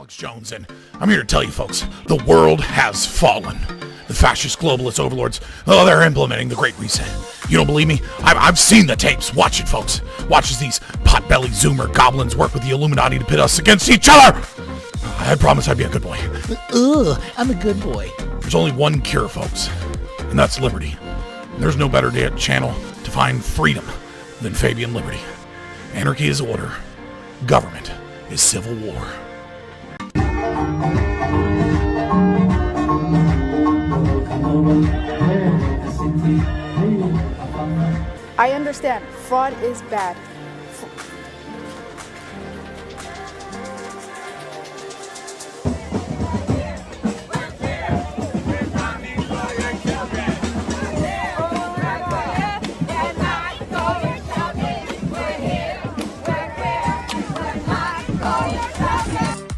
Alex Jones, and I'm here to tell you folks, the world has fallen. The fascist globalist overlords, they're implementing the Great Reset. You don't believe me? I've seen the tapes. Watch it, folks. Watch as these pot-bellied Zoomer goblins work with the Illuminati to pit us against each other. I promise I'd be a good boy. Ugh, I'm a good boy. There's only one cure, folks, and that's liberty. And there's no better channel to find freedom than Fabian Liberty. Anarchy is order. Government is civil war. I understand. Fraud is bad.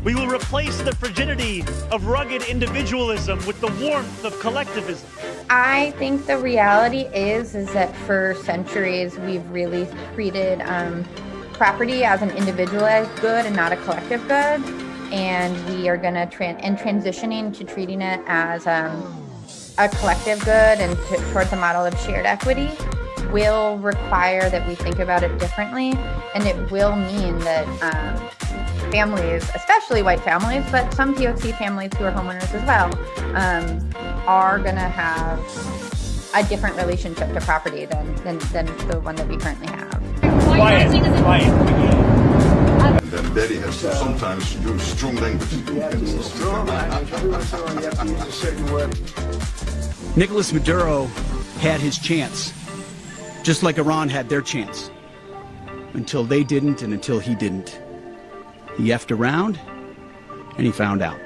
We will replace the frigidity of rugged individualism with the warmth of collectivism. I think the reality is that for centuries we've really treated property as an individualized good and not a collective good, and we are going to transitioning to treating it as a collective good and towards a model of shared equity will require that we think about it differently, and it will mean that families, especially white families, but some POC families who are homeowners as well, are going to have a different relationship to property than the one that we currently have. Quiet. And then Daddy has to sometimes use strong language. Nicolas Maduro had his chance, just like Iran had their chance, until they didn't and until he didn't. He effed around, and he found out.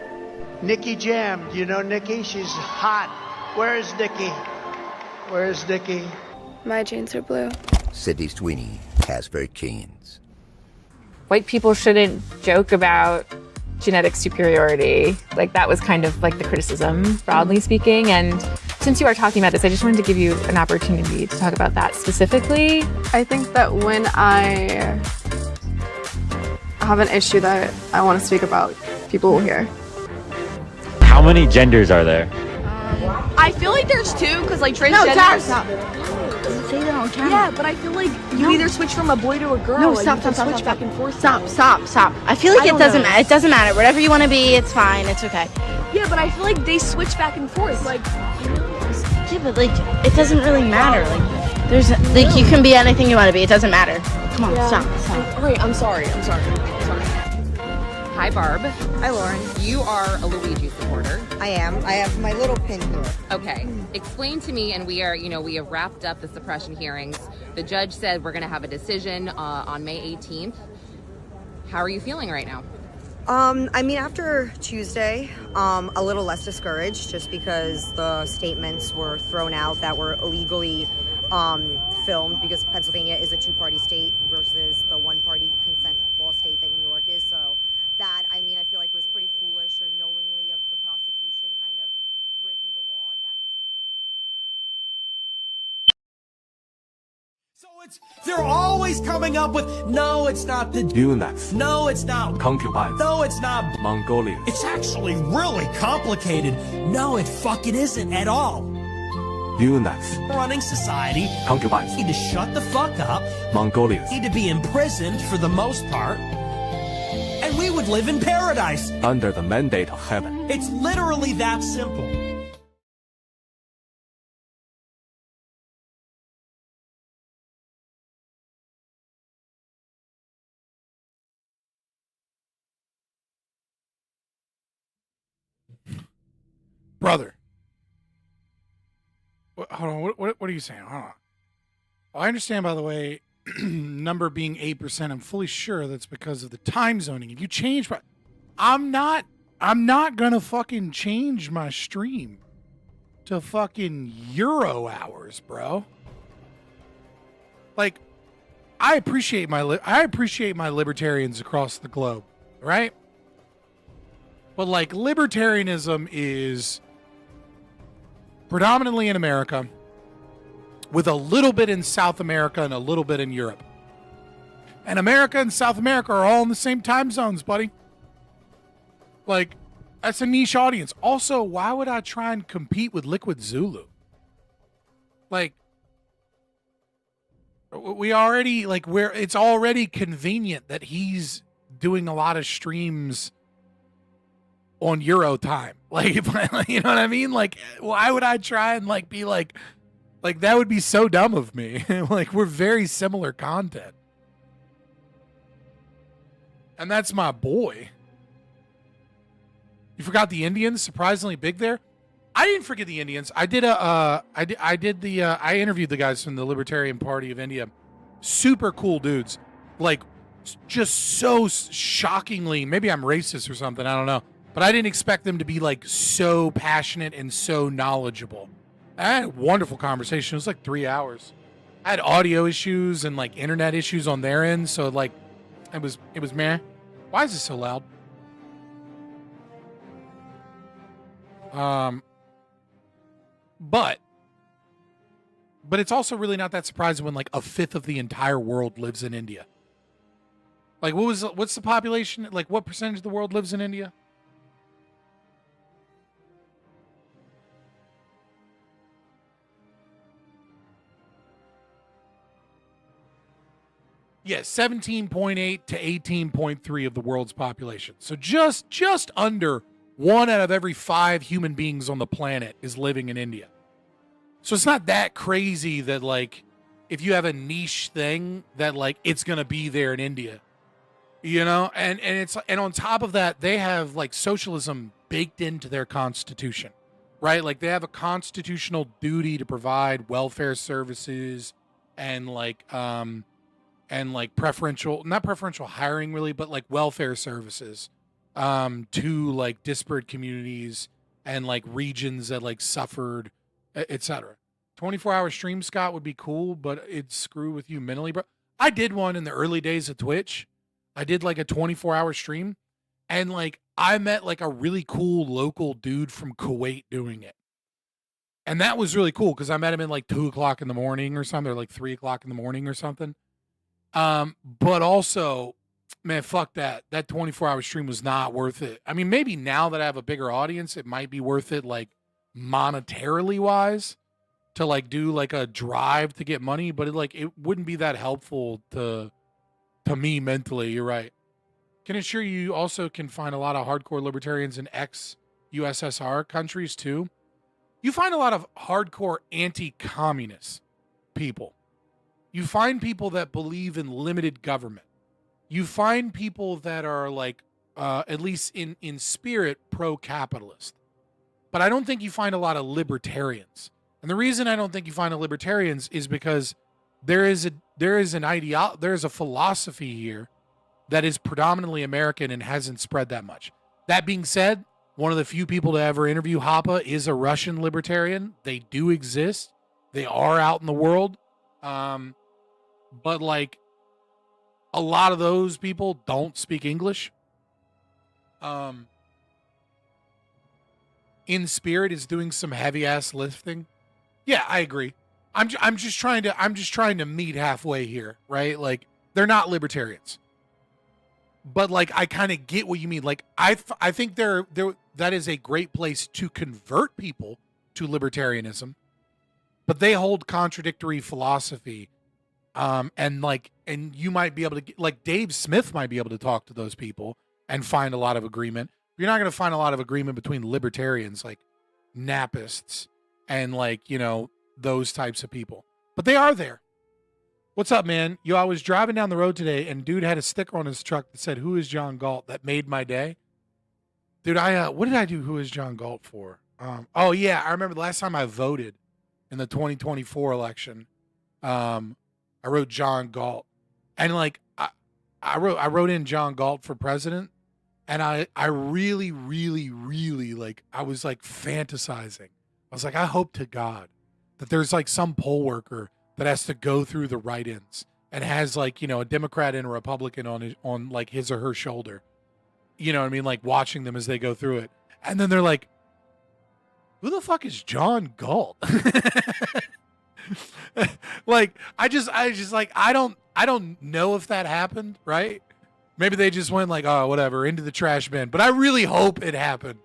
Nikki Jam, do you know Nikki? She's hot. Where is Nikki? Where is Nikki? My jeans are blue. Sydney Sweeney has very jeans. White people shouldn't joke about genetic superiority. Like, that was kind of like the criticism, broadly speaking. And since you are talking about this, I just wanted to give you an opportunity to talk about that specifically. I think that when I have an issue that I want to speak about, people will hear. How many genders are there? I feel like there's two, because like transgender. No, stop. Doesn't say that on camera. Yeah, but I feel like you either switch from a boy to a girl. No, like stop. Switch back and forth. Stop. I feel like it doesn't matter. It doesn't matter. Whatever you want to be, it's fine. It's okay. Yeah, but I feel like they switch back and forth. Like, yeah, but like, it doesn't really matter. Like, there's like, you can be anything you want to be. It doesn't matter. Come on, stop. Wait, I'm sorry. Hi, Barb. Hi, Lauren. You are a Luigi supporter. I am. I have my little pin here. Okay. Explain to me, and we have wrapped up the suppression hearings. The judge said we're going to have a decision on May 18th. How are you feeling right now? I mean, after Tuesday, a little less discouraged, just because the statements were thrown out that were illegally filmed, because Pennsylvania is a two-party state versus the one-party consent law state that New York is. So that, I mean, I feel like was pretty foolish, or knowingly of the prosecution kind of breaking the law. That makes me feel a little bit better. So they're always coming up with, no, it's not the eunuchs. No, it's not concubines. No, it's not Mongolians. It's actually really complicated. No, it fucking isn't at all. Eunuchs. Running society. Concubines. Need to shut the fuck up. Mongolians. Need to be imprisoned for the most part. And we would live in paradise. Under the mandate of heaven. It's literally that simple. Brother. Hold on. What are you saying? Hold on. I understand, by the way, number being 8%. I'm fully sure that's because of the time zoning. If you change, I'm not gonna fucking change my stream to fucking Euro hours, bro. Like, I appreciate my libertarians across the globe, right? But like, libertarianism is predominantly in America, with a little bit in South America and a little bit in Europe. And America and South America are all in the same time zones, buddy. Like, that's a niche audience. Also, why would I try and compete with Liquid Zulu? Like, we already, like, it's already convenient that he's doing a lot of streams on Euro time. Like, you know what I mean? Like, why would I try and, like, be like, that would be so dumb of me. Like, we're very similar content. And that's my boy. You forgot the Indians, surprisingly big there. I didn't forget the Indians. I interviewed the guys from the Libertarian Party of India. Super cool dudes. Like, just so shockingly, maybe I'm racist or something, I don't know. But I didn't expect them to be, like, so passionate and so knowledgeable. I had a wonderful conversation. It was like 3 hours. I had audio issues and, like, internet issues on their end, so, like, it was meh. Why is this so loud? But it's also really not that surprising when, like, a fifth of the entire world lives in India. Like, what's the population? Like, what percentage of the world lives in India? Yes, 17.8 to 18.3 of the world's population. So just under 1 out of every 5 human beings on the planet is living in India. So it's not that crazy that, like, if you have a niche thing that, like, it's going to be there in India. You know? And on top of that, they have, like, socialism baked into their constitution. Right? Like, they have a constitutional duty to provide welfare services and, like, preferential, not preferential hiring really, but, like, welfare services to, like, disparate communities and, like, regions that, like, suffered, etc. 24-hour stream, Scott, would be cool, but it'd screw with you mentally, bro. I did one in the early days of Twitch. I did, like, a 24-hour stream, and, like, I met, like, a really cool local dude from Kuwait doing it. And that was really cool because I met him at, like, 2 o'clock in the morning or something, or, like, 3 o'clock in the morning or something. But also, man, fuck that. That 24-hour stream was not worth it. I mean, maybe now that I have a bigger audience, it might be worth it, like, monetarily wise, to, like, do, like, a drive to get money, but it wouldn't be that helpful to me mentally. You're right. Can assure you also can find a lot of hardcore libertarians in ex-USSR countries too. You find a lot of hardcore anti-communist people. You find people that believe in limited government. You find people that are, like, at least in spirit, pro-capitalist. But I don't think you find a lot of libertarians. And the reason I don't think you find a libertarians is because there is a philosophy here that is predominantly American and hasn't spread that much. That being said, one of the few people to ever interview Hoppe is a Russian libertarian. They do exist. They are out in the world. But, like, a lot of those people don't speak English. In Spirit is doing some heavy ass lifting. Yeah, I agree. I'm just trying to meet halfway here, right? Like, they're not libertarians. But, like, I kind of get what you mean. Like, I think that is a great place to convert people to libertarianism, but they hold contradictory philosophy. And you might be able to get, like, Dave Smith might be able to talk to those people and find a lot of agreement. You're not going to find a lot of agreement between libertarians, like Napists and, like, you know, those types of people, but they are there. What's up, man? Yo, I was driving down the road today and dude had a sticker on his truck that said, "Who is John Galt?" That made my day. Dude, what did I do? Who is John Galt for? Oh yeah, I remember the last time I voted in the 2024 election. I wrote John Galt, and, like, I wrote in John Galt for president, and I really, really, really, like, I was, like, fantasizing. I was like, I hope to God that there's, like, some poll worker that has to go through the write-ins and has, like, you know, a Democrat and a Republican on like his or her shoulder. You know what I mean? Like, watching them as they go through it. And then they're like, who the fuck is John Galt? Like, I just like, I don't know if that happened, right? Maybe they just went like, oh, whatever, into the trash bin. But I really hope it happened.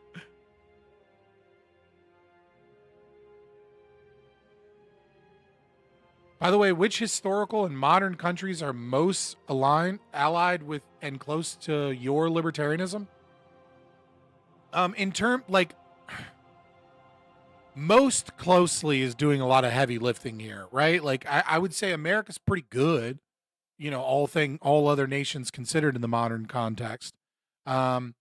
By the way, which historical and modern countries are most allied with, and close to your libertarianism? Most closely is doing a lot of heavy lifting here, right? Like, I would say America's pretty good, all other nations considered in the modern context. I'm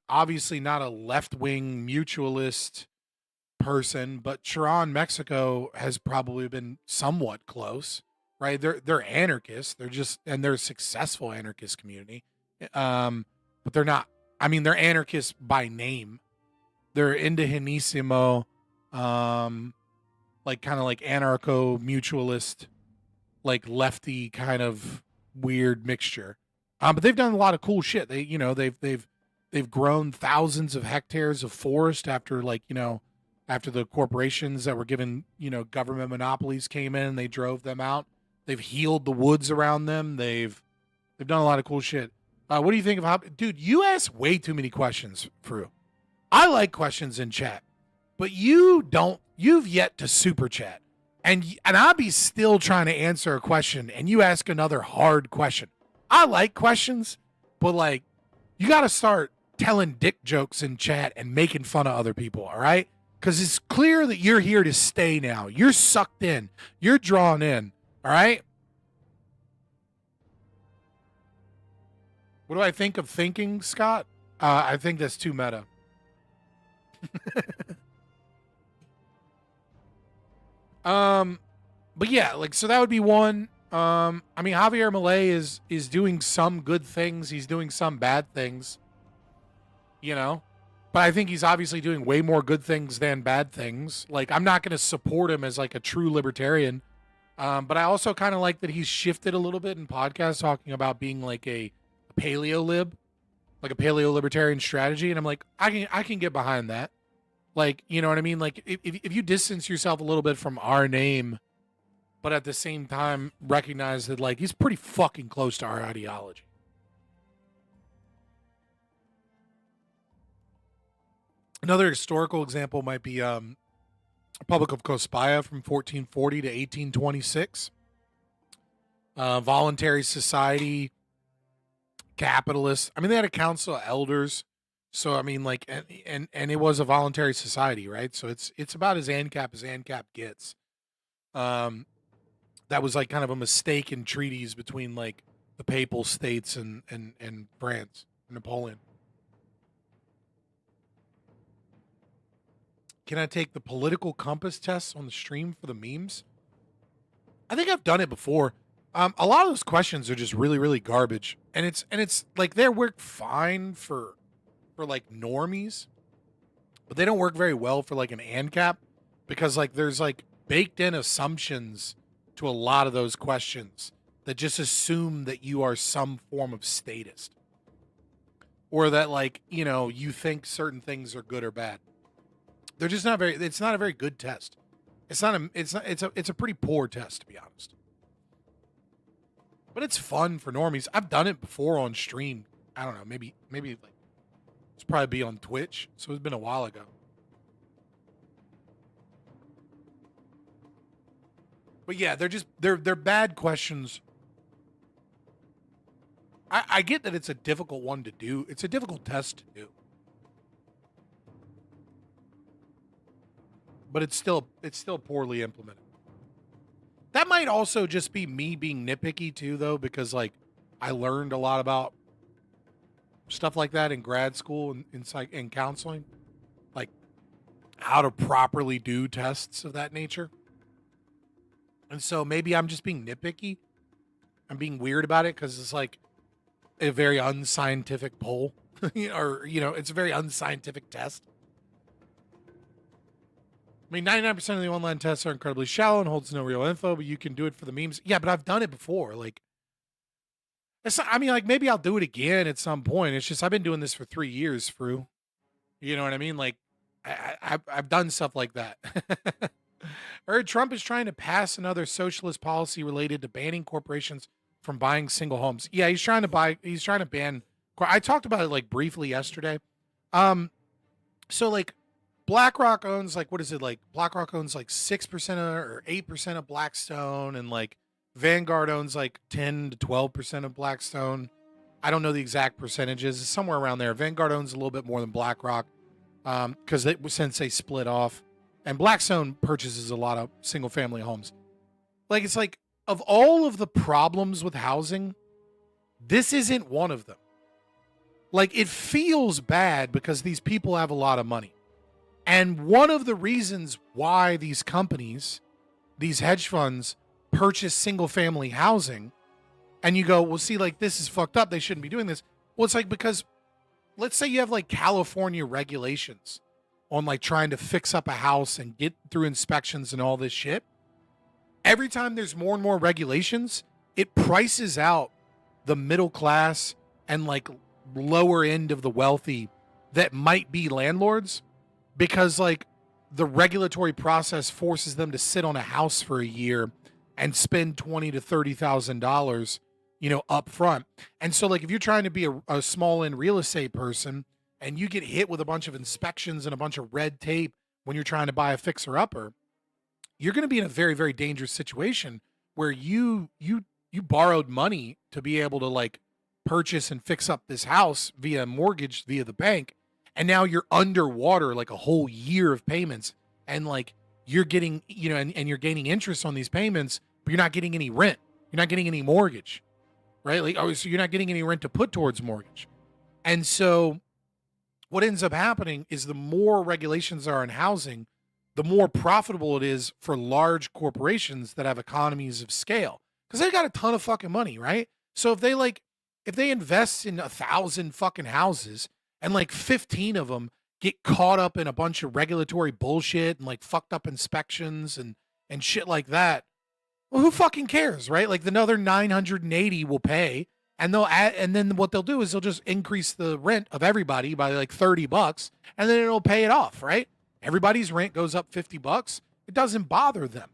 obviously not a left-wing mutualist person, but Sharon, Mexico has probably been somewhat close, right? They're anarchists. They're a successful anarchist community. But they're not, they're anarchists by name. They're indigenisimo, like kind of like anarcho mutualist, like lefty kind of weird mixture. But they've done a lot of cool shit. They've grown thousands of hectares of forest after the corporations that were given, government monopolies came in and they drove them out. They've healed the woods around them. They've done a lot of cool shit. What do you think of dude, you ask way too many questions, Fru. I like questions in chat, but you've yet to super chat. And I'll be still trying to answer a question and you ask another hard question. I like questions, but like, you got to start telling dick jokes in chat and making fun of other people. All right. Cause it's clear that you're here to stay now. You're sucked in. You're drawn in. All right. What do I think of thinking, Scott? I think that's too meta. But yeah, like, so that would be one. Javier Milei is doing some good things. He's doing some bad things, but I think he's obviously doing way more good things than bad things. Like, I'm not going to support him as like a true libertarian. But I also kind of like that he's shifted a little bit in podcasts talking about being like a paleo lib, like a paleo libertarian strategy. And I'm like, I can get behind that. Like, you know what I mean? Like, if you distance yourself a little bit from our name, but at the same time recognize that, like, he's pretty fucking close to our ideology. Another historical example might be Republic of Kospaya from 1440 to 1826. Voluntary society, capitalists. They had a council of elders. So, like, and it was a voluntary society, right? So it's about as ANCAP gets. That was like kind of a mistaken treaties between like the Papal States and France, Napoleon. Can I take the political compass test on the stream for the memes? I think I've done it before. A lot of those questions are just really, really garbage. And it's like they work fine for like normies, but they don't work very well for like an ANCAP because like there's like baked in assumptions to a lot of those questions that just assume that you are some form of statist or that like, you think certain things are good or bad. They're just not it's not a very good test. It's a pretty poor test, to be honest. But it's fun for normies. I've done it before on stream. I don't know, maybe like it's probably be on Twitch, so it's been a while ago. But yeah, they're bad questions. I get that it's a difficult one to do. It's a difficult test to do. But it's still poorly implemented. That might also just be me being nitpicky too, though, because like I learned a lot about stuff like that in grad school and in counseling, like how to properly do tests of that nature. And so maybe I'm just being nitpicky. I'm being weird about it because it's like a very unscientific poll, or it's a very unscientific test. 99% of the online tests are incredibly shallow and holds no real info, but you can do it for the memes. Yeah, but I've done it before. Like, it's not, like maybe I'll do it again at some point. It's just I've been doing this for 3 years, Fru. You know what I mean? Like, I've done stuff like that. I heard Trump is trying to pass another socialist policy related to banning corporations from buying single homes. Yeah, he's trying to ban. I talked about it like briefly yesterday. So like BlackRock owns like, what is it like? BlackRock owns like 6% or 8% of Blackstone, and like Vanguard owns like 10 to 12% of Blackstone. I don't know the exact percentages. It's somewhere around there. Vanguard owns a little bit more than BlackRock because since they split off, and Blackstone purchases a lot of single family homes. Like, it's like, of all of the problems with housing, this isn't one of them. Like, it feels bad because these people have a lot of money. And one of the reasons why these companies, these hedge funds, purchase single family housing, and you go, well, see, like, this is fucked up. They shouldn't be doing this. Well, it's like, because let's say you have like California regulations on like trying to fix up a house and get through inspections and all this shit. Every time there's more and more regulations, it prices out the middle class and like lower end of the wealthy that might be landlords, because like the regulatory process forces them to sit on a house for a year and spend $20,000 to $30,000, you know, up front. And so like if you're trying to be a small end real estate person and you get hit with a bunch of inspections and a bunch of red tape when you're trying to buy a fixer upper, you're going to be in a very, very dangerous situation where you borrowed money to be able to like purchase and fix up this house via mortgage, via the bank. And now you're underwater like a whole year of payments, and like you're getting, you know, and you're gaining interest on these payments, but you're not getting any rent. You're not getting any mortgage, right? Like, oh, so you're not getting any rent to put towards mortgage. And so what ends up happening is the more regulations are in housing, the more profitable it is for large corporations that have economies of scale, because they got a ton of fucking money, right? So if they invest in 1,000 fucking houses and like 15 of them get caught up in a bunch of regulatory bullshit and like fucked up inspections and shit like that, well, who fucking cares, right? Like the other 980 will pay, and then what they'll do is they'll just increase the rent of everybody by like $30, and then it'll pay it off, right? Everybody's rent goes up $50. It doesn't bother them.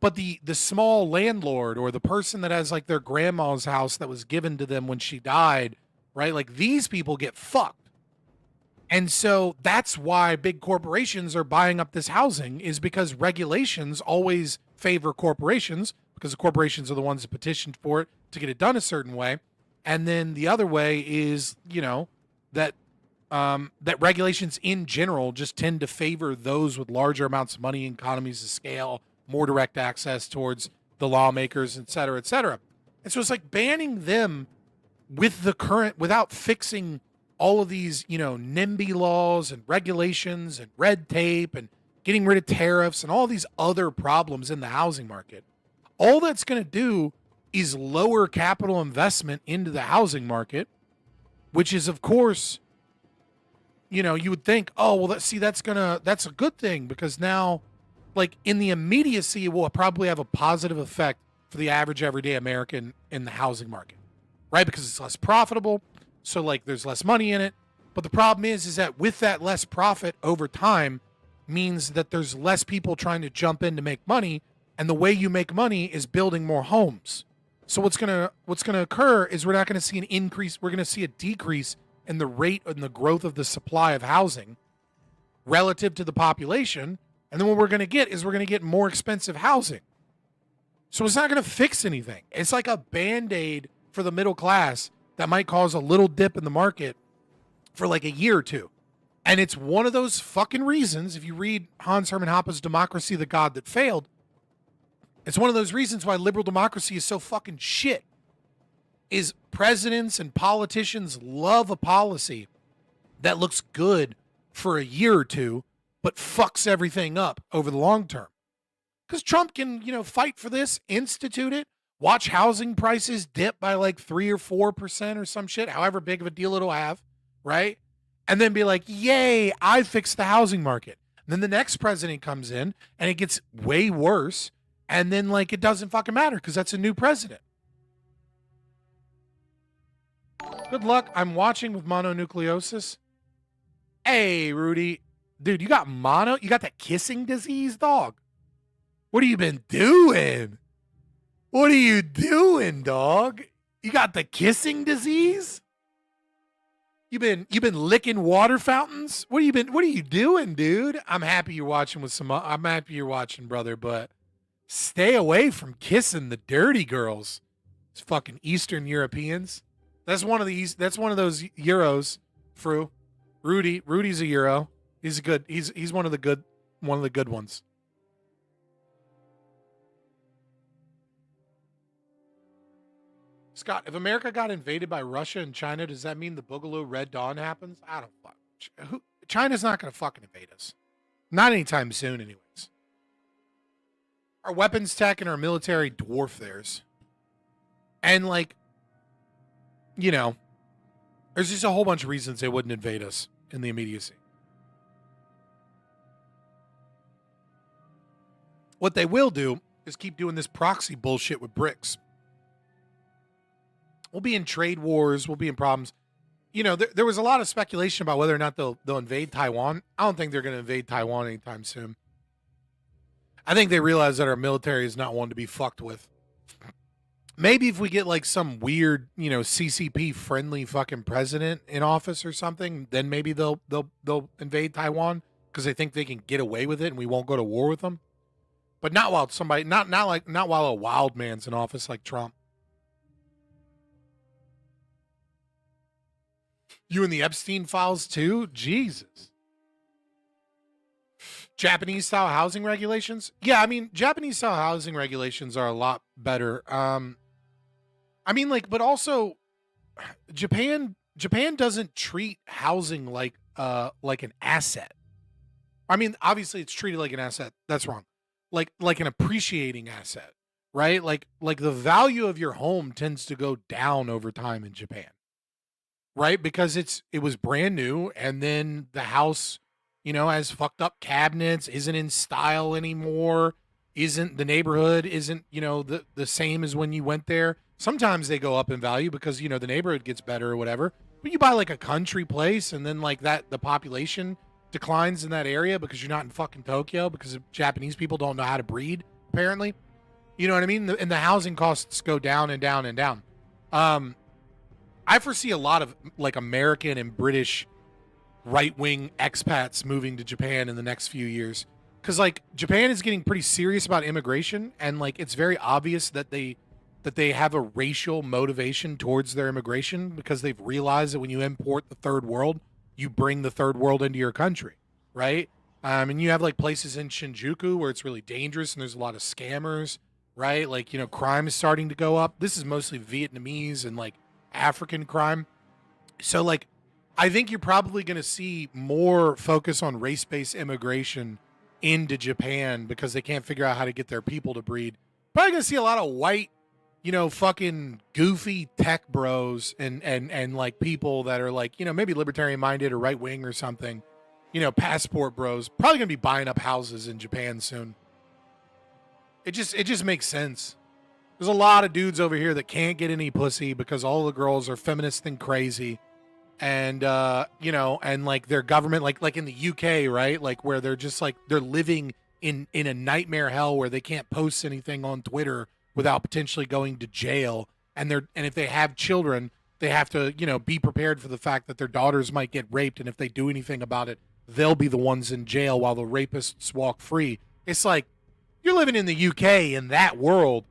But the small landlord or the person that has like their grandma's house that was given to them when she died, right? Like these people get fucked. And so that's why big corporations are buying up this housing, is because regulations always favor corporations, because the corporations are the ones that petitioned for it to get it done a certain way. And then the other way is, you know, that regulations in general just tend to favor those with larger amounts of money, economies of scale, more direct access towards the lawmakers, et cetera, et cetera. And so it's like banning them with the current, without fixing all of these, you know, NIMBY laws and regulations and red tape and getting rid of tariffs and all these other problems in the housing market. All that's going to do is lower capital investment into the housing market, which is, of course, you know, you would think, oh, well, that's a good thing, because now, like, in the immediacy, it will probably have a positive effect for the average everyday American in the housing market, right? Because it's less profitable. So like there's less money in it. But the problem is that with that less profit over time means that there's less people trying to jump in to make money. And the way you make money is building more homes. So what's gonna occur is we're not gonna see an increase, we're gonna see a decrease in the rate and the growth of the supply of housing relative to the population. And then what we're gonna get is we're gonna get more expensive housing. So it's not gonna fix anything. It's like a Band-Aid for the middle class that might cause a little dip in the market for like a year or two. And it's one of those fucking reasons, if you read Hans Hermann Hoppe's Democracy, the God That Failed, it's one of those reasons why liberal democracy is so fucking shit, is presidents and politicians love a policy that looks good for a year or two, but fucks everything up over the long term. Because Trump can, you know, fight for this, institute it, watch housing prices dip by like 3 or 4% or some shit, however big of a deal it'll have, right? And then be like, yay, I fixed the housing market. And then the next president comes in and it gets way worse. And then like it doesn't fucking matter because that's a new president. Good luck. I'm watching with mononucleosis. Hey, Rudy. Dude, you got you got that kissing disease, dog. What have you been doing? What are you doing, dog? You got the kissing disease? You've been licking water fountains? What are you doing, dude? I'm happy you're watching, brother, but stay away from kissing the dirty girls. It's fucking Eastern Europeans. That's one of those Euros, Fru. Rudy's a Euro. He's one of the good ones. Scott, if America got invaded by Russia and China, does that mean the Boogaloo Red Dawn happens? I don't fuck. China's not going to fucking invade us. Not anytime soon, anyways. Our weapons tech and our military dwarf theirs. And, like, you know, there's just a whole bunch of reasons they wouldn't invade us in the immediacy. What they will do is keep doing this proxy bullshit with BRICS. We'll be in trade wars. We'll be in problems. You know, there was a lot of speculation about whether or not they'll invade Taiwan. I don't think they're going to invade Taiwan anytime soon. I think they realize that our military is not one to be fucked with. Maybe if we get like some weird, you know, CCP friendly fucking president in office or something, then maybe they'll invade Taiwan because they think they can get away with it and we won't go to war with them. But not while not while a wild man's in office like Trump. You and the Epstein files too? Jesus. Japanese style housing regulations? Yeah, I mean, Japanese style housing regulations are a lot better. I mean, like, but also Japan doesn't treat housing like an asset. I mean, obviously it's treated like an asset. That's wrong. Like an appreciating asset, right? Like the value of your home tends to go down over time in Japan. Right? Because it was brand new, and then the house, you know, has fucked up cabinets, isn't in style anymore, the neighborhood isn't, you know, the same as when you went there. Sometimes they go up in value because, you know, the neighborhood gets better or whatever. But you buy like a country place and then like that the population declines in that area because you're not in fucking Tokyo because Japanese people don't know how to breed, apparently. You know what I mean? And the housing costs go down and down and down. I foresee a lot of like American and British right-wing expats moving to Japan in the next few years. Because like Japan is getting pretty serious about immigration, and like it's very obvious that they have a racial motivation towards their immigration because they've realized that when you import the third world, you bring the third world into your country, right? And you have like places in Shinjuku where it's really dangerous and there's a lot of scammers, right? Like, you know, crime is starting to go up. This is mostly Vietnamese and like African crime. So like I think you're probably going to see more focus on race-based immigration into Japan because they can't figure out how to get their people to breed. Probably going to see a lot of white, you know, fucking goofy tech bros and like people that are like, you know, maybe libertarian minded or right wing or something, you know, passport bros probably going to be buying up houses in Japan soon. It just makes sense. There's a lot of dudes over here that can't get any pussy because all the girls are feminist and crazy. And, you know, and like their government, like in the UK, right? Like where they're just like, they're living in a nightmare hell where they can't post anything on Twitter without potentially going to jail. And if they have children, they have to, you know, be prepared for the fact that their daughters might get raped. And if they do anything about it, they'll be the ones in jail while the rapists walk free. It's like, you're living in the UK in that world.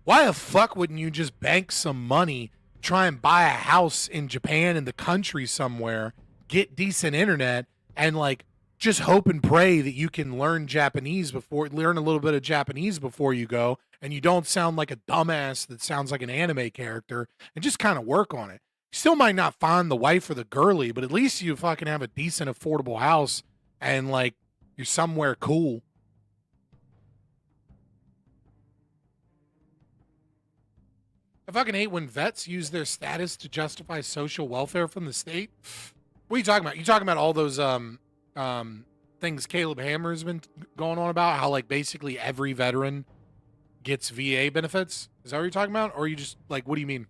Why the fuck wouldn't you just bank some money, try and buy a house in Japan in the country somewhere, get decent internet, and like just hope and pray that you can learn a little bit of Japanese before you go, and you don't sound like a dumbass that sounds like an anime character, and just kind of work on it. You still might not find the wife or the girly, but at least you fucking have a decent, affordable house, and like you're somewhere cool. I fucking hate when vets use their status to justify social welfare from the state. What are you talking about? You talking about all those things Caleb Hammer's been going on about? How like basically every veteran gets VA benefits? Is that what you're talking about? Or are you just like, what do you mean?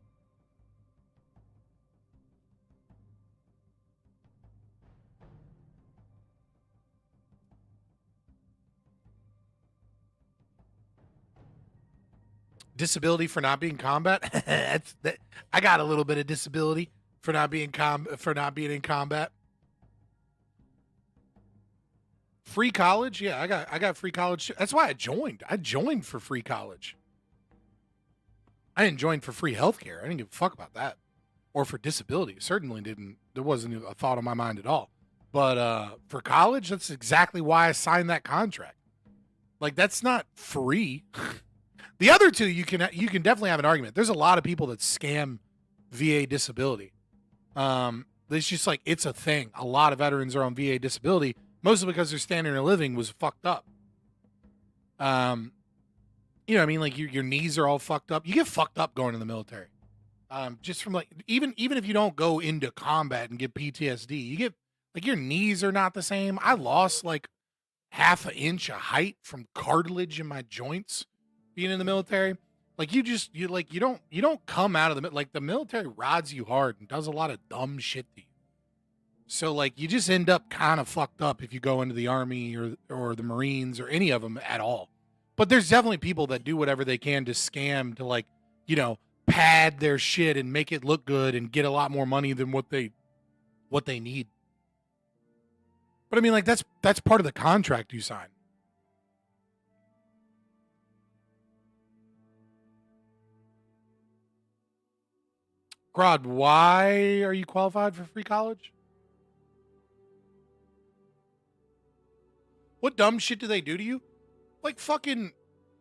Disability for not being combat. I got a little bit of disability for not being in combat. Free college, yeah, I got free college. That's why I joined. I joined for free college. I didn't join for free healthcare. I didn't give a fuck about that, or for disability. Certainly didn't. There wasn't a thought on my mind at all. But for college, that's exactly why I signed that contract. Like, that's not free. The other two, you can definitely have an argument. There's a lot of people that scam VA disability. It's just like, it's a thing. A lot of veterans are on VA disability, mostly because their standard of living was fucked up. You know what I mean? Like, your knees are all fucked up. You get fucked up going to the military. Just from like, even if you don't go into combat and get PTSD, you get, like, your knees are not the same. I lost like half an inch of height from cartilage in my joints being in the military. Like, you don't come out of like, the military rods you hard and does a lot of dumb shit to you. So like, you just end up kind of fucked up if you go into the Army or the Marines or any of them at all. But there's definitely people that do whatever they can to scam, to, like, you know, pad their shit and make it look good and get a lot more money than what they need. But I mean, like, that's part of the contract you sign. Grod, why are you qualified for free college? What dumb shit do they do to you? Like, fucking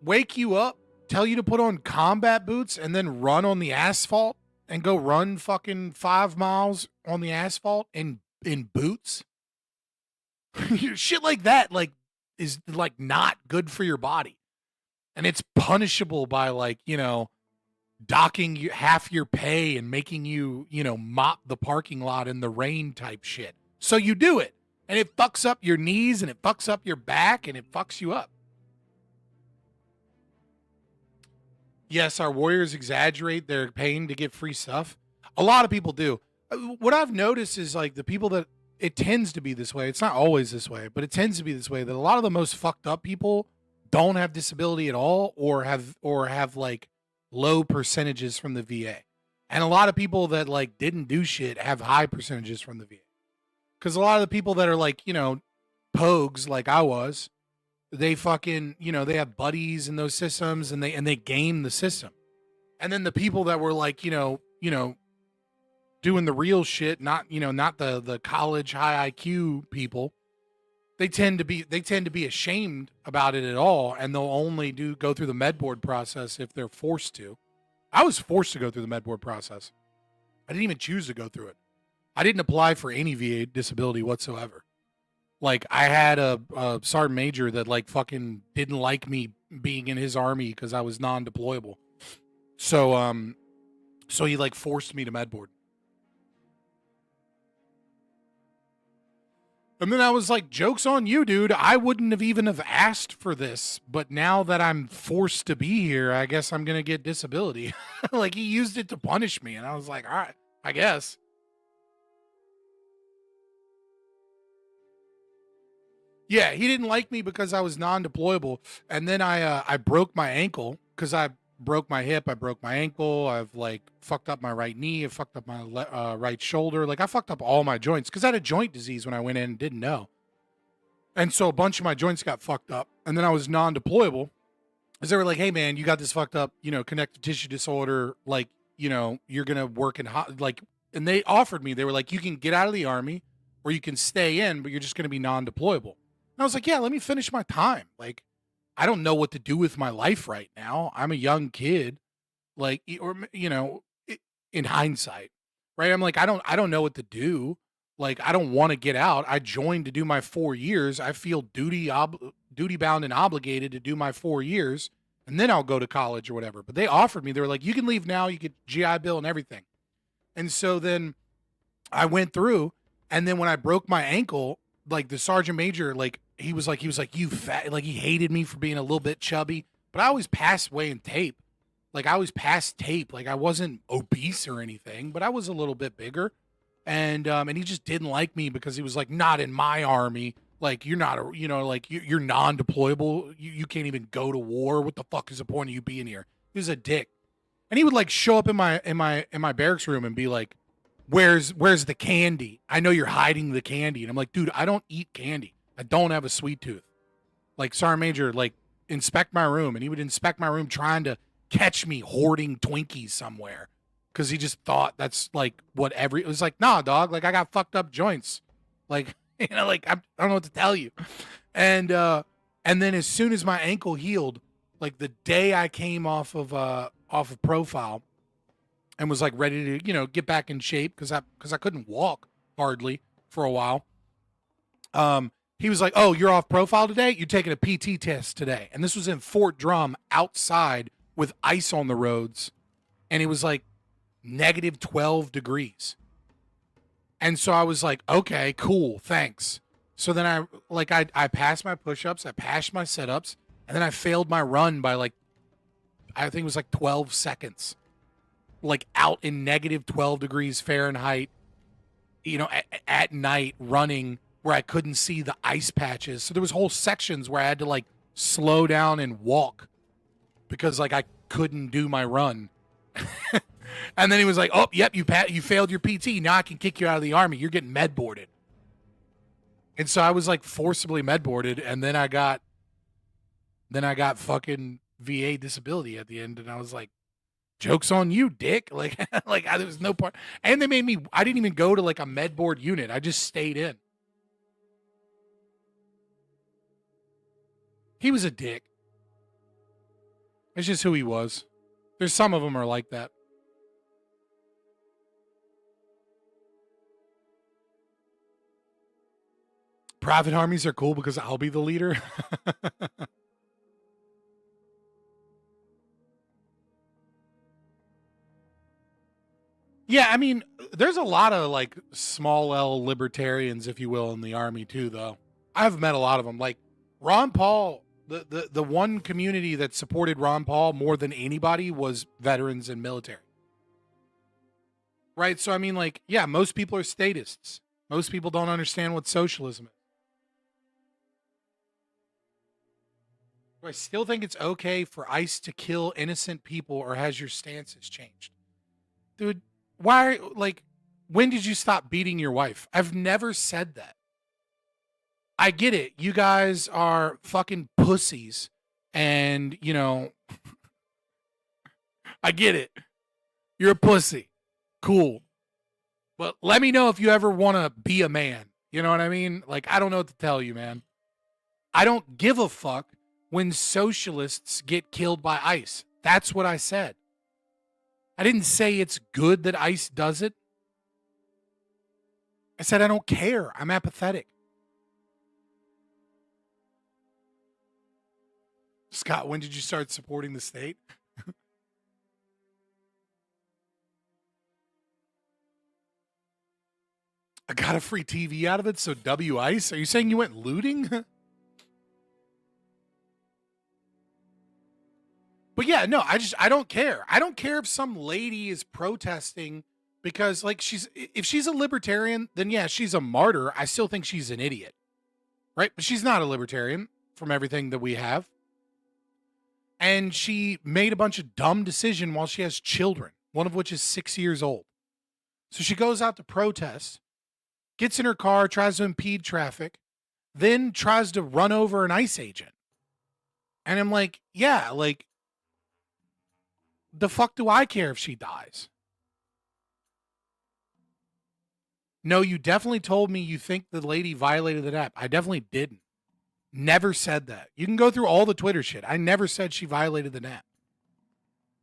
wake you up, tell you to put on combat boots, and then run on the asphalt and go run fucking 5 miles on the asphalt in boots? Shit like that, like, is like not good for your body. And it's punishable by, like, you know, docking you half your pay and making you, you know, mop the parking lot in the rain type shit. So you do it. And it fucks up your knees and it fucks up your back and it fucks you up. Yes, our warriors exaggerate their pain to get free stuff. A lot of people do. What I've noticed is, like, the people that, it tends to be this way. It's not always this way, but it tends to be this way, that a lot of the most fucked up people don't have disability at all, or have like low percentages from the VA. And a lot of people that, like, didn't do shit have high percentages from the VA. Because a lot of the people that are, like, you know, pogues like I was, they fucking, you know, they have buddies in those systems and they game the system. And then the people that were, like, you know, doing the real shit, not the college high IQ people, they tend to be ashamed about it at all, and they'll only go through the med board process if they're forced to. I was forced to go through the med board process. I didn't even choose to go through it. I didn't apply for any VA disability whatsoever. Like, I had a sergeant major that, like, fucking didn't like me being in his army because I was non-deployable. So he, like, forced me to med board. And then I was like, joke's on you, dude. I wouldn't have even asked for this, but now that I'm forced to be here, I guess I'm going to get disability. Like, he used it to punish me, and I was like, all right, I guess. Yeah, he didn't like me because I was non-deployable, and then I broke my ankle because I broke my hip, I broke my ankle, I've, like, fucked up my right knee, I fucked up my right shoulder. Like, I fucked up all my joints because I had a joint disease when I went in and didn't know. And so a bunch of my joints got fucked up. And then I was non-deployable because they were like, hey, man, you got this fucked up, you know, connective tissue disorder. Like, you know, you're going to work in like, and they offered me, they were like, you can get out of the army or you can stay in, but you're just going to be non-deployable. And I was like, yeah, let me finish my time. Like, I don't know what to do with my life right now. I'm a young kid, like, or, you know, in hindsight, right? I'm like, I don't know what to do. Like, I don't want to get out. I joined to do my 4 years. I feel duty bound and obligated to do my 4 years, and then I'll go to college or whatever. But they offered me, they were like, you can leave now. You get GI Bill and everything. And so then I went through, and then when I broke my ankle, like, the sergeant major, like, he was like, you fat, like, he hated me for being a little bit chubby, but I always passed weighing tape. Like, I always passed tape. Like, I wasn't obese or anything, but I was a little bit bigger. And he just didn't like me because he was like, not in my army. Like, you're not, you're non-deployable. You can't even go to war. What the fuck is the point of you being here? He was a dick. And he would like show up in my barracks room and be like, where's the candy? I know you're hiding the candy. And I'm like, dude, I don't eat candy. I don't have a sweet tooth. Like, Sergeant Major, like, inspect my room. And he would inspect my room trying to catch me hoarding Twinkies somewhere. Because he just thought that's like what it was like, nah, dog, like I got fucked up joints. Like, you know, like I don't know what to tell you. And then as soon as my ankle healed, like the day I came off of profile and was like ready to, you know, get back in shape because I couldn't walk hardly for a while. He was like, "Oh, you're off profile today? You're taking a PT test today." And this was in Fort Drum outside with ice on the roads. And it was like -12 degrees. And so I was like, okay, cool, thanks. So then I passed my push-ups, I passed my sit-ups, and then I failed my run by like, I think it was like 12 seconds. Like out in -12 degrees Fahrenheit, you know, at night running where I couldn't see the ice patches. So there was whole sections where I had to like slow down and walk because like I couldn't do my run. And then he was like, "Oh, yep, you failed your PT. Now I can kick you out of the Army. You're getting med boarded." And so I was like forcibly med boarded, and then I got fucking VA disability at the end, and I was like, "Joke's on you, dick!" Like, there was no part. And they made me. I didn't even go to like a med board unit. I just stayed in. He was a dick. It's just who he was. There's some of them are like that. Private armies are cool because I'll be the leader. Yeah, I mean, there's a lot of like small L libertarians, if you will, in the Army too, though. I've met a lot of them. Like Ron Paul, the one community that supported Ron Paul more than anybody was veterans and military. Right? So, I mean, like, yeah, most people are statists. Most people don't understand what socialism is. Do I still think it's okay for ICE to kill innocent people, or has your stances changed? Dude, why, like, when did you stop beating your wife? I've never said that. I get it. You guys are fucking pussies. And, you know, I get it. You're a pussy. Cool. But let me know if you ever want to be a man. You know what I mean? Like, I don't know what to tell you, man. I don't give a fuck when socialists get killed by ICE. That's what I said. I didn't say it's good that ICE does it. I said I don't care. I'm apathetic. Scott, when did you start supporting the state? I got a free TV out of it, so W ICE? Are you saying you went looting? But yeah, no, I don't care. I don't care if some lady is protesting because, like, if she's a libertarian, then yeah, she's a martyr. I still think she's an idiot, right? But she's not a libertarian from everything that we have. And she made a bunch of dumb decisions while she has children, one of which is 6 years old. So she goes out to protest, gets in her car, tries to impede traffic, then tries to run over an ICE agent. And I'm like, yeah, like, the fuck do I care if she dies? No, you definitely told me you think the lady violated the app. I definitely didn't. Never said that. You can go through all the Twitter shit. I never said she violated the NAP.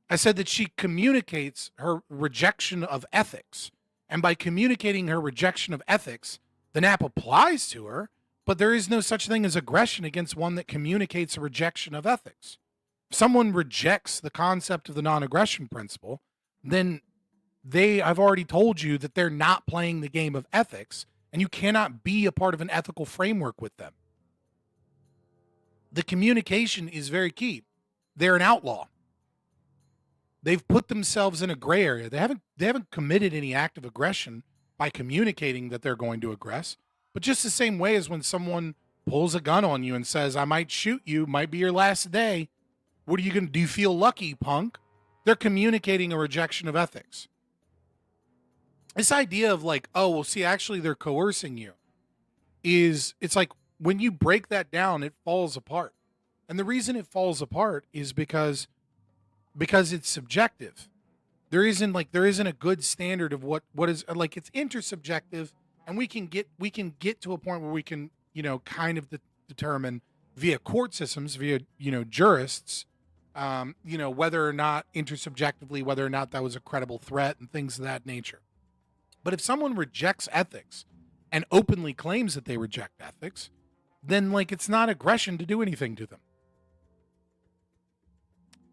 I said that she communicates her rejection of ethics. And by communicating her rejection of ethics, the NAP applies to her, but there is no such thing as aggression against one that communicates a rejection of ethics. If someone rejects the concept of the non-aggression principle, then I've already told you that they're not playing the game of ethics, and you cannot be a part of an ethical framework with them. The communication is very key. They're an outlaw. They've put themselves in a gray area. They haven't committed any act of aggression by communicating that they're going to aggress. But just the same way as when someone pulls a gun on you and says, "I might shoot you, might be your last day." What are you going to do? You feel lucky, punk? They're communicating a rejection of ethics. This idea of like, oh, well, see, actually they're coercing you it's like when you break that down, it falls apart. And the reason it falls apart is because it's subjective. There isn't a good standard of what is like, it's intersubjective, and we can get to a point where we can, kind of determine via court systems, via, jurists, whether or not intersubjectively, whether or not that was a credible threat and things of that nature. But if someone rejects ethics and openly claims that they reject ethics, then like it's not aggression to do anything to them.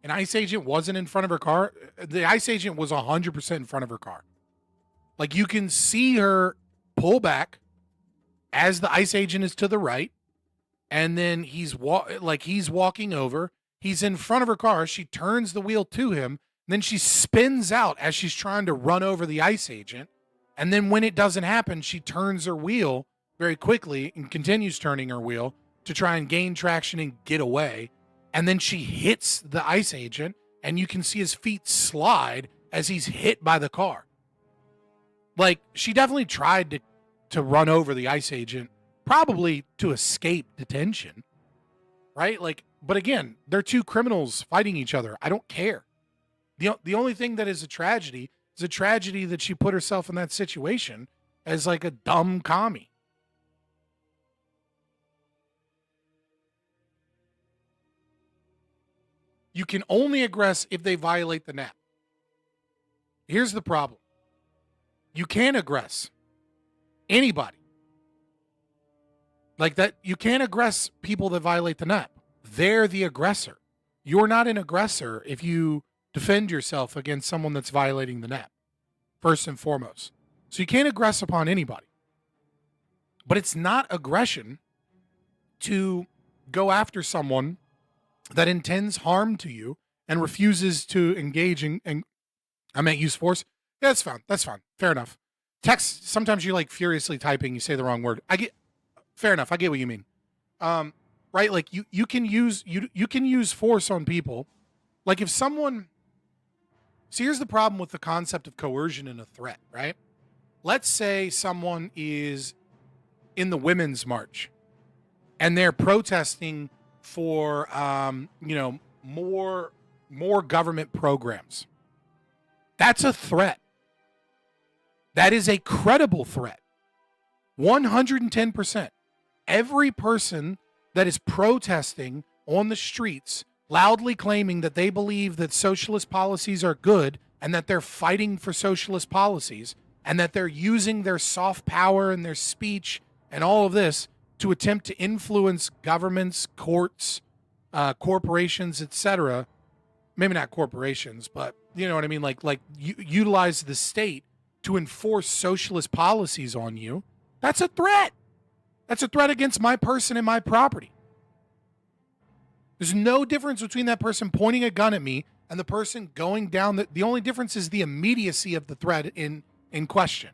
An ICE agent wasn't in front of her car. The ICE agent was 100% in front of her car. Like you can see her pull back as the ICE agent is to the right, and then he's walking over. He's in front of her car. She turns the wheel to him. Then she spins out as she's trying to run over the ICE agent. And then when it doesn't happen, she turns her wheel very quickly and continues turning her wheel to try and gain traction and get away. And then she hits the ICE agent, and you can see his feet slide as he's hit by the car. Like, she definitely tried to run over the ICE agent, probably to escape detention, right? Like, but again, they're two criminals fighting each other. I don't care. The only thing that is a tragedy that she put herself in that situation as like a dumb commie. You can only aggress if they violate the NAP. Here's the problem. You can't aggress anybody. Like that, you can't aggress people that violate the NAP. They're the aggressor. You're not an aggressor if you defend yourself against someone that's violating the NAP, first and foremost. So you can't aggress upon anybody. But it's not aggression to go after someone that intends harm to you and refuses to engage in, and I meant use force. Yeah, that's fine. That's fine. Fair enough. Text, sometimes you like furiously typing, you say the wrong word. Fair enough. I get what you mean. Right? Like you can use force on people. Like if someone, see, here's the problem with the concept of coercion and a threat, right? Let's say someone is in the Women's March and they're protesting for, more government programs. That's a threat. That is a credible threat. 110%. Every person that is protesting on the streets loudly claiming that they believe that socialist policies are good and that they're fighting for socialist policies and that they're using their soft power and their speech and all of this to attempt to influence governments, courts, corporations, etc. Maybe not corporations, but you know what I mean? Like utilize the state to enforce socialist policies on you. That's a threat. That's a threat against my person and my property. There's no difference between that person pointing a gun at me and the person going down. The only difference is the immediacy of the threat in question.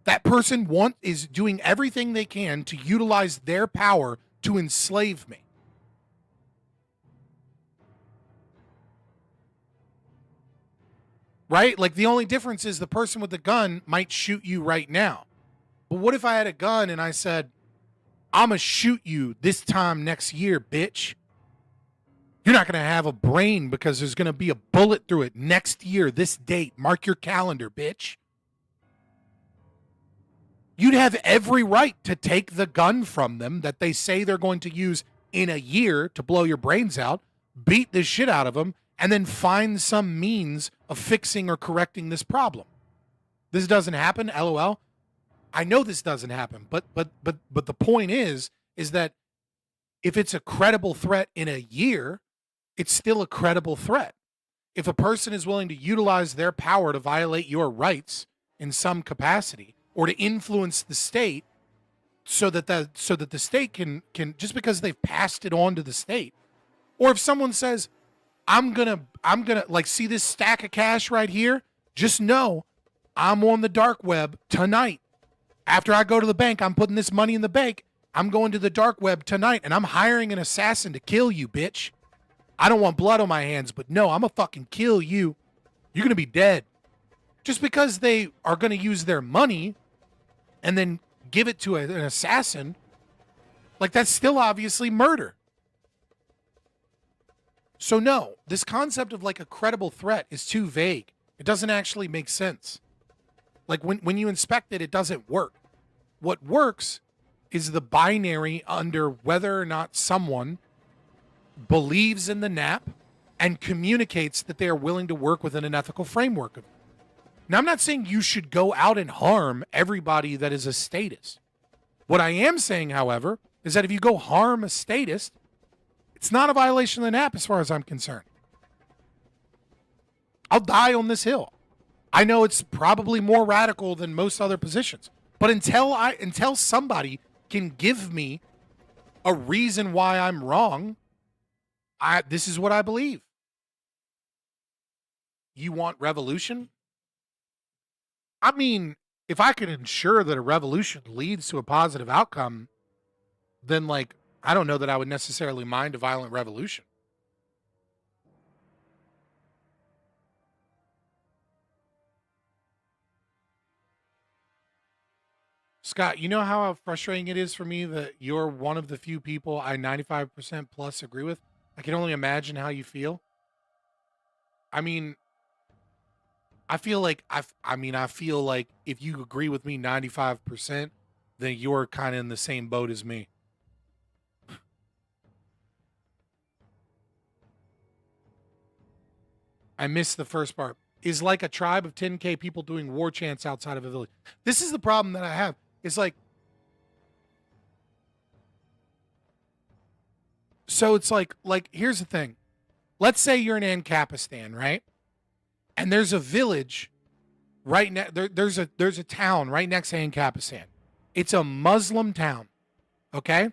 That person is doing everything they can to utilize their power to enslave me. Right? Like the only difference is the person with the gun might shoot you right now. But what if I had a gun and I said, I'm going to shoot you this time next year, bitch? You're not going to have a brain because there's going to be a bullet through it next year, this date. Mark your calendar, bitch. You'd have every right to take the gun from them that they say they're going to use in a year to blow your brains out, beat the shit out of them, and then find some means of fixing or correcting this problem. This doesn't happen, LOL. I know this doesn't happen, but the point is that if it's a credible threat in a year, it's still a credible threat. If a person is willing to utilize their power to violate your rights in some capacity or to influence the state so that the state can just because they've passed it on to the state, or if someone says, I'm gonna like, see this stack of cash right here? Just know I'm on the dark web tonight. After I go to the bank, I'm putting this money in the bank. I'm going to the dark web tonight and I'm hiring an assassin to kill you, bitch. I don't want blood on my hands, but no, I'm gonna fucking kill you. You're going to be dead. Just because they are going to use their money and then give it to an assassin, like that's still obviously murder. So no, this concept of like a credible threat is too vague. It doesn't actually make sense. Like when you inspect it, it doesn't work. What works is the binary under whether or not someone believes in the NAP and communicates that they are willing to work within an ethical framework of it. Now, I'm not saying you should go out and harm everybody that is a statist. What I am saying, however, is that if you go harm a statist, it's not a violation of the NAP as far as I'm concerned. I'll die on this hill. I know it's probably more radical than most other positions, but until somebody can give me a reason why I'm wrong, this is what I believe. You want revolution? I mean, if I can ensure that a revolution leads to a positive outcome, then like, I don't know that I would necessarily mind a violent revolution. Scott, you know how frustrating it is for me that you're one of the few people I 95% plus agree with? I can only imagine how you feel. I mean, I feel like I feel like if you agree with me 95%, then you're kind of in the same boat as me. I missed the first part. Is like a tribe of 10K people doing war chants outside of a village. This is the problem that I have. It's like, so it's like here's the thing. Let's say you're in Ancapistan, right? And there's a village right next. There's a town right next to Ancapistan. It's a Muslim town. Okay,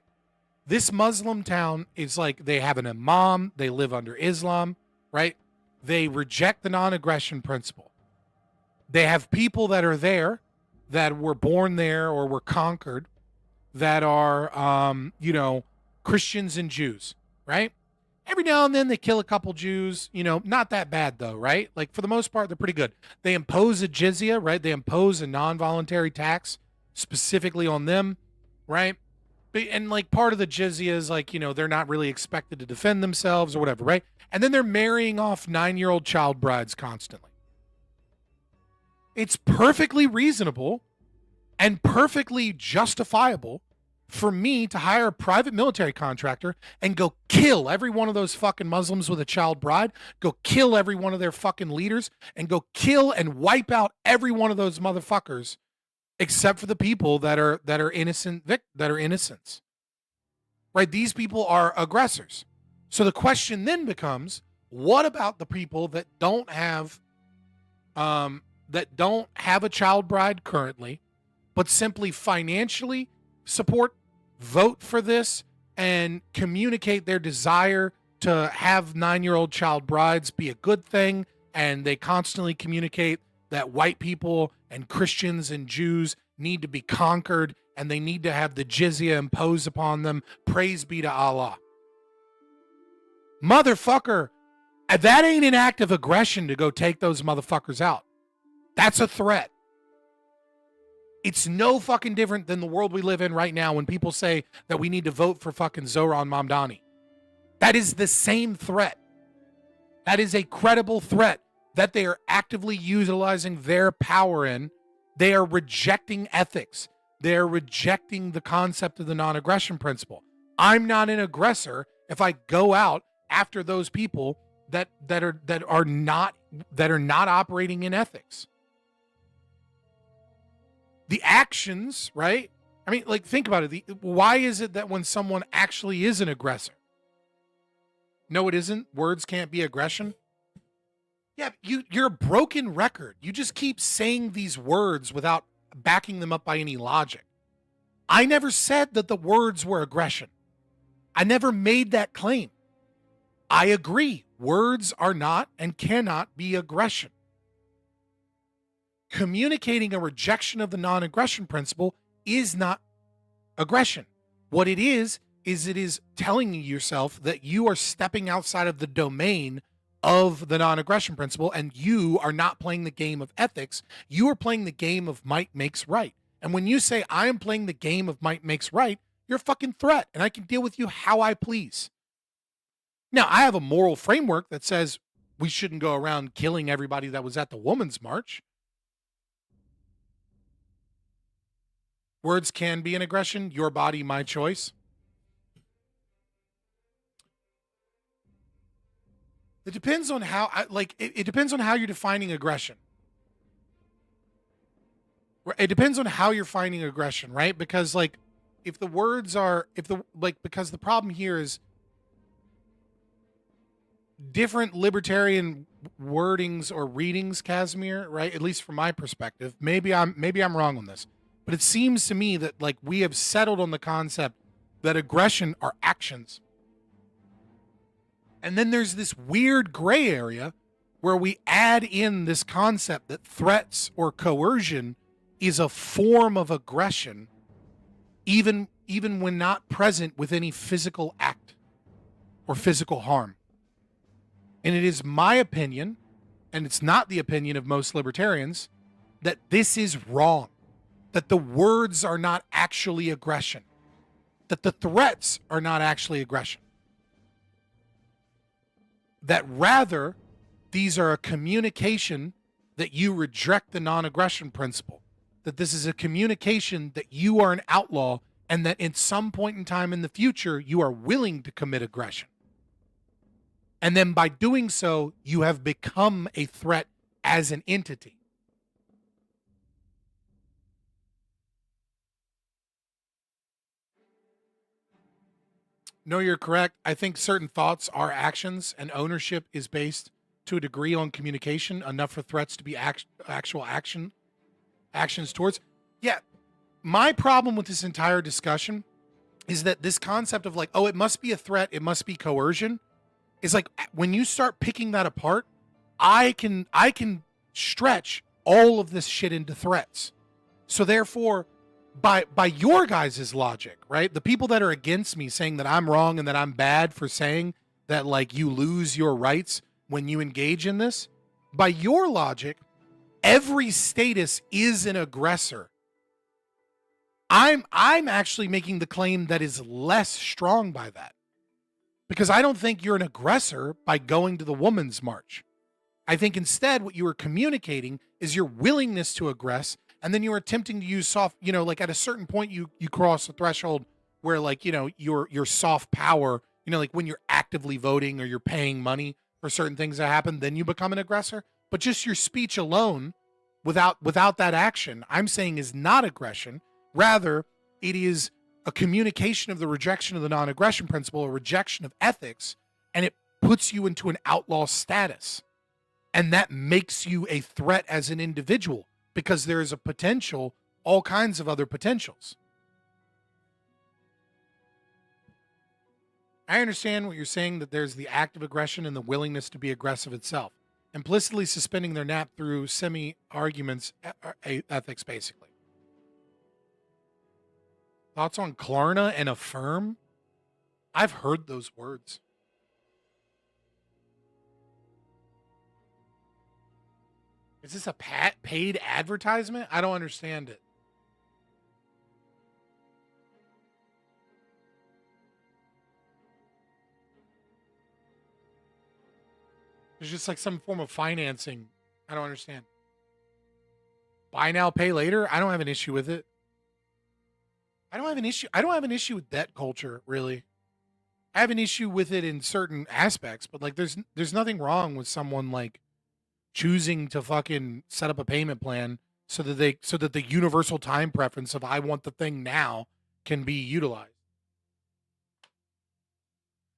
this Muslim town is like they have an imam. They live under Islam, right? They reject the non-aggression principle. They have people that are there that were born there or were conquered that are, Christians and Jews, right? Every now and then they kill a couple Jews, not that bad though, right? Like for the most part, they're pretty good. They impose a jizya, right? They impose a non-voluntary tax specifically on them, right? And like part of the jizya is like, they're not really expected to defend themselves or whatever, right? And then they're marrying off 9-year-old child brides constantly. It's perfectly reasonable and perfectly justifiable for me to hire a private military contractor and go kill every one of those fucking Muslims with a child bride, go kill every one of their fucking leaders, and go kill and wipe out every one of those motherfuckers except for the people that are innocent, that are innocents. Right? These people are aggressors. So the question then becomes, what about the people that don't have a child bride currently, but simply financially support, vote for this, and communicate their desire to have 9-year-old child brides be a good thing, and they constantly communicate that white people and Christians and Jews need to be conquered and they need to have the jizya imposed upon them. Praise be to Allah. Motherfucker, that ain't an act of aggression to go take those motherfuckers out. That's a threat. It's no fucking different than the world we live in right now when people say that we need to vote for fucking Zohran Mamdani. That is the same threat. That is a credible threat that they are actively utilizing their power in. They are rejecting ethics. They're rejecting the concept of the non-aggression principle. I'm not an aggressor if I go out after those people that are not operating in ethics. The actions, right? I mean, like, think about it. Why is it that when someone actually is an aggressor? No, it isn't. Words can't be aggression. Yeah, you're a broken record. You just keep saying these words without backing them up by any logic. I never said that the words were aggression. I never made that claim. I agree. Words are not and cannot be aggression. Communicating a rejection of the non-aggression principle is not aggression. What it is it is telling yourself that you are stepping outside of the domain of the non-aggression principle, and you are not playing the game of ethics. You are playing the game of might makes right. And when you say I am playing the game of might makes right, you're a fucking threat, and I can deal with you how I please. Now, I have a moral framework that says we shouldn't go around killing everybody that was at the Women's March. Words can be an aggression. Your body, my choice. It depends on how, it depends on how you're defining aggression. It depends on how you're finding aggression, right? Because like, if the words are, because the problem here is different libertarian wordings or readings, Casimir, right? At least from my perspective. Maybe I'm wrong on this, but it seems to me that like we have settled on the concept that aggression are actions. And then there's this weird gray area where we add in this concept that threats or coercion is a form of aggression, even when not present with any physical act or physical harm. And it is my opinion, and it's not the opinion of most libertarians, that this is wrong, that the words are not actually aggression, that the threats are not actually aggression, that rather these are a communication that you reject the non-aggression principle, that this is a communication that you are an outlaw, and that at some point in time in the future, you are willing to commit aggression. And then by doing so, you have become a threat as an entity. No, you're correct. I think certain thoughts are actions, and ownership is based to a degree on communication, enough for threats to be actual actions towards. Yeah, my problem with this entire discussion is that this concept of like, oh, it must be a threat, it must be coercion, is like when you start picking that apart, I can stretch all of this shit into threats. So therefore, by your guys' logic, right? The people that are against me saying that I'm wrong and that I'm bad for saying that like you lose your rights when you engage in this, by your logic, every status is an aggressor. I'm actually making the claim that is less strong by that. Because I don't think you're an aggressor by going to the Women's March. I think instead what you are communicating is your willingness to aggress, and then you're attempting to use soft, like at a certain point you cross the threshold where like, your soft power, like when you're actively voting or you're paying money for certain things that happen, then you become an aggressor. But just your speech alone without that action, I'm saying is not aggression. Rather, it is a communication of the rejection of the non-aggression principle, a rejection of ethics, and it puts you into an outlaw status. And that makes you a threat as an individual because there is a potential, all kinds of other potentials. I understand what you're saying, that there's the act of aggression and the willingness to be aggressive itself. Implicitly suspending their nap through semi-arguments ethics, basically. Thoughts on Klarna and Affirm? I've heard those words. Is this a paid advertisement? I don't understand it. There's just like some form of financing. I don't understand. Buy now, pay later? I don't have an issue with it. I don't have an issue with debt culture, really. I have an issue with it in certain aspects, but like there's nothing wrong with someone like choosing to fucking set up a payment plan so that the universal time preference of I want the thing now can be utilized.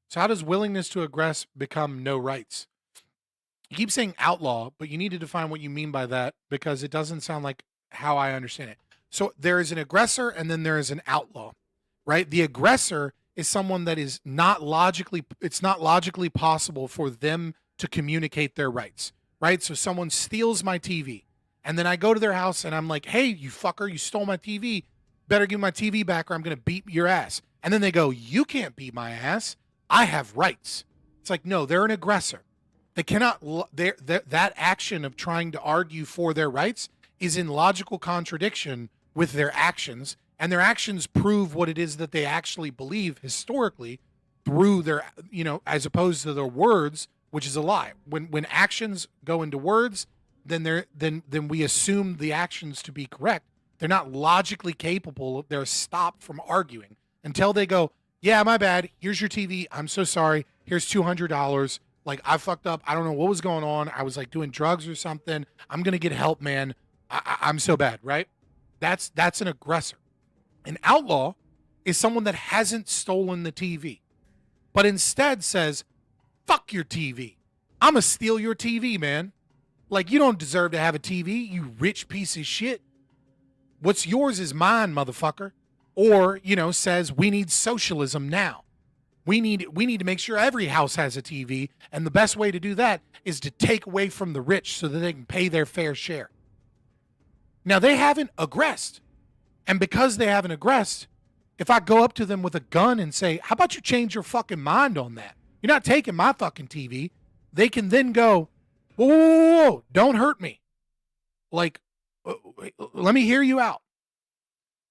So how does willingness to aggress become no rights? You keep saying outlaw, but you need to define what you mean by that because it doesn't sound like how I understand it. So there is an aggressor and then there is an outlaw, right? The aggressor is someone that is it's not logically possible for them to communicate their rights, right? So someone steals my TV and then I go to their house and I'm like, hey, you fucker, you stole my TV. Better give me my TV back or I'm going to beat your ass. And then they go, you can't beat my ass. I have rights. It's like, no, they're an aggressor. They cannot, that action of trying to argue for their rights is in logical contradiction with their actions, and their actions prove what it is that they actually believe historically through their, as opposed to their words, which is a lie. When actions go into words, then we assume the actions to be correct. They're not logically capable. They're stopped from arguing until they go, yeah, my bad. Here's your TV. I'm so sorry. Here's $200. Like, I fucked up. I don't know what was going on. I was like doing drugs or something. I'm going to get help, man. I'm so bad, right? That's an aggressor. An outlaw is someone that hasn't stolen the TV, but instead says, fuck your TV. I'm going to steal your TV, man. Like, you don't deserve to have a TV, you rich piece of shit. What's yours is mine, motherfucker. Or, says we need socialism now. We need to make sure every house has a TV, and the best way to do that is to take away from the rich so that they can pay their fair share. Now, they haven't aggressed. And because they haven't aggressed, if I go up to them with a gun and say, how about you change your fucking mind on that? You're not taking my fucking TV. They can then go, whoa, don't hurt me. Like, let me hear you out.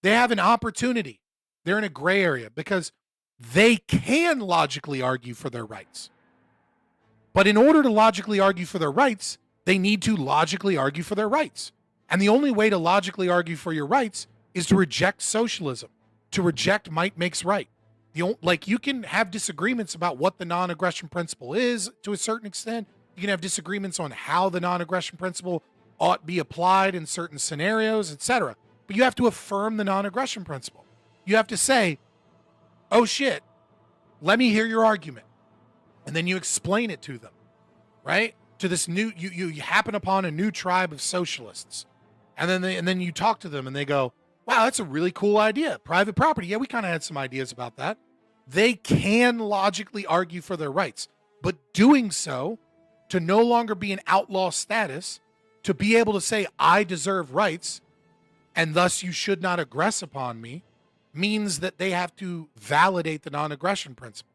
They have an opportunity. They're in a gray area because they can logically argue for their rights. But in order to logically argue for their rights, they need to logically argue for their rights. And the only way to logically argue for your rights is to reject socialism, to reject might makes right. You can have disagreements about what the non-aggression principle is to a certain extent. You can have disagreements on how the non-aggression principle ought be applied in certain scenarios, etc. But you have to affirm the non-aggression principle. You have to say, oh shit, let me hear your argument. And then you explain it to them, right? To this new, you happen upon a new tribe of socialists. And then you talk to them and they go, wow, that's a really cool idea. Private property. Yeah, we kind of had some ideas about that. They can logically argue for their rights, but doing so to no longer be an outlaw status, to be able to say, I deserve rights, and thus you should not aggress upon me, means that they have to validate the non-aggression principle.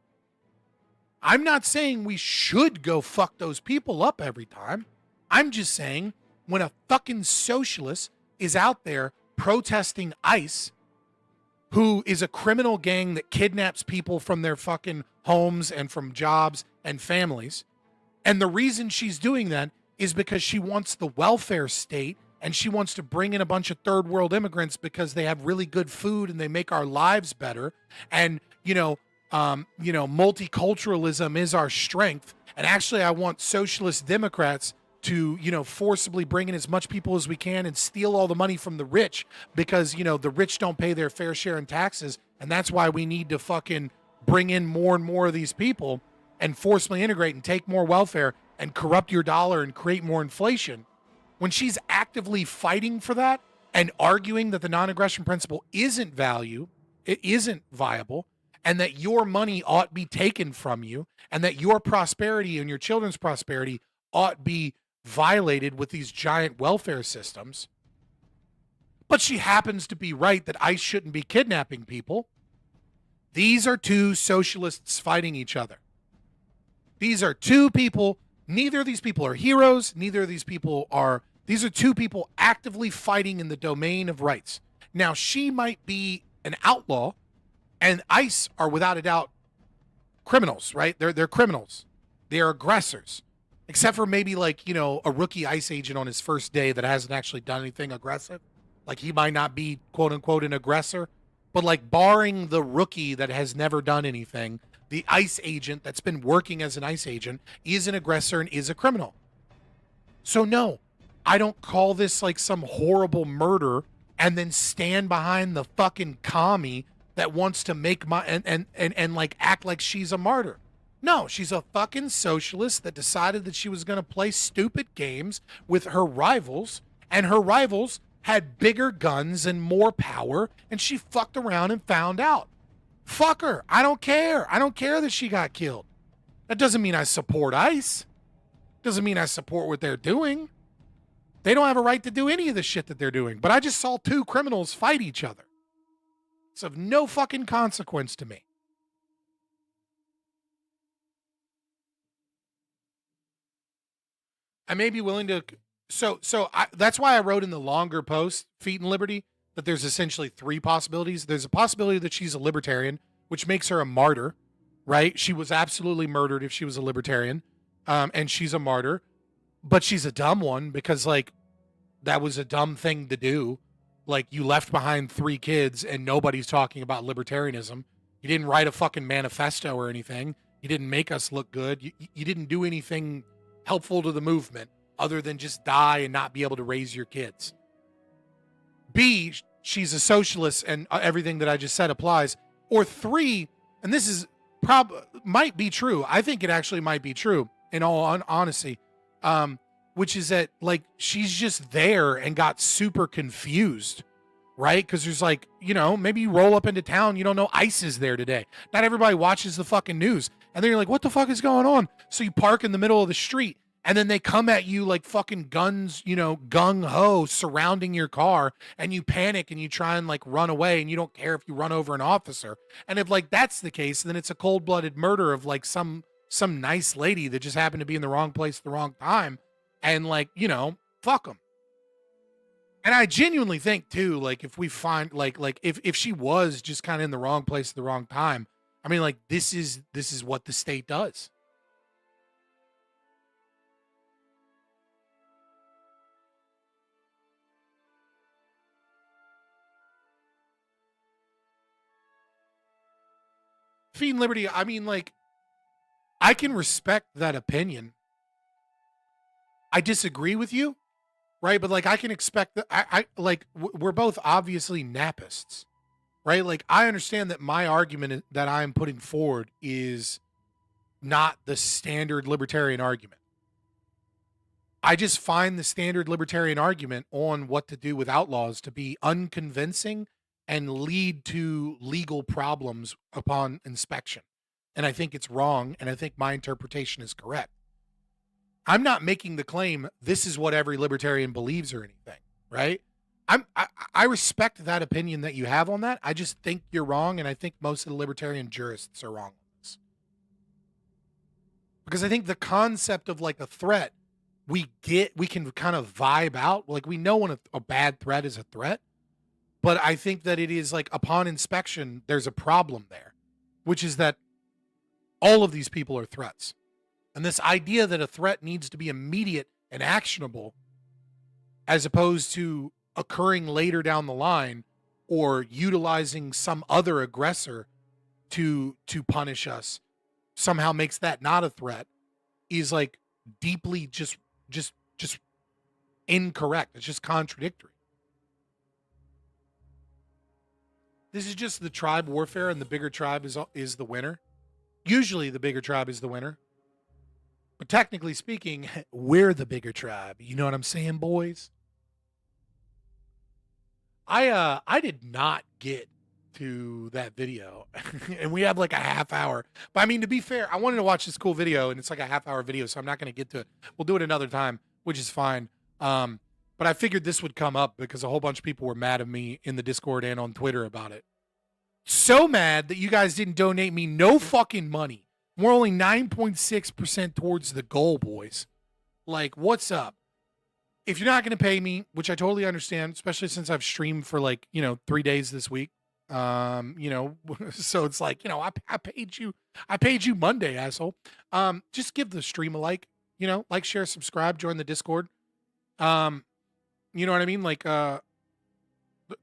I'm not saying we should go fuck those people up every time. I'm just saying when a fucking socialist is out there protesting ICE, who is a criminal gang that kidnaps people from their fucking homes and from jobs and families, and the reason she's doing that is because she wants the welfare state and she wants to bring in a bunch of third world immigrants because they have really good food and they make our lives better. And, multiculturalism is our strength. And actually, I want socialist Democrats to, forcibly bring in as much people as we can and steal all the money from the rich because, the rich don't pay their fair share in taxes. And that's why we need to fucking bring in more and more of these people and forcibly integrate and take more welfare and corrupt your dollar and create more inflation. When she's actively fighting for that and arguing that the non-aggression principle isn't viable, and that your money ought be taken from you, and that your prosperity and your children's prosperity ought be violated with these giant welfare systems, but she happens to be right that ICE shouldn't be kidnapping people. These are two socialists fighting each other. These are two people. Neither of these people are heroes. These are two people actively fighting in the domain of rights. Now, she might be an outlaw, and ICE are without a doubt criminals, right? They're criminals. They are aggressors. Except for maybe a rookie ICE agent on his first day that hasn't actually done anything aggressive. Like, he might not be, quote unquote, an aggressor. But barring the rookie that has never done anything, the ICE agent that's been working as an ICE agent is an aggressor and is a criminal. So no, I don't call this some horrible murder and then stand behind the fucking commie that wants to make and act like she's a martyr. No, she's a fucking socialist that decided that she was going to play stupid games with her rivals, and her rivals had bigger guns and more power, and she fucked around and found out. Fuck her. I don't care. I don't care that she got killed. That doesn't mean I support ICE. Doesn't mean I support what they're doing. They don't have a right to do any of the shit that they're doing. But I just saw two criminals fight each other. It's of no fucking consequence to me. I may be willing to. That's why I wrote in the longer post, Feet in Liberty, that there's essentially three possibilities. There's a possibility that she's a libertarian, which makes her a martyr, right? She was absolutely murdered if she was a libertarian, and she's a martyr, but she's a dumb one because, like, that was a dumb thing to do. Like, you left behind 3 kids and nobody's talking about libertarianism. You didn't write a fucking manifesto or anything. You didn't make us look good. You didn't do anything helpful to the movement other than just die and not be able to raise your kids. B, she's a socialist and everything that I just said applies. Or 3, and this is might be true. I think it actually might be true in all honesty. Which is that, like, she's just there and got super confused, right? Because there's, like, you know, maybe you roll up into town, you don't know ICE is there today. Not everybody watches the fucking news. And then you're like, what the fuck is going on? So you park in the middle of the street, and then they come at you like fucking guns, you know, gung-ho surrounding your car, and you panic and you try and, like, run away, and you don't care if you run over an officer. And if, like, that's the case, then it's a cold-blooded murder of, like, some nice lady that just happened to be in the wrong place at the wrong time. And, like, you know, fuck them. And I genuinely think, too, like, if we find, like if she was just kind of in the wrong place at the wrong time, I mean, like, this is what the state does. Feed Liberty, I mean, like, I can respect that opinion. I disagree with you, right? But, like, I can expect that we're both obviously Napists, right? Like, I understand that my argument that I'm putting forward is not the standard libertarian argument. I just find the standard libertarian argument on what to do with outlaws to be unconvincing and lead to legal problems upon inspection. And I think it's wrong, and I think my interpretation is correct. I'm not making the claim this is what every libertarian believes or anything, right? I respect that opinion that you have on that. I just think you're wrong, and I think most of the libertarian jurists are wrong on this. Because I think the concept of, like, a threat, we can kind of vibe out. Like, we know when a bad threat is a threat, but I think that it is, like, upon inspection, there's a problem there, which is that all of these people are threats. And this idea that a threat needs to be immediate and actionable as opposed to occurring later down the line or utilizing some other aggressor to punish us somehow makes that not a threat is, like, deeply just incorrect. It's just contradictory. This is just the tribe warfare, and the bigger tribe is the winner. Usually the bigger tribe is the winner. But technically speaking, we're the bigger tribe. You know what I'm saying, boys? I did not get to that video. And we have like a half hour. But I mean, to be fair, I wanted to watch this cool video, and it's like a half-hour video, so I'm not going to get to it. We'll do it another time, which is fine. But I figured this would come up because a whole bunch of people were mad at me in the Discord and on Twitter about it. So mad that you guys didn't donate me no fucking money. We're only 9.6% towards the goal, boys. Like, what's up? If you're not going to pay me, which I totally understand, especially since I've streamed for 3 days this week. So it's like, I paid you Monday, asshole. Just give the stream a like, like, share, subscribe, join the Discord. You know what I mean? Like,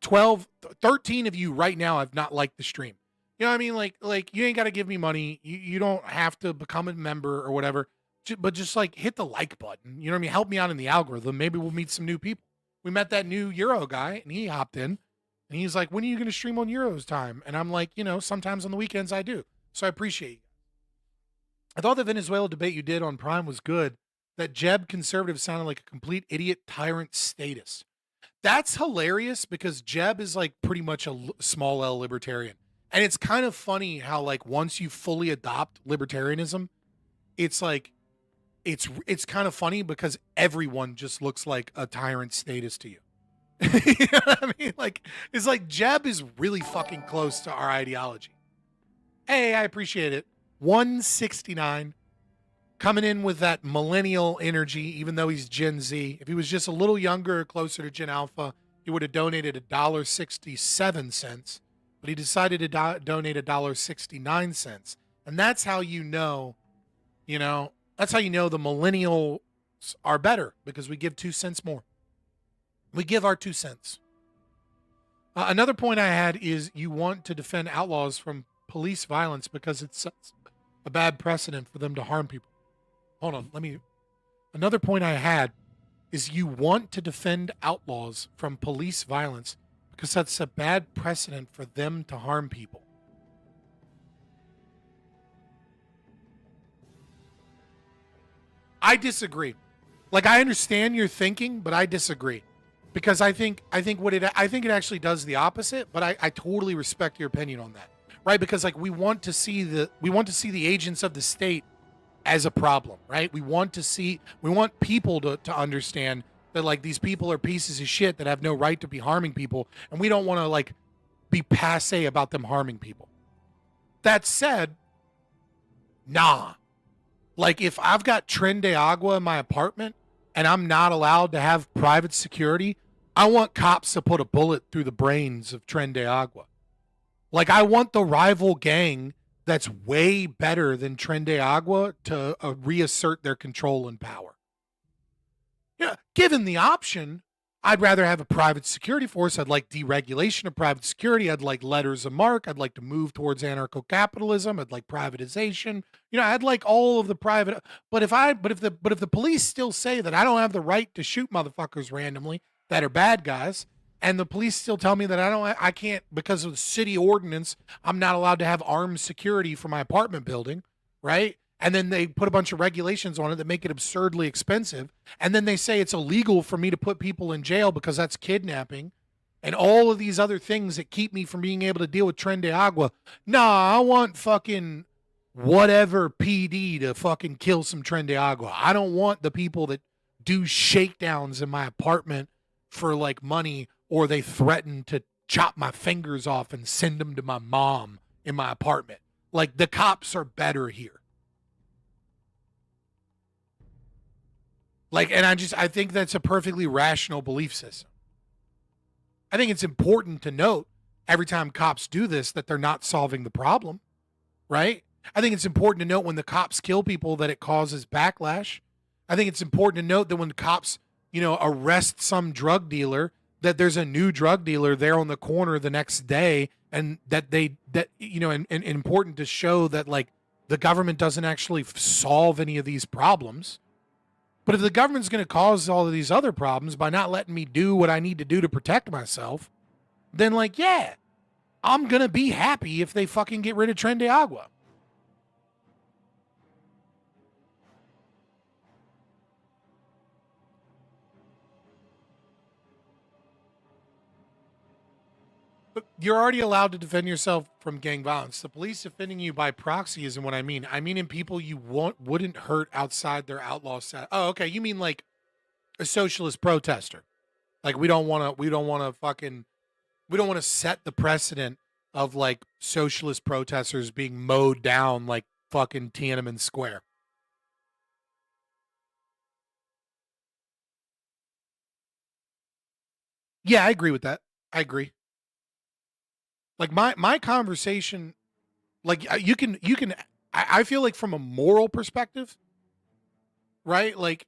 13 of you right now have not liked the stream. You know what I mean? Like you ain't got to give me money. You don't have to become a member or whatever, but just like hit the like button. You know what I mean? Help me out in the algorithm. Maybe we'll meet some new people. We met that new Euro guy and he hopped in and he's like, when are you going to stream on Euro's time? And I'm like, sometimes on the weekends I do. So I appreciate you. I thought the Venezuela debate you did on Prime was good. That Jeb conservative sounded like a complete idiot tyrant status. That's hilarious because Jeb is like pretty much a small L libertarian. And it's kind of funny how, like, once you fully adopt libertarianism, it's like, it's kind of funny because everyone just looks like a tyrant status to you. You know what I mean? Like, it's like Jeb is really fucking close to our ideology. Hey, I appreciate it. 169. coming in with that millennial energy, even though he's Gen Z. If he was just a little younger or closer to Gen Alpha, he would have donated $1.67, but he decided to donate $1.69. And that's how that's how you know the millennials are better, because we give 2 cents more. We give our 2 cents. Another point I had is you want to defend outlaws from police violence because it's a bad precedent for them to harm people. Hold on, another point I had is you want to defend outlaws from police violence because that's a bad precedent for them to harm people. I disagree. Like, I understand your thinking, but I disagree. Because I think it actually does the opposite, but I totally respect your opinion on that. Right? Because like we want to see the agents of the state as a problem, right? We want people to understand that like these people are pieces of shit that have no right to be harming people, and we don't want to like be passe about them harming people. That said, nah. Like if I've got Tren de Agua in my apartment and I'm not allowed to have private security, I want cops to put a bullet through the brains of Tren de Agua. Like I want the rival gang that's way better than Tren de Agua to reassert their control and power. Yeah, given the option, I'd rather have a private security force. I'd like deregulation of private security. I'd like letters of marque. I'd like to move towards anarcho-capitalism. I'd like privatization. I'd like all of the private. But if the police still say that I don't have the right to shoot motherfuckers randomly that are bad guys, and the police still tell me that I can't, because of the city ordinance, I'm not allowed to have armed security for my apartment building, right? And then they put a bunch of regulations on it that make it absurdly expensive. And then they say it's illegal for me to put people in jail because that's kidnapping. And all of these other things that keep me from being able to deal with Tren de Agua. Nah, I want fucking whatever PD to fucking kill some Tren de Agua. I don't want the people that do shakedowns in my apartment for like money, or they threaten to chop my fingers off and send them to my mom in my apartment. Like the cops are better here. Like, and I think that's a perfectly rational belief system. I think it's important to note every time cops do this that they're not solving the problem, right? I think it's important to note when the cops kill people that it causes backlash. I think it's important to note that when cops, arrest some drug dealer, that there's a new drug dealer there on the corner the next day, and and important to show that like the government doesn't actually solve any of these problems. But if the government's going to cause all of these other problems by not letting me do what I need to do to protect myself, then like, yeah, I'm going to be happy if they fucking get rid of Tren de Agua. But you're already allowed to defend yourself from gang violence. The police defending you by proxy isn't what I mean. I mean in people you wouldn't hurt outside their outlaw status. Oh, okay. You mean like a socialist protester? Like we don't want to set the precedent of like socialist protesters being mowed down like fucking Tiananmen Square. Yeah, I agree with that. I agree. Like my conversation, like you can, I feel like from a moral perspective, right? Like,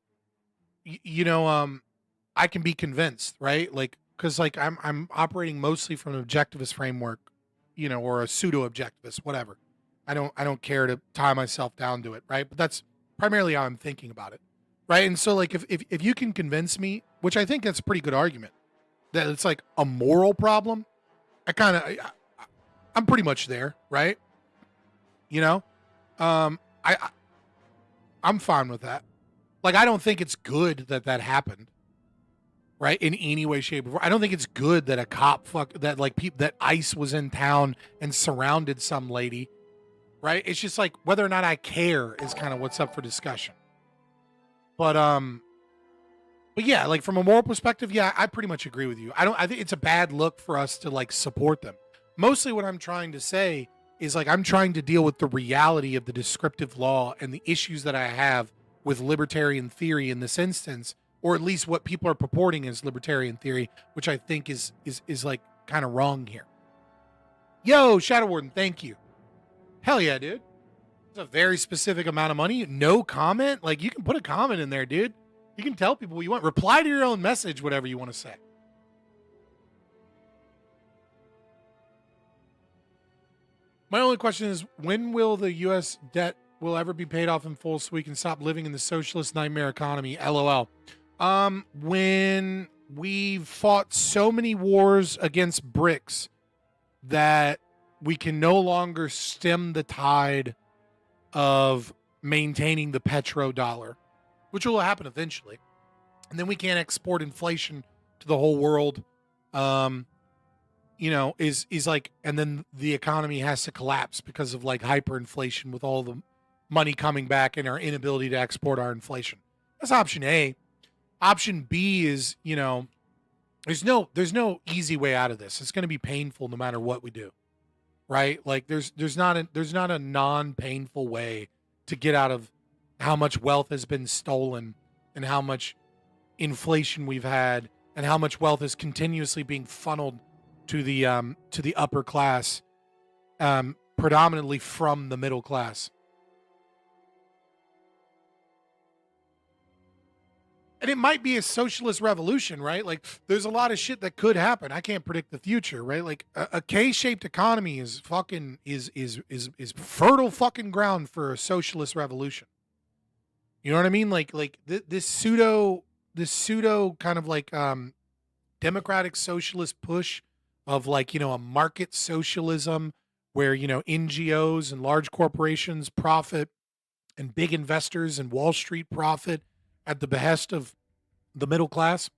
I can be convinced, right? Like, cause like I'm operating mostly from an objectivist framework, or a pseudo objectivist, whatever. I don't care to tie myself down to it. Right. But that's primarily how I'm thinking about it. Right. And so like, if you can convince me, which I think that's a pretty good argument, that it's like a moral problem, I'm pretty much there, right? I'm fine with that. Like, I don't think it's good that happened, right? In any way, shape, or form. I don't think it's good that a cop that ICE was in town and surrounded some lady, right? It's just like whether or not I care is kind of what's up for discussion. But yeah, like from a moral perspective, yeah, I pretty much agree with you. I think it's a bad look for us to like support them. Mostly what I'm trying to say is like I'm trying to deal with the reality of the descriptive law and the issues that I have with libertarian theory in this instance, or at least what people are purporting as libertarian theory, which I think is like kind of wrong here. Yo, Shadow Warden, thank you. Hell yeah, dude. It's a very specific amount of money. No comment. Like, you can put a comment in there, dude. You can tell people what you want. Reply to your own message, whatever you want to say. My only question is, when will the U.S. debt will ever be paid off in full so we can stop living in the socialist nightmare economy? LOL. When we've fought so many wars against BRICS that we can no longer stem the tide of maintaining the petrodollar, which will happen eventually. And then we can't export inflation to the whole world. Is like, and then the economy has to collapse because of like hyperinflation with all the money coming back and our inability to export our inflation. That's option A. Option B is, there's no easy way out of this. It's going to be painful no matter what we do. Right? Like there's not a non-painful way to get out of how much wealth has been stolen and how much inflation we've had and how much wealth is continuously being funneled to the upper class, predominantly from the middle class. And it might be a socialist revolution, right? Like, there's a lot of shit that could happen. I can't predict the future, right? Like, a K-shaped economy is fucking is fertile fucking ground for a socialist revolution. You know what I mean? Like this pseudo kind of like democratic socialist push of like, a market socialism where, NGOs and large corporations profit and big investors and Wall Street profit at the behest of the middle class.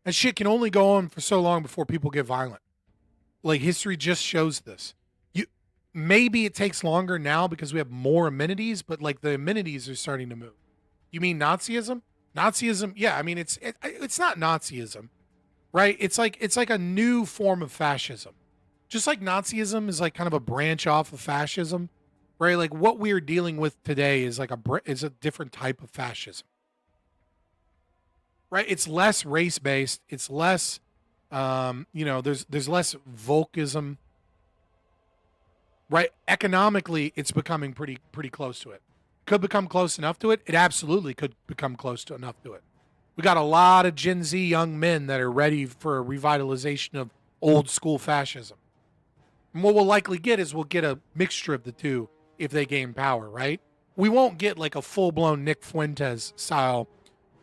That shit can only go on for so long before people get violent. Like, history just shows this. Maybe it takes longer now because we have more amenities, but like the amenities are starting to move. You mean Nazism? Nazism, yeah, I mean it's not Nazism, right? It's like a new form of fascism. Just like Nazism is like kind of a branch off of fascism. Right, like what we are dealing with today is like is a different type of fascism. Right, it's less race based. It's less, there's less Volkism. Right, economically, it's becoming pretty close to it. Could become close enough to it. It absolutely could become close to enough to it. We got a lot of Gen Z young men that are ready for a revitalization of old school fascism. And what we'll likely get is we'll get a mixture of the two. If they gain power, right? We won't get like a full-blown Nick Fuentes style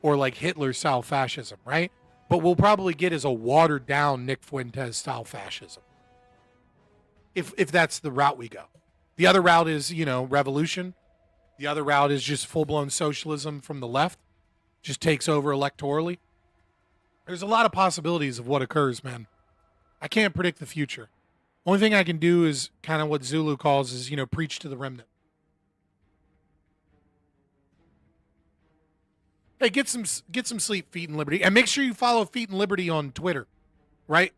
or like Hitler style fascism, right? But we'll probably get is a watered-down Nick Fuentes style fascism. If that's the route we go. The other route is, revolution. The other route is just full-blown socialism from the left. Just takes over electorally. There's a lot of possibilities of what occurs, man. I can't predict the future. Only thing I can do is kind of what Zulu calls is, preach to the remnant. Hey, get some sleep, Feet and Liberty, and make sure you follow Feet and Liberty on Twitter, right?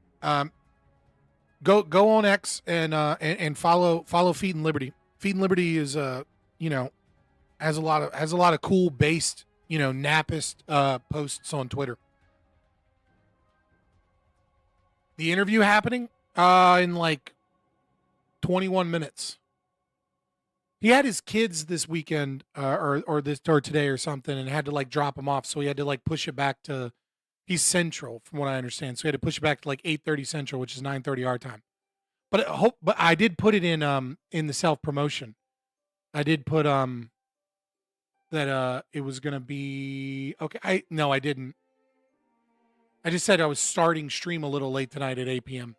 Go on X and follow Feet and Liberty. Feet and Liberty is has a lot of cool based napist posts on Twitter. The interview happening. In like 21 minutes. He had his kids this weekend or today or something and had to like drop them off. So he had to like push it back to, he's Central from what I understand. So he had to push it back to like 8:30 Central, which is 9:30 our time. But I did put it in the self-promotion. I did put that it was going to be okay. I didn't. I just said I was starting stream a little late tonight at 8 p.m.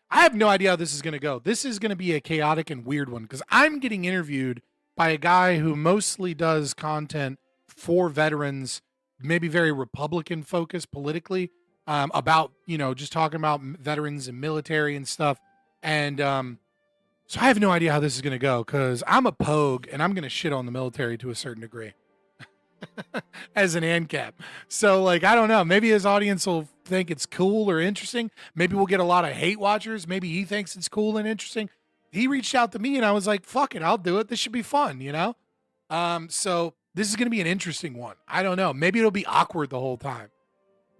I have no idea how this is going to go. This is going to be a chaotic and weird one because I'm getting interviewed by a guy who mostly does content for veterans, maybe very Republican focused politically, about, just talking about veterans and military and stuff. And so I have no idea how this is going to go because I'm a pogue and I'm going to shit on the military to a certain degree. as an ANCAP. So like, I don't know, maybe his audience will think it's cool or interesting. Maybe we'll get a lot of hate watchers. Maybe he thinks it's cool and interesting. He reached out to me and I was like, fuck it, I'll do it. This should be fun, you know? So this is going to be an interesting one. I don't know. Maybe it'll be awkward the whole time,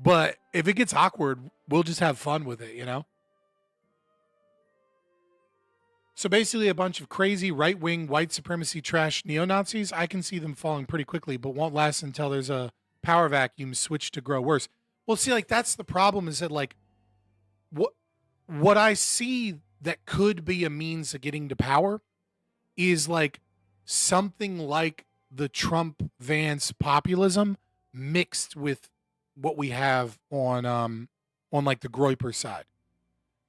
but if it gets awkward, we'll just have fun with it, you know? So basically a bunch of crazy right-wing white supremacy trash neo-Nazis. I can see them falling pretty quickly, but won't last until there's a power vacuum switch to grow worse. Well, see, like, that's the problem, is that, like, what I see that could be a means of getting to power is, like, something like the Trump-Vance populism mixed with what we have on like, the Groyper side,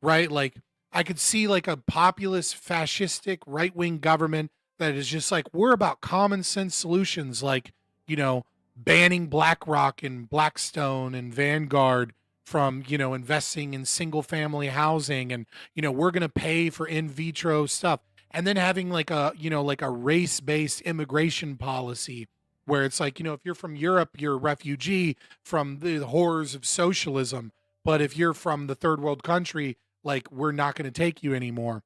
right? Like, I could see like a populist, fascistic, right-wing government that is just like, we're about common sense solutions, like, you know, banning BlackRock and Blackstone and Vanguard from, you know, investing in single family housing, and, you know, we're going to pay for in vitro stuff. And then having like a, you know, like a race-based immigration policy where it's like, you know, if you're from Europe, you're a refugee from the horrors of socialism. But if you're from the third world country, like, we're not going to take you anymore,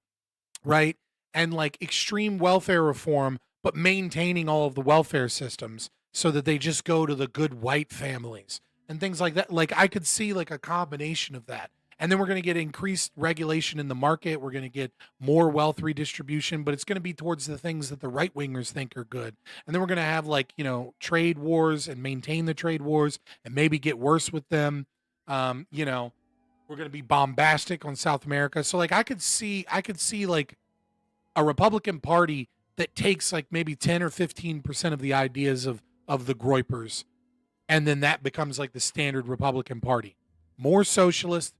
right? And like extreme welfare reform, but maintaining all of the welfare systems so that they just go to the good white families and things like that. Like, I could see like a combination of that. And then we're going to get increased regulation in the market. We're going to get more wealth redistribution, but it's going to be towards the things that the right wingers think are good. And then we're going to have like, you know, trade wars and maintain the trade wars and maybe get worse with them. You know, we're going to be bombastic on South America. So like, I could see like a Republican Party that takes like maybe 10 or 15% of the ideas of the Groypers. And then that becomes like the standard Republican Party, more socialist,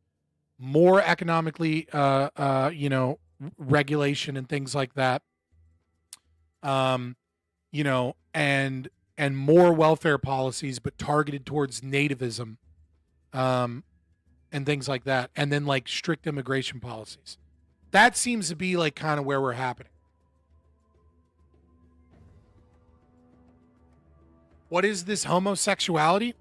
more economically, you know, regulation and things like that. You know, and more welfare policies, but targeted towards nativism. And things like that. And then like strict immigration policies. That seems to be like kind of where we're happening. What is this homosexuality?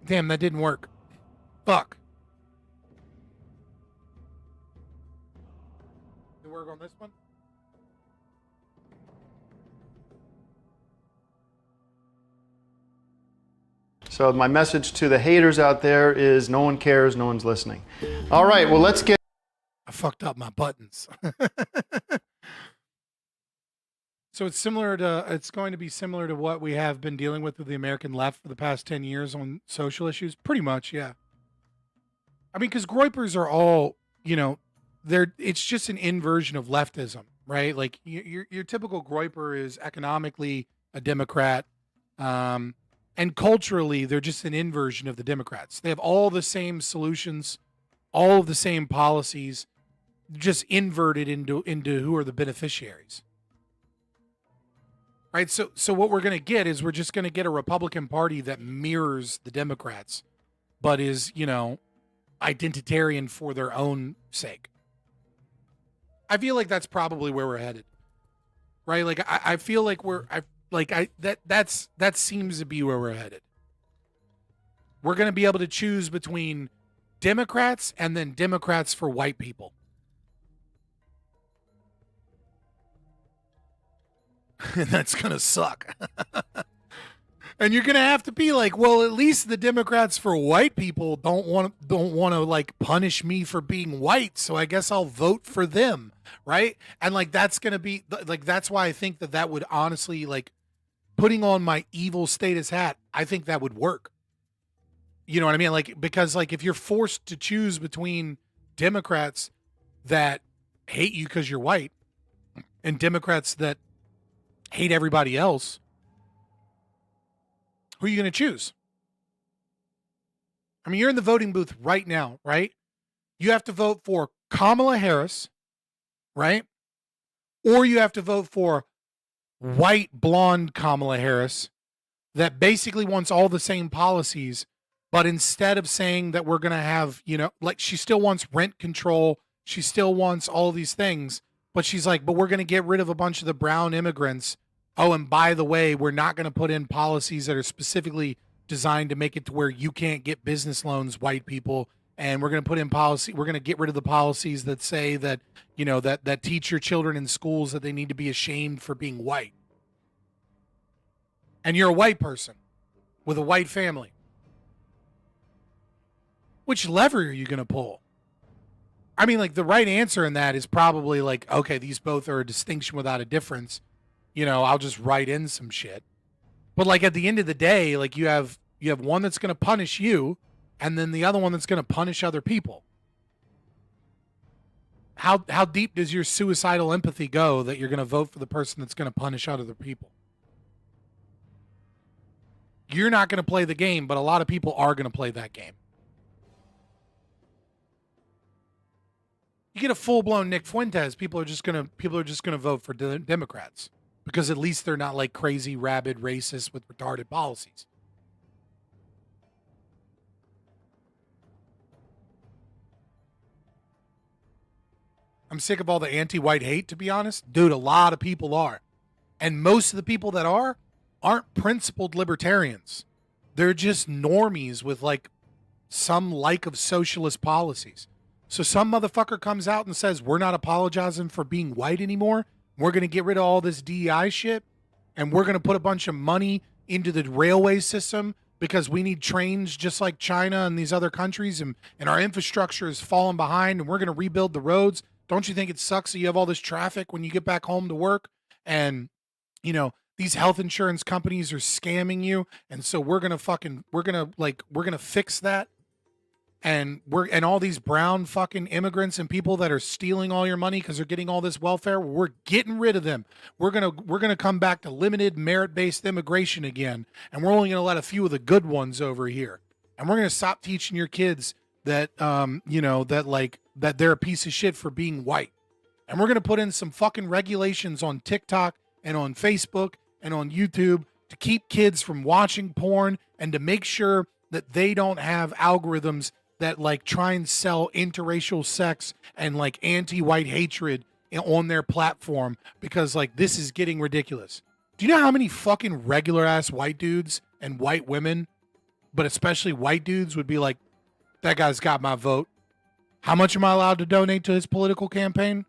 Damn, that didn't work. Fuck. Work on this one. So my message to the haters out there is no one cares, no one's listening. All right, well, let's get... I fucked up my buttons. So it's going to be similar to what we have been dealing with the American left for the past 10 years on social issues. Pretty much, yeah. I mean, because Groypers are all, you know, it's just an inversion of leftism, right? Like your typical Groyper is economically a Democrat, and culturally they're just an inversion of the Democrats. They have all the same solutions, all of the same policies, just inverted into who are the beneficiaries, right? So what we're going to get is we're just going to get a Republican Party that mirrors the Democrats, but is, you know, identitarian for their own sake. I feel like that's probably where we're headed, right? Like I feel like that seems to be where we're headed. We're going to be able to choose between Democrats and then Democrats for white people. And that's going to suck. And you're going to have to be like, well, at least the Democrats for white people don't want to like punish me for being white, so I guess I'll vote for them, right? And like that's going to be like, that's why I think that would honestly, like, putting on my evil status hat, I think that would work. You know what I mean? Like, because like if you're forced to choose between Democrats that hate you because you're white and Democrats that hate everybody else, who are you going to choose? I mean, you're in the voting booth right now, right? You have to vote for Kamala Harris, right? Or you have to vote for white blonde Kamala Harris that basically wants all the same policies, but instead of saying that we're going to have, like she still wants rent control, she still wants all these things, but she's like, but we're going to get rid of a bunch of the brown immigrants. Oh, and by the way, we're not going to put in policies that are specifically designed to make it to where you can't get business loans, white people. And we're going to put in policy. We're going to get rid of the policies that say that, that teach your children in schools that they need to be ashamed for being white. And you're a white person with a white family. Which lever are you going to pull? I mean, like, the right answer in that is probably like, okay, these both are a distinction without a difference. I'll just write in some shit. But like at the end of the day, like you have one that's going to punish you, and then the other one that's going to punish other people. How deep does your suicidal empathy go that you're going to vote for the person that's going to punish other people? You're not going to play the game, but a lot of people are going to play that game. You get a full-blown Nick Fuentes, people are just going to vote for Democrats. Because at least they're not like crazy, rabid racists with retarded policies. I'm sick of all the anti-white hate, to be honest. Dude, a lot of people are. And most of the people that aren't principled libertarians. They're just normies with like some like of socialist policies. So some motherfucker comes out and says, we're not apologizing for being white anymore. We're going to get rid of all this DEI shit, and we're going to put a bunch of money into the railway system because we need trains just like China and these other countries, and our infrastructure is falling behind, and we're going to rebuild the roads. Don't you think it sucks that you have all this traffic when you get back home to work? And, these health insurance companies are scamming you, and so we're going to fix that. And all these brown fucking immigrants and people that are stealing all your money because they're getting all this welfare, we're getting rid of them. We're gonna come back to limited merit-based immigration again, and we're only gonna let a few of the good ones over here. And we're gonna stop teaching your kids that that they're a piece of shit for being white. And we're gonna put in some fucking regulations on TikTok and on Facebook and on YouTube to keep kids from watching porn and to make sure that they don't have algorithms that like try and sell interracial sex and like anti-white hatred on their platform, because like this is getting ridiculous. Do you know how many fucking regular ass white dudes and white women, but especially white dudes, would be like, that guy's got my vote. How much am I allowed to donate to his political campaign?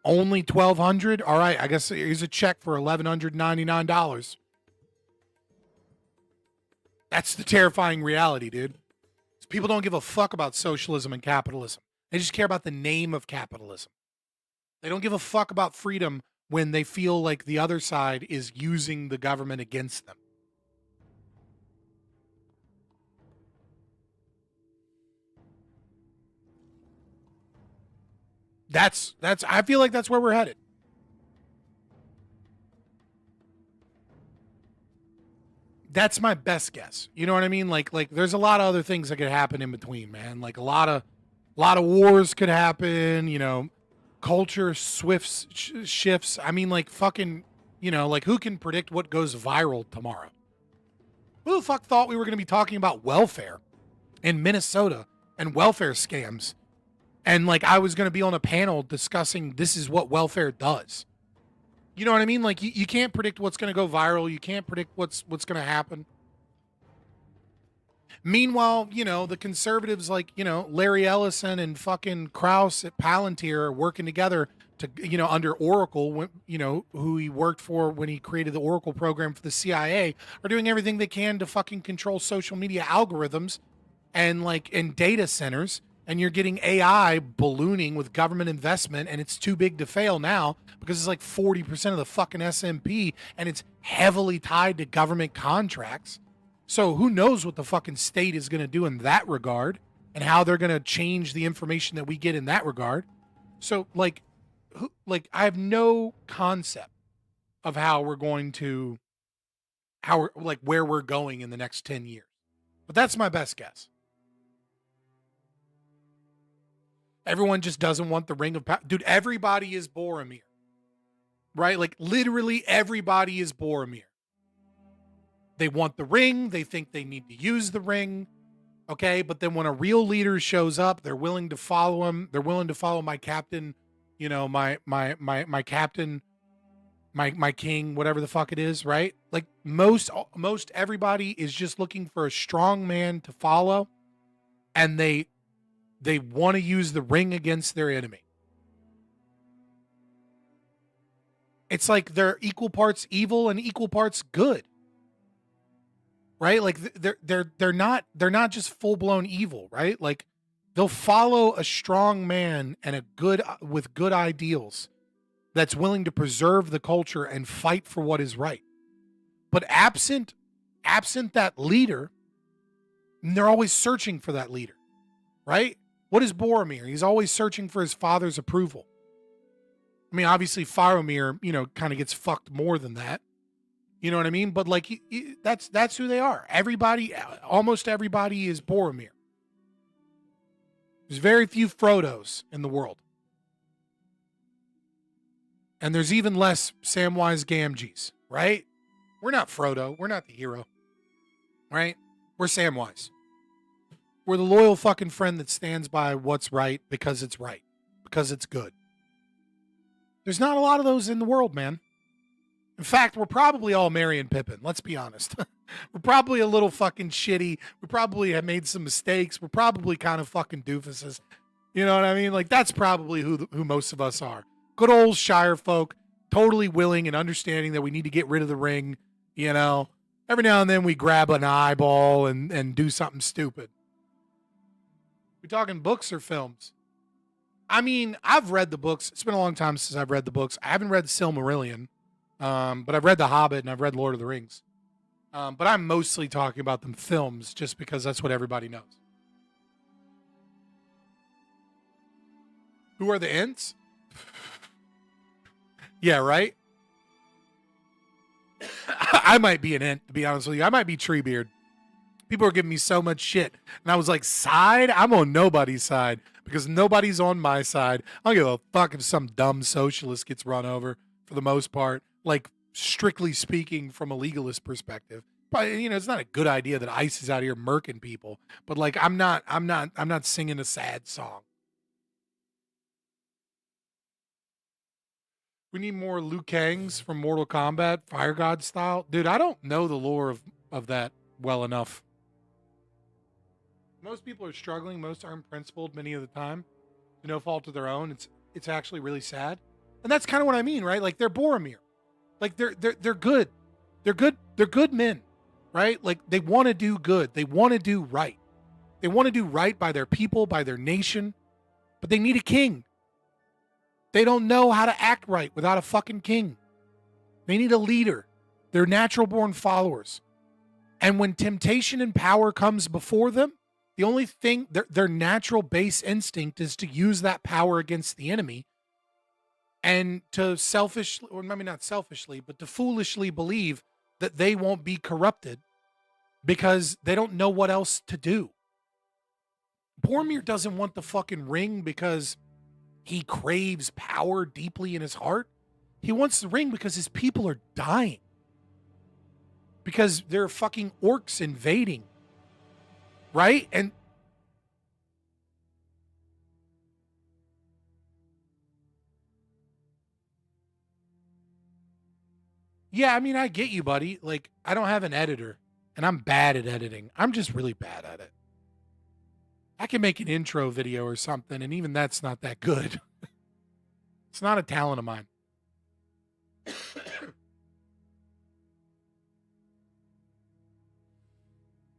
Only $1,200? All right, I guess here's a check for $1,199. That's the terrifying reality, dude. People don't give a fuck about socialism and capitalism. They just care about the name of capitalism. They don't give a fuck about freedom when they feel like the other side is using the government against them. I feel like that's where we're headed. That's my best guess. You know what I mean? Like there's a lot of other things that could happen in between, man. Like a lot of wars could happen, culture shifts. I mean, like fucking, like who can predict what goes viral tomorrow? Who the fuck thought we were going to be talking about welfare in Minnesota and welfare scams? And like I was going to be on a panel discussing this is what welfare does. You know what I mean? Like you can't predict what's going to go viral. You can't predict what's going to happen. Meanwhile, the conservatives like, Larry Ellison and fucking Krauss at Palantir are working together to, under Oracle, who he worked for when he created the Oracle program for the CIA, are doing everything they can to fucking control social media algorithms and like in data centers. And you're getting AI ballooning with government investment, and it's too big to fail now because it's like 40% of the fucking S&P, and it's heavily tied to government contracts. So who knows what the fucking state is going to do in that regard and how they're going to change the information that we get in that regard. So like I have no concept of how we're going to, where we're going in the next 10 years. But that's my best guess. Everyone just doesn't want the ring of power. Dude, everybody is Boromir. Right? Like, literally everybody is Boromir. They want the ring. They think they need to use the ring. Okay. But then when a real leader shows up, they're willing to follow him. They're willing to follow my captain, you know, my captain, my king, whatever the fuck it is, right? Like most everybody is just looking for a strong man to follow, and they want to use the ring against their enemy. It's like they're equal parts evil and equal parts good. Right? Like they're not just full-blown evil, right? Like they'll follow a strong man and with good ideals that's willing to preserve the culture and fight for what is right. But absent that leader, they're always searching for that leader, right? What is Boromir? He's always searching for his father's approval. I mean, obviously Faramir, you know, kind of gets fucked more than that. You know what I mean? But like, that's who they are. Almost everybody is Boromir. There's very few Frodos in the world. And there's even less Samwise Gamgees, right? We're not Frodo. We're not the hero, right? We're Samwise. We're the loyal fucking friend that stands by what's right, because it's good. There's not a lot of those in the world, man. In fact, we're probably all Merry and Pippin. Let's be honest. We're probably a little fucking shitty. We probably have made some mistakes. We're probably kind of fucking doofuses. You know what I mean? Like, that's probably who most of us are. Good old Shire folk, totally willing and understanding that we need to get rid of the ring. You know, every now and then we grab an eyeball and do something stupid. We talking books or films? I mean, I've read the books. It's been a long time since I've read the books. I haven't read the Silmarillion. But I've read The Hobbit and I've read Lord of the Rings. But I'm mostly talking about the films just because that's what everybody knows. Who are the Ents? Yeah, right? I might be an Ent, to be honest with you. I might be Treebeard. People are giving me so much shit. And I was like, side? I'm on nobody's side because nobody's on my side. I don't give a fuck if some dumb socialist gets run over for the most part. Like, strictly speaking, from a legalist perspective, but you know, it's not a good idea that ICE is out here murking people. But like, I'm not singing a sad song. We need more Liu Kangs from Mortal Kombat, Fire God style, dude. I don't know the lore of that well enough. Most people are struggling. Most are unprincipled. Many of the time, to no fault of their own. It's actually really sad, and that's kind of what I mean, right? Like they're Boromir. Like they're good. They're good men, right? Like they want to do good. They want to do right. They want to do right by their people, by their nation, but they need a king. They don't know how to act right without a fucking king. They need a leader. They're natural born followers. And when temptation and power comes before them, the only thing, their natural base instinct is to use that power against the enemy. And to selfishly, or maybe not selfishly, but to foolishly believe that they won't be corrupted because they don't know what else to do. Boromir doesn't want the fucking ring because he craves power deeply in his heart. He wants the ring because his people are dying. Because there are fucking orcs invading. Right? And yeah, I mean, I get you, buddy. Like, I don't have an editor, and I'm bad at editing. I'm just really bad at it. I can make an intro video or something, and even that's not that good. It's not a talent of mine.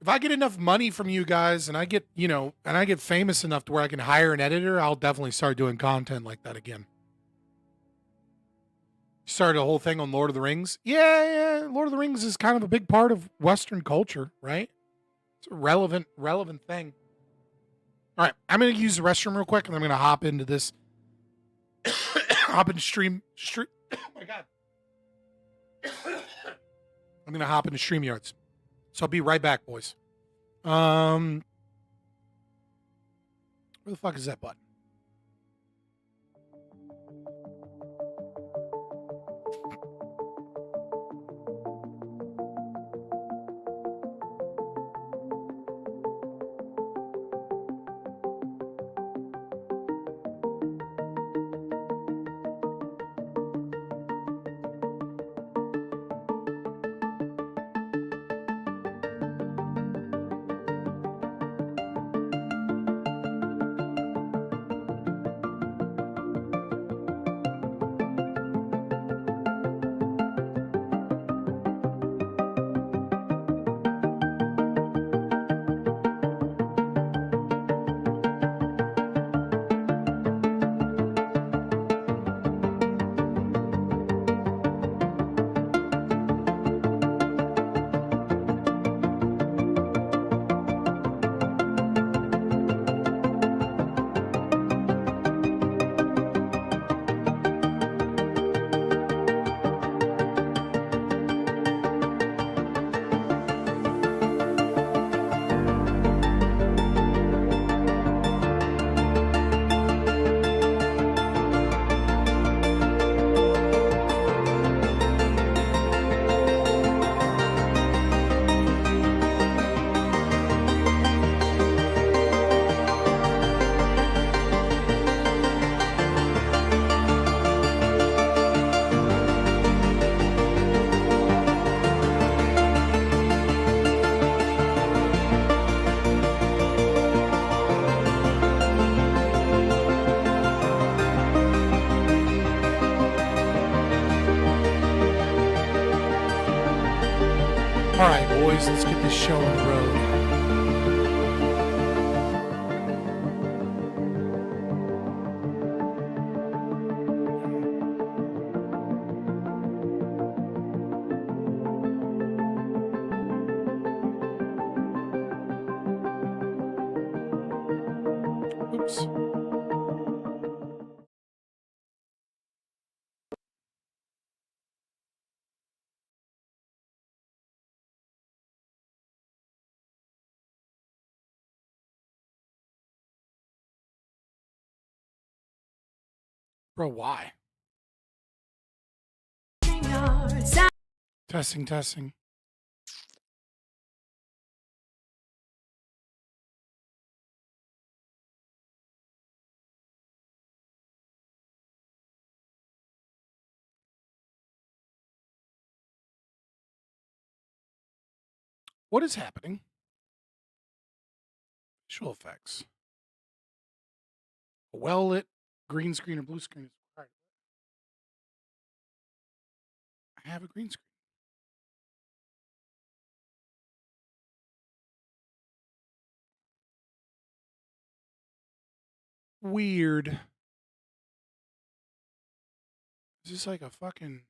If I get enough money from you guys, and I get, you know, and I get famous enough to where I can hire an editor, I'll definitely start doing content like that again. Started a whole thing on Lord of the Rings. Yeah, Lord of the Rings is kind of a big part of Western culture, right? It's a relevant thing. All right, I'm going to use the restroom real quick, and I'm going to hop into this. Hop into stream. Oh my God. I'm going to hop into StreamYards. So I'll be right back, boys. Where the fuck is that button? All right, boys, let's get this show on the road. Oops. Bro, why? Testing, testing. What is happening? Visual effects. A well-lit green screen or blue screen is required. I have a green screen. Weird. Is this like a fucking...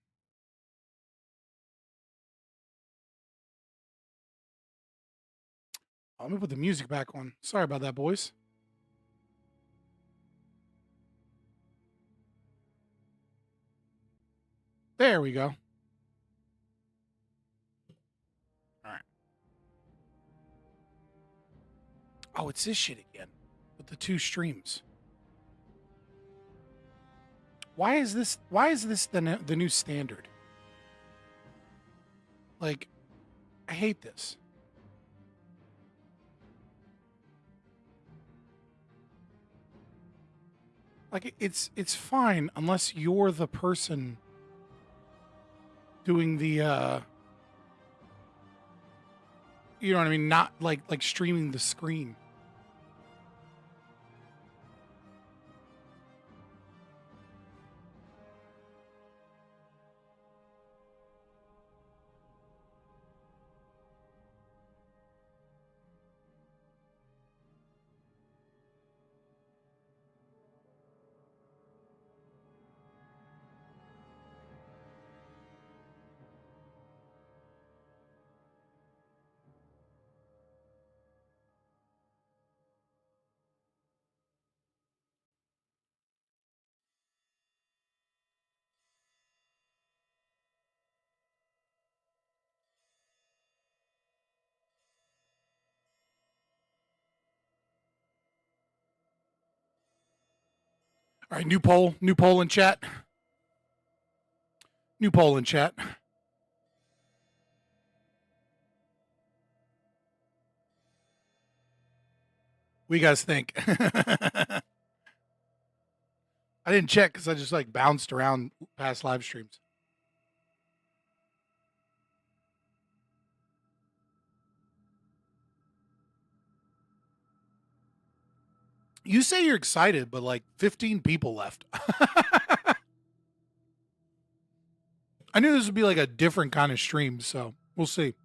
Oh, let me put the music back on. Sorry about that, boys. There we go. All right. Oh, it's this shit again with the two streams. Why is this the new standard? Like, I hate this. Like, it's fine unless you're the person doing the you know what I mean, not like streaming the screen. All right, new poll in chat. New poll in chat. What do you guys think? I didn't check because I just like bounced around past live streams. You say you're excited, but like 15 people left. I knew this would be like a different kind of stream, so we'll see.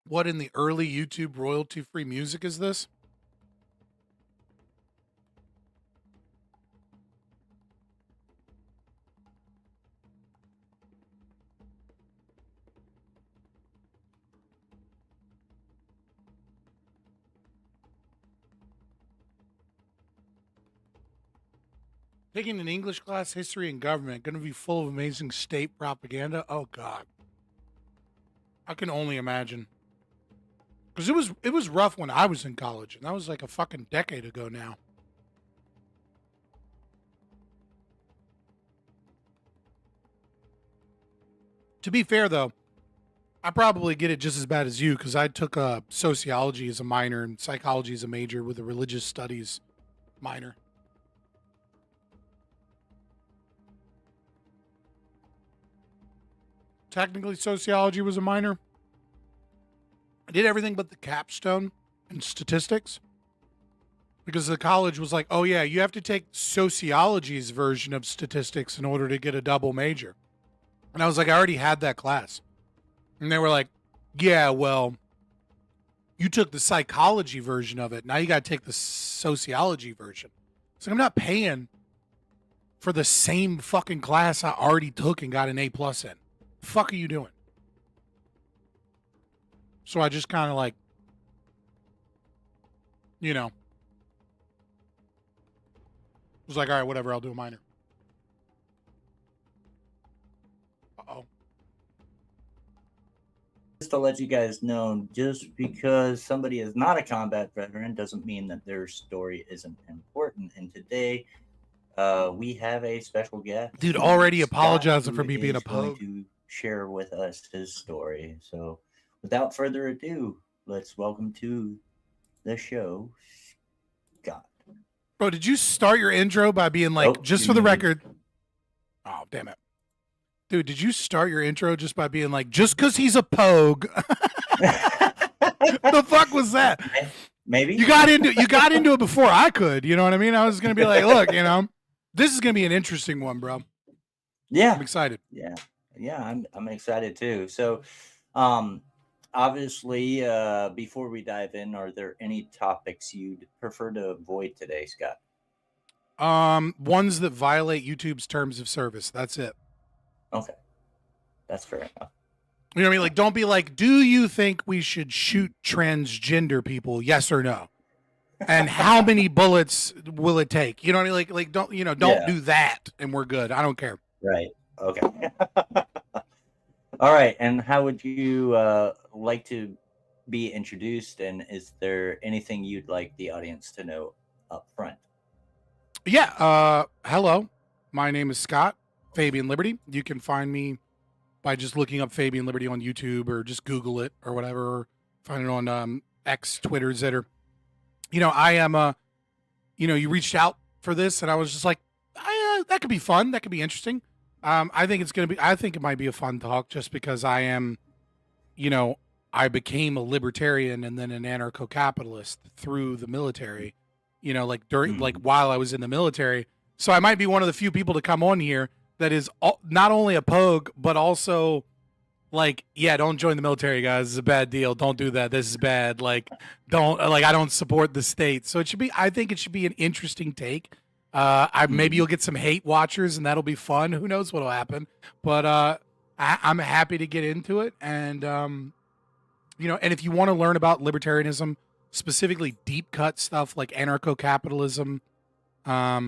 What in the early YouTube royalty-free music is this? Taking an English class, history and government, going to be full of amazing state propaganda. Oh God, I can only imagine. Because it was rough when I was in college, and that was like a fucking decade ago now. To be fair, though, I probably get it just as bad as you because I took sociology as a minor and psychology as a major with a religious studies minor. Technically, sociology was a minor. I did everything but the capstone and statistics because the college was like, oh, yeah, you have to take sociology's version of statistics in order to get a double major. And I was like, I already had that class. And they were like, yeah, well, you took the psychology version of it. Now you got to take the sociology version. So I'm not paying for the same fucking class I already took and got an A+ in. The fuck are you doing? So I just kind of like, you know, was like, all right, whatever, I'll do a minor. Uh-oh. Just to let you guys know, just because somebody is not a combat veteran doesn't mean that their story isn't important. And today, we have a special guest. Dude, already Scott, apologizing who for me being a is going pogue. to share with us his story. So, without further ado, let's welcome to the show, Scott. Bro, did you start your intro by being like, Nope, just you for the muted. record? Oh, damn it. Dude, did you start your intro just by being like, just because he's a pogue? The fuck was that? Maybe. You got into it before I could. You know what I mean? I was going to be like, look, you know, this is going to be an interesting one, bro. Yeah. I'm excited. Yeah. I'm excited too. So, obviously, before we dive in, are there any topics you'd prefer to avoid today, Scott? Ones that violate YouTube's terms of service. That's it. Okay. That's fair enough. You know what I mean? Like, don't be like, do you think we should shoot transgender people? Yes or no? And how many bullets will it take? You know what I mean? Like don't do that and we're good. I don't care. Right. Okay. All right. And how would you like to be introduced? And is there anything you'd like the audience to know up front? Yeah. Hello. My name is Scott, Fabian Liberty. You can find me by just looking up Fabian Liberty on YouTube or just Google it or whatever. Or find it on X, Twitter, Zitter. You know, I am you reached out for this and I was just like, that could be fun. That could be interesting. I think it might be a fun talk just because I am, I became a libertarian and then an anarcho-capitalist through the military, like while I was in the military. So I might be one of the few people to come on here that is not only a pogue, but also like, yeah, don't join the military, guys. It's a bad deal. Don't do that. This is bad. Like, I don't support the state. So I think it should be an interesting take. Maybe you'll get some hate watchers and that'll be fun. Who knows what'll happen, but, I'm happy to get into it. And, and if you want to learn about libertarianism, specifically deep cut stuff like anarcho-capitalism, hardcore,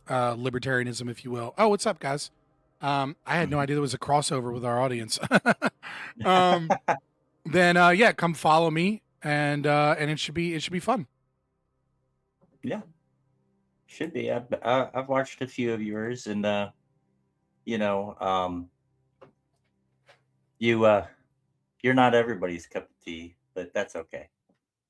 libertarianism, if you will. Oh, what's up, guys? I had no idea there was a crossover with our audience. Then come follow me and it should be fun. Yeah, should be. I've watched a few of yours, and you're not everybody's cup of tea, but that's okay.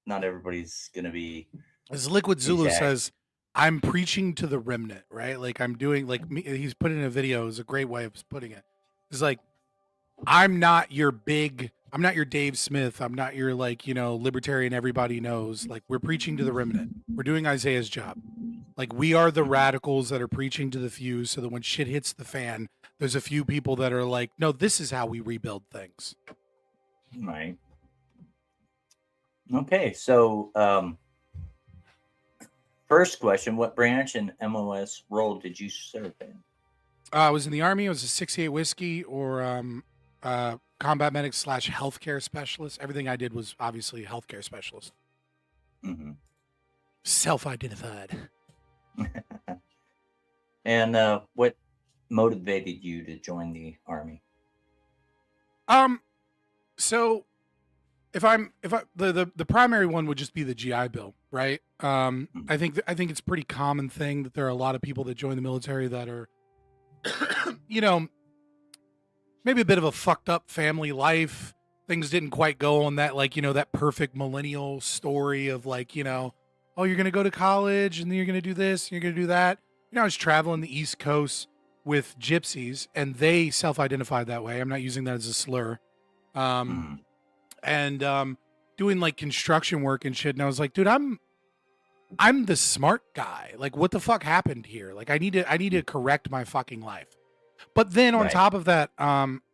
Not everybody's gonna be. As Liquid Zulu says, I'm preaching to the remnant, right? Like I'm doing, like he's put in a video. Is a great way of putting it. It's like, I'm not your Dave Smith. I'm not your libertarian everybody knows. Like we're preaching to the remnant. We're doing Isaiah's job. Like we are the radicals that are preaching to the few so that when shit hits the fan, there's a few people that are like, no, this is how we rebuild things. Right. Okay. So, first question, what branch and MOS role did you serve in? I was in the Army. I was a 68 whiskey or combat medic / healthcare specialist. Everything I did was obviously healthcare specialist. Mm-hmm. Self-identified. And what motivated you to join the Army? So the primary one would just be the GI Bill, right? I think it's a pretty common thing that there are a lot of people that join the military that are you know, maybe a bit of a fucked up family life. Things didn't quite go on that, like, you know, that perfect millennial story of like, you know, oh, you're going to go to college and then you're going to do this, and you're going to do that. You know, I was traveling the East Coast with gypsies and they self-identified that way. I'm not using that as a slur. And doing like construction work and shit. And I was like, dude, I'm the smart guy. Like, what the fuck happened here? Like, I need to correct my fucking life. But then on top of that,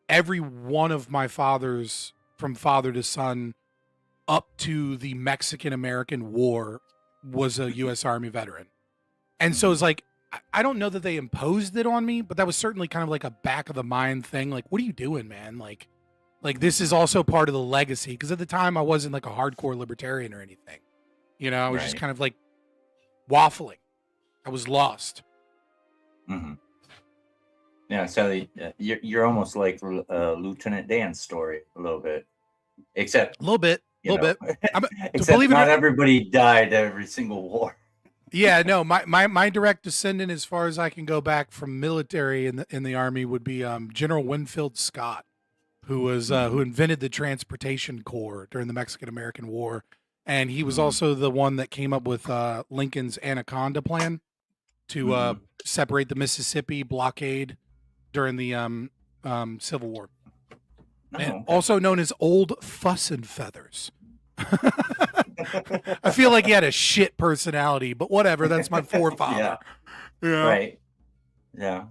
every one of my fathers, from father to son, up to the Mexican-American War, was a U.S. Army veteran. And so it's like, I don't know that they imposed it on me, but that was certainly kind of like a back of the mind thing. Like, what are you doing, man? Like this is also part of the legacy. Because at the time, I wasn't like a hardcore libertarian or anything. You know, I was just kind of like waffling. I was lost. Mm-hmm. Yeah, so you're almost like Lieutenant Dan's story a little bit, except a little bit. Except not everybody died every single war. Yeah, no, my direct descendant, as far as I can go back from military in the Army, would be General Winfield Scott, who was who invented the transportation corps during the Mexican-American War, and he was also the one that came up with Lincoln's Anaconda Plan to separate the Mississippi blockade during the Civil War, and also known as Old Fuss and Feathers. I feel like he had a shit personality, but whatever. That's my forefather. Yeah. Right. Yeah.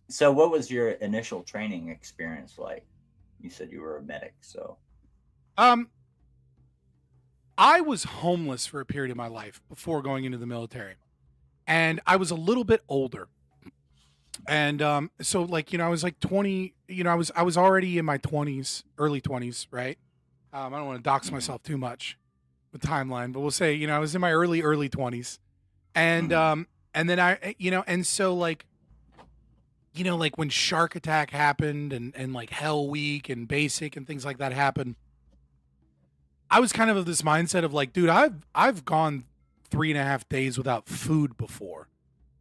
So what was your initial training experience like? You said you were a medic, so. I was homeless for a period of my life before going into the military, and I was a little bit older. And so like, you know, I was like 20, you know, I was already in my 20s, early 20s, right? I don't want to dox myself too much with timeline, but we'll say, you know, I was in my early 20s. And then I, you know, and so like, you know, like when Shark Attack happened and like Hell Week and Basic and things like that happened, I was kind of this mindset of like, dude, I've gone 3.5 days without food before.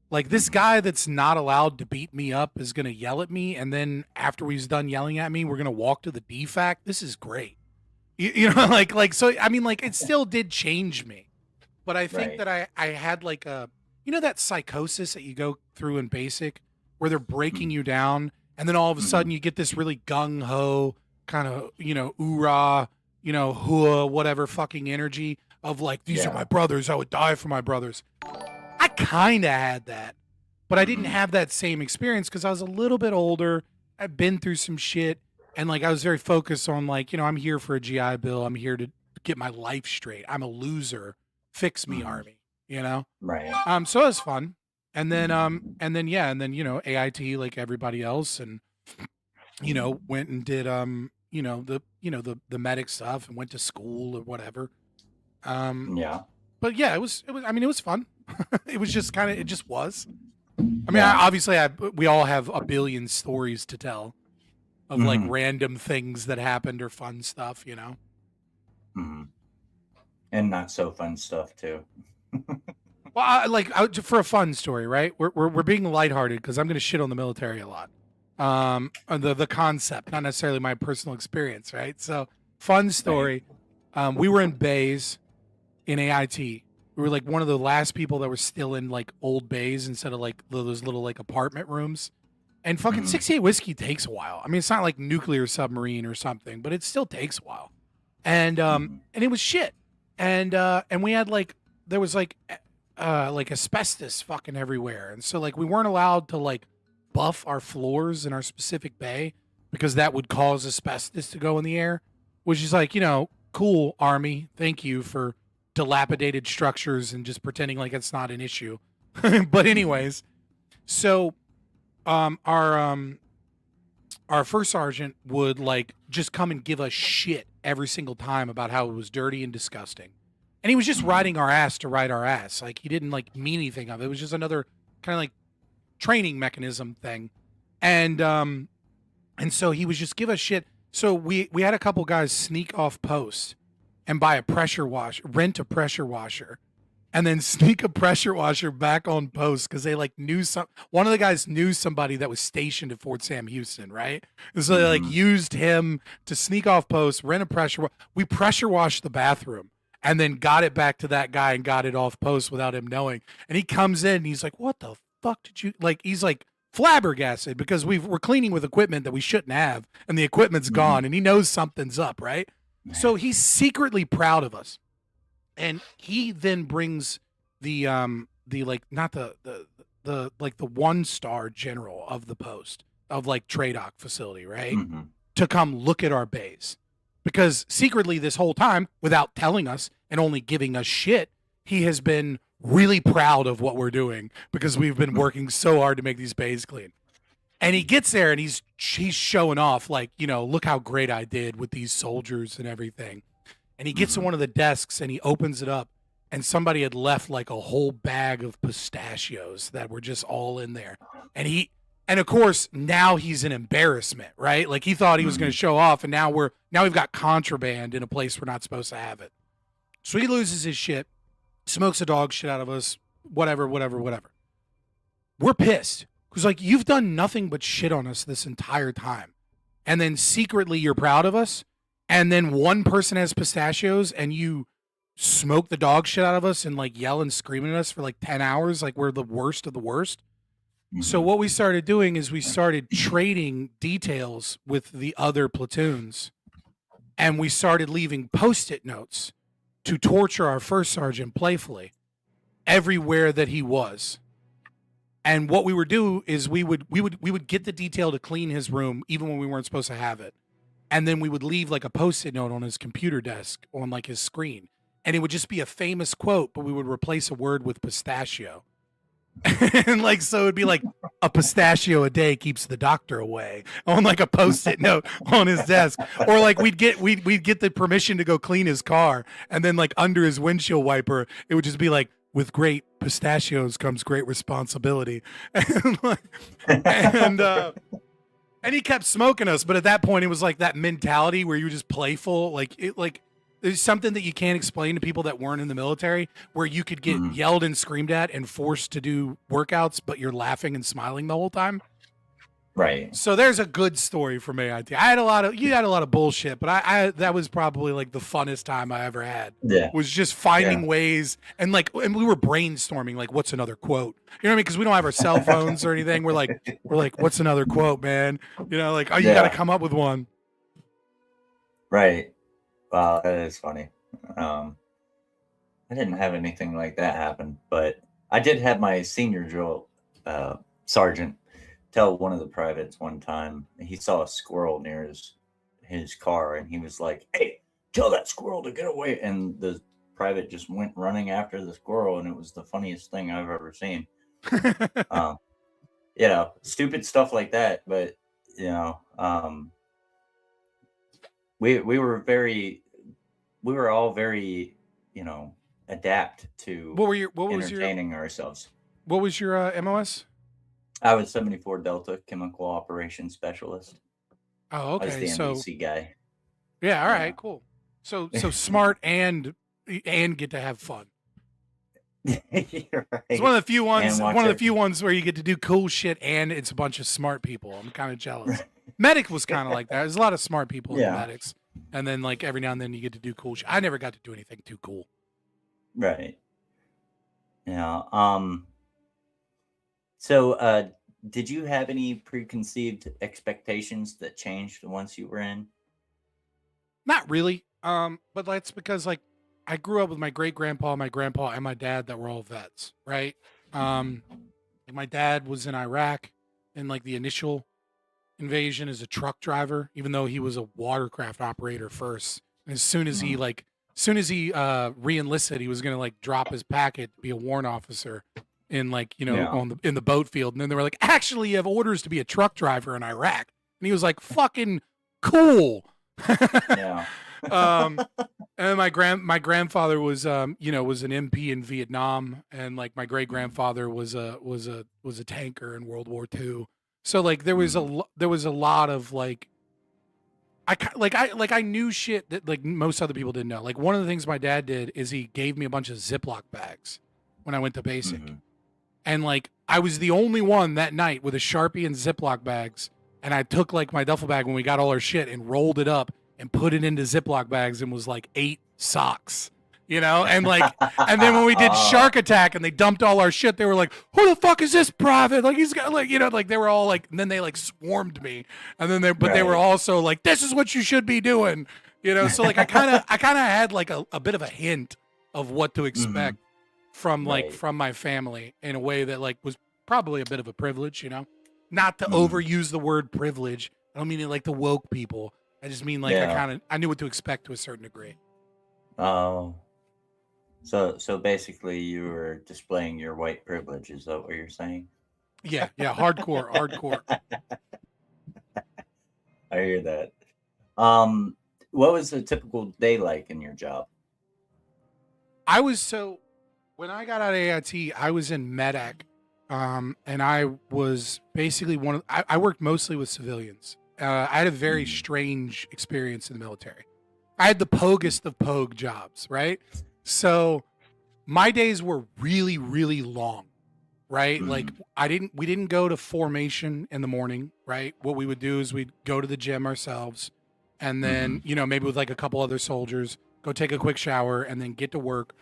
Like, this guy that's not allowed to beat me up is going to yell at me. And then after he's done yelling at me, we're going to walk to the DFAC. This is great. You know, like, so, I mean, like, it still did change me. But I think that I had like a, you know, that psychosis that you go through in Basic where they're breaking you down. And then all of a sudden you get this really gung ho kind of, you know, oorah, you know, hua, whatever fucking energy of like, these are my brothers. I would die for my brothers. I kind of had that, but I didn't have that same experience because I was a little bit older. I've been through some shit, and like I was very focused on like, you know, I'm here for a GI Bill. I'm here to get my life straight. I'm a loser. Fix me, Army. You know, right? So it was fun, and then you know, AIT like everybody else, and you know, went and did you know, the medic stuff and went to school or whatever. But yeah, it was. I mean, it was fun. It was just kind of. It just was. I mean, obviously, we all have a billion stories to tell of like random things that happened or fun stuff, you know. And not so fun stuff too. Well, for a fun story, right? We're being lighthearted because I'm going to shit on the military a lot. The concept, not necessarily my personal experience, right? So, fun story. We were in bays in AIT. We were like one of the last people that were still in like old bays instead of like those little like apartment rooms. And fucking 68 whiskey takes a while. I mean, it's not like nuclear submarine or something, but it still takes a while. And it was shit. And we had like, there was like asbestos fucking everywhere. And so like we weren't allowed to like buff our floors in our specific bay because that would cause asbestos to go in the air, which is like, you know, cool, Army. Thank you for dilapidated structures and just pretending like it's not an issue. But anyways, so our first sergeant would like just come and give us shit every single time about how it was dirty and disgusting. And he was just riding our ass to ride our ass. Like he didn't like mean anything of it. It was just another kind of like training mechanism thing. And so he was just give us shit. So we had a couple guys sneak off post and buy a pressure washer, rent a pressure washer, and then sneak a pressure washer back on post because they like knew one of the guys knew somebody that was stationed at Fort Sam Houston, right? And so they like used him to sneak off post, rent a we pressure washed the bathroom and then got it back to that guy and got it off post without him knowing. And he comes in and he's like, what the fuck did you like? He's like flabbergasted because we're cleaning with equipment that we shouldn't have and the equipment's gone and he knows something's up, right? So he's secretly proud of us. And he then brings the like not the 1-star general of the post of like TRADOC facility, right? To come look at our bays. Because secretly this whole time, without telling us and only giving us shit, he has been really proud of what we're doing because we've been working so hard to make these bays clean. And he gets there and he's showing off like, you know, look how great I did with these soldiers and everything. And he gets to one of the desks and he opens it up and somebody had left like a whole bag of pistachios that were just all in there. And of course, now he's an embarrassment, right? Like he thought he was going to show off and now we've got contraband in a place we're not supposed to have it. So he loses his shit, smokes a dog shit out of us, whatever. We're pissed because like you've done nothing but shit on us this entire time. And then secretly you're proud of us. And then one person has pistachios and you smoke the dog shit out of us and like yell and scream at us for like 10 hours. Like we're the worst of the worst. So what we started doing is we started trading details with the other platoons and we started leaving Post-it notes to torture our first sergeant playfully everywhere that he was. And what we would do is we would get the detail to clean his room even when we weren't supposed to have it. And then we would leave like a Post-it note on his computer desk on like his screen. And it would just be a famous quote, but we would replace a word with pistachio. And like, so it'd be like a pistachio a day keeps the doctor away on like a Post-it note on his desk. Or like we'd get the permission to go clean his car. And then like under his windshield wiper, it would just be like, with great pistachios comes great responsibility. And he kept smoking us, but at that point it was like that mentality where you were just playful. Like there's something that you can't explain to people that weren't in the military where you could get yelled and screamed at and forced to do workouts, but you're laughing and smiling the whole time. Right. So there's a good story from AIT. You had a lot of bullshit, but I that was probably like the funnest time I ever had. Yeah. Was just finding ways and we were brainstorming like what's another quote. You know what I mean? Because we don't have our cell phones or anything. We're like, what's another quote, man? You know, like, oh, you got to come up with one. Right. Wow, that is funny. I didn't have anything like that happen, but I did have my senior drill sergeant tell one of the privates one time he saw a squirrel near his car and he was like, hey, tell that squirrel to get away. And the private just went running after the squirrel and it was the funniest thing I've ever seen. You know, stupid stuff like that. But, you know, we were all very, you know, adapt to entertaining ourselves. What was your MOS? I was 74 Delta Chemical Operations Specialist. Oh, okay. I was the NBC guy. Yeah. All right. Cool. So smart and get to have fun. Right. It's one of the few ones. One of the few ones where you get to do cool shit and it's a bunch of smart people. I'm kind of jealous. Medic was kind of like that. There's a lot of smart people in the medics, and then like every now and then you get to do cool shit. I never got to do anything too cool. Right. Yeah. So, did you have any preconceived expectations that changed once you were in? Not really. But that's because like I grew up with my great grandpa, my grandpa, and my dad that were all vets, right? My dad was in Iraq in like the initial invasion as a truck driver, even though he was a watercraft operator first. And as soon as he re-enlisted, he was gonna like drop his packet, be a warrant officer in like, you know, in the boat field. And then they were like, actually, you have orders to be a truck driver in Iraq. And he was like, fucking cool. And my grandfather was was an MP in Vietnam, and like my great grandfather was a tanker in World War II. So like there was a lot of like I knew shit that like most other people didn't know. Like one of the things my dad did is he gave me a bunch of Ziploc bags when I went to basic. And like I was the only one that night with a Sharpie and Ziploc bags, and I took like my duffel bag when we got all our shit and rolled it up and put it into Ziploc bags and was like 8 socks. You know, and like, and then when we did Shark Attack and they dumped all our shit, they were like, "Who the fuck is this private?" Like he's got like, you know, like they were all like, and then they like swarmed me, and then they were also like, "This is what you should be doing," you know. So like I kind of had like a bit of a hint of what to expect from like from my family in a way that like was probably a bit of a privilege, you know. Not to overuse the word privilege. I don't mean it like the woke people. I just mean like I knew what to expect to a certain degree. Oh. So basically you were displaying your white privilege, is that what you're saying? Yeah, hardcore. I hear that. What was a typical day like in your job? When I got out of AIT, I was in MEDAC, and I was basically I worked mostly with civilians. I had a very strange experience in the military. I had the pogest of pogue jobs, right? So my days were really, really long, right? Like we didn't go to formation in the morning, right? What we would do is we'd go to the gym ourselves and then, you know, maybe with like a couple other soldiers, go take a quick shower and then get to work.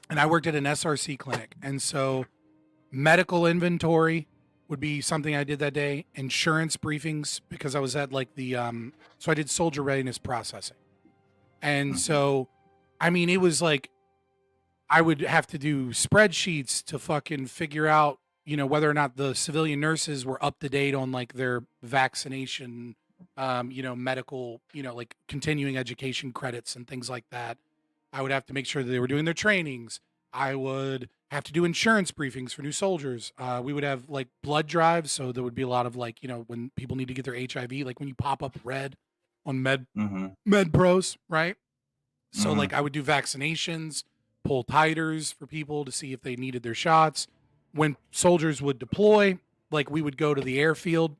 And I worked at an SRC clinic. And so medical inventory would be something I did that day. Insurance briefings, because I was at like so I did soldier readiness processing. And so, I mean, it was like, I would have to do spreadsheets to fucking figure out, you know, whether or not the civilian nurses were up to date on like their vaccination, you know, medical, you know, like continuing education credits and things like that. I would have to make sure that they were doing their trainings. I would have to do insurance briefings for new soldiers. We would have like blood drives. So there would be a lot of like, you know, when people need to get their HIV, like when you pop up red on med pros, right? So like I would do vaccinations, pull titers for people to see if they needed their shots. When soldiers would deploy, like we would go to the airfield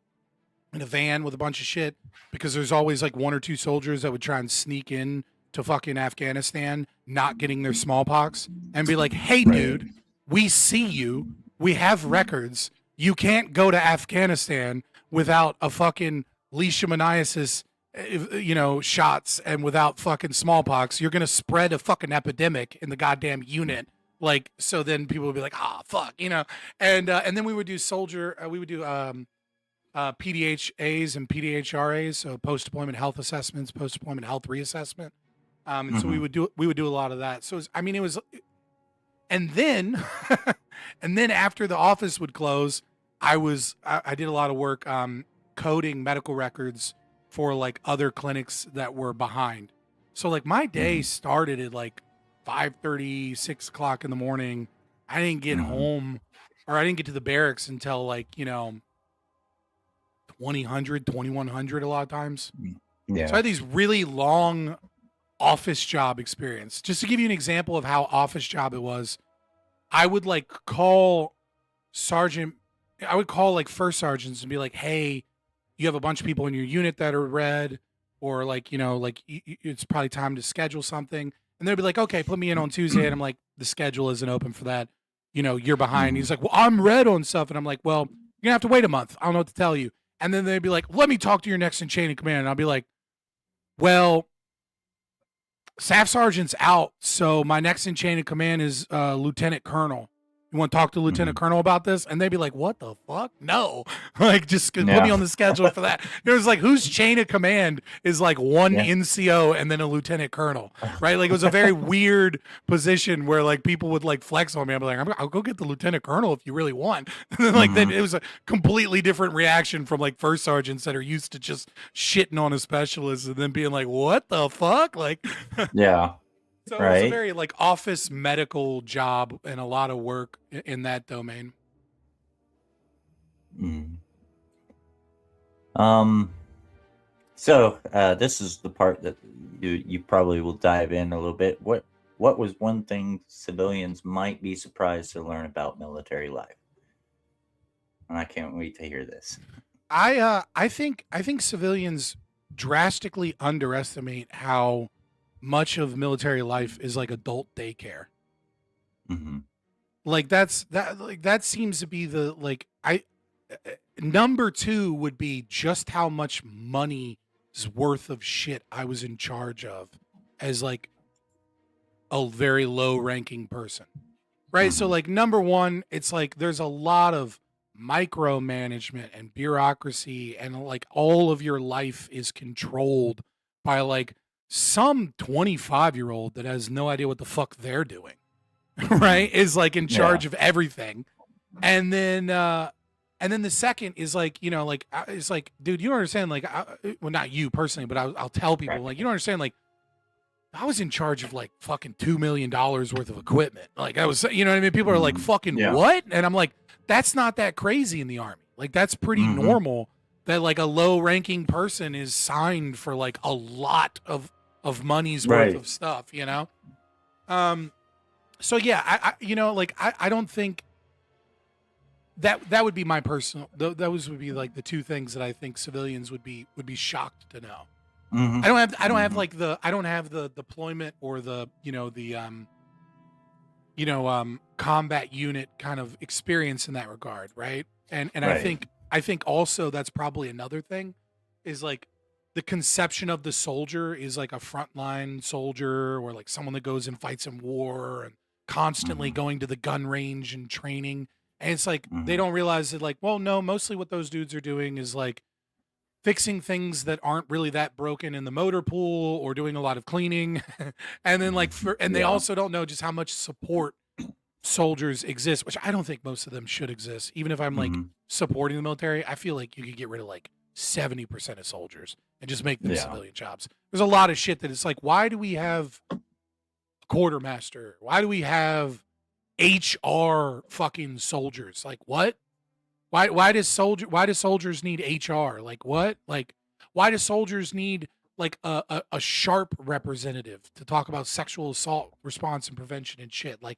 in a van with a bunch of shit because there's always like 1 or 2 soldiers that would try and sneak in to fucking Afghanistan, not getting their smallpox and be like, "Hey dude, we see you. We have records. You can't go to Afghanistan without a fucking leishmaniasis, you know, shots and without fucking smallpox. You're going to spread a fucking epidemic in the goddamn unit." Like, so then people would be like, "Ah, fuck," you know? And then we would do PDHAs and PDHRAs. So post-deployment health assessments, post-deployment health reassessment. And so we would do a lot of that. So it was, and then, and then after the office would close, I did a lot of work, coding medical records for like other clinics that were behind. So like my day started at like 5:30, 6 o'clock in the morning. I didn't get home, or I didn't get to the barracks until like, you know, 2100 a lot of times. Yeah. So I had these really long office job experience. Just to give you an example of how office job it was, I would like call like first sergeants and be like, "Hey, you have a bunch of people in your unit that are red," or like, you know, like it's probably time to schedule something. And they'd be like, "Okay, put me in on Tuesday." And I'm like, "The schedule isn't open for that. You know, you're behind." He's like, "Well, I'm red on stuff." And I'm like, "Well, you're gonna have to wait a month. I don't know what to tell you." And then they'd be like, "Let me talk to your next in chain of command." And I'll be like, "Well, Staff Sergeant's out, so my next in chain of command is Lieutenant Colonel. You want to talk to Lieutenant Colonel about this?" And they'd be like, "What the fuck? No." Like, just put me on the schedule for that. It was like, whose chain of command is like one NCO and then a Lieutenant Colonel, right? Like, it was a very weird position where like people would like flex on me. I'd be like, "I'll go get the Lieutenant Colonel if you really want." And then like then it was a completely different reaction from like first sergeants that are used to just shitting on a specialist and then being like, "What the fuck?" Like, yeah. So it was a very like office medical job and a lot of work in that domain. So this is the part that you probably will dive in a little bit. What was one thing civilians might be surprised to learn about military life? And I can't wait to hear this. I think civilians drastically underestimate how much of military life is like adult daycare. Mm-hmm. Like that seems to be the number two would be just how much money's worth of shit I was in charge of as like a very low ranking person. Right. So like number one, it's like there's a lot of micromanagement and bureaucracy, and like all of your life is controlled by like some 25-year-old that has no idea what the fuck they're doing. Right. Is like in charge of everything. And then the second is like, you know, like it's like, dude, you don't understand. Like, well, not you personally, but I'll tell people like, you don't understand. Like, I was in charge of like fucking $2 million worth of equipment. Like I was, you know what I mean? People are like, fucking what? And I'm like, that's not that crazy in the Army. Like that's pretty normal that like a low ranking person is signed for like a lot of money's worth of stuff, you know? So yeah, I you know, like I don't think that would be my personal, those would be like the two things that I think civilians would be shocked to know. I don't have like I don't have the deployment or the, you know, the combat unit kind of experience in that regard, right? And I think also that's probably another thing is like the conception of the soldier is like a frontline soldier or like someone that goes and fights in war and constantly going to the gun range and training. And it's like they don't realize that like, well, no, mostly what those dudes are doing is like fixing things that aren't really that broken in the motor pool or doing a lot of cleaning. And then like, they also don't know just how much support soldiers exist, which I don't think most of them should exist. Even if I'm like supporting the military, I feel like you could get rid of like 70% of soldiers and just make them civilian jobs. There's a lot of shit that it's like, why do we have a quartermaster? Why do we have HR fucking soldiers? Like what? Why do soldiers need HR? Like what? Like why do soldiers need like a sharp representative to talk about sexual assault response and prevention and shit? Like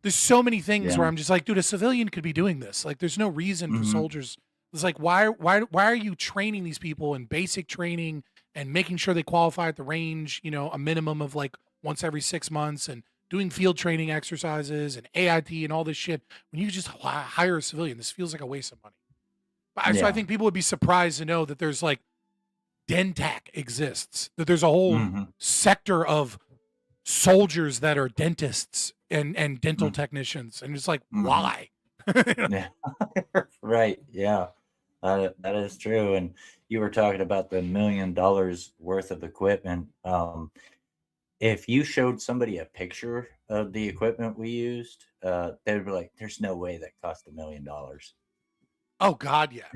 there's so many things where I'm just like, dude, a civilian could be doing this. Like there's no reason for soldiers. It's like why are you training these people in basic training and making sure they qualify at the range, you know, a minimum of like once every 6 months, and doing field training exercises and AIT and all this shit when you just hire a civilian? This feels like a waste of money. So I think people would be surprised to know that there's like Dentac exists, that there's a whole sector of soldiers that are dentists and dental technicians. And it's like, why? Right. Yeah. That is true. And you were talking about the $1 million worth of equipment. If you showed somebody a picture of the equipment we used, they would be like, there's no way that cost $1 million. Oh God. Yeah.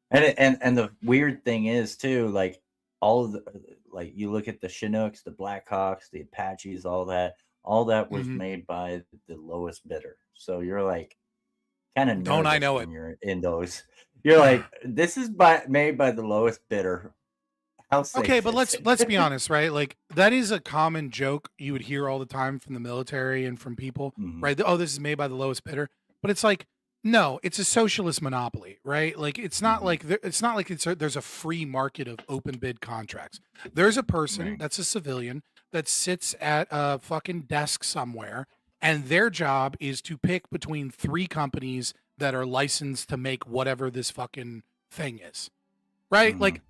And the weird thing is too, like all of the, like you look at the Chinooks, the Blackhawks, the Apaches, all that was made by the lowest bidder. So you're like kind of, don't I know when it? You're in those, you're like, this is made by the lowest bidder. Okay, but let's be honest, right? Like that is a common joke you would hear all the time from the military and from people, right? Oh, this is made by the lowest bidder. But it's like, no, it's a socialist monopoly, right? Like it's not like there's a free market of open bid contracts. There's a person that's a civilian that sits at a fucking desk somewhere, and their job is to pick between 3 companies that are licensed to make whatever this fucking thing is, right? Like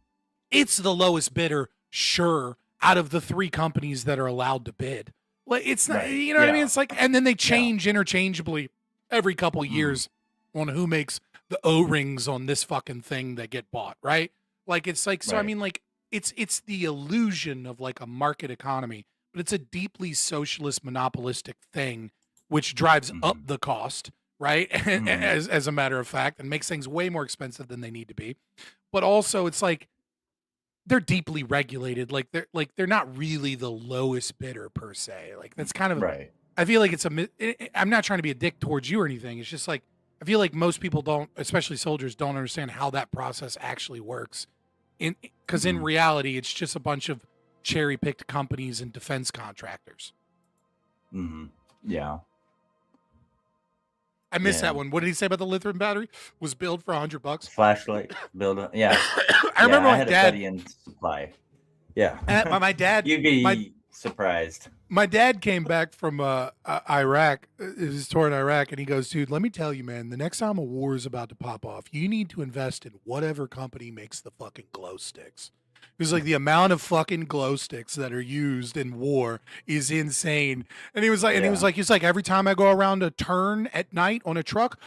it's the lowest bidder, sure, out of the 3 companies that are allowed to bid. Like it's not, you know what I mean? It's like, and then they change interchangeably every couple years on who makes the O-rings on this fucking thing that get bought, right? Like it's like, so I mean, like it's the illusion of like a market economy, but it's a deeply socialist monopolistic thing, which drives up the cost, right? As a matter of fact, and makes things way more expensive than they need to be. But also it's like, they're deeply regulated. Like they're not really the lowest bidder per se. Like that's kind of right. I feel like I'm not trying to be a dick towards you or anything. It's just like, I feel like most people don't, especially soldiers, don't understand how that process actually works. Because in reality, it's just a bunch of cherry picked companies and defense contractors. Yeah. I missed Yeah. that one. What did he say about the lithium battery? Was billed for $100? Flashlight build. Yeah. I remember I my had dad. a buddy in supply. Yeah. My dad. You'd be surprised. My dad came back from Iraq, his tour in Iraq, and he goes, dude, let me tell you, man, the next time a war is about to pop off, you need to invest in whatever company makes the fucking glow sticks. Because like the amount of fucking glow sticks that are used in war is insane. And he was like, he's like, every time I go around a turn at night on a truck,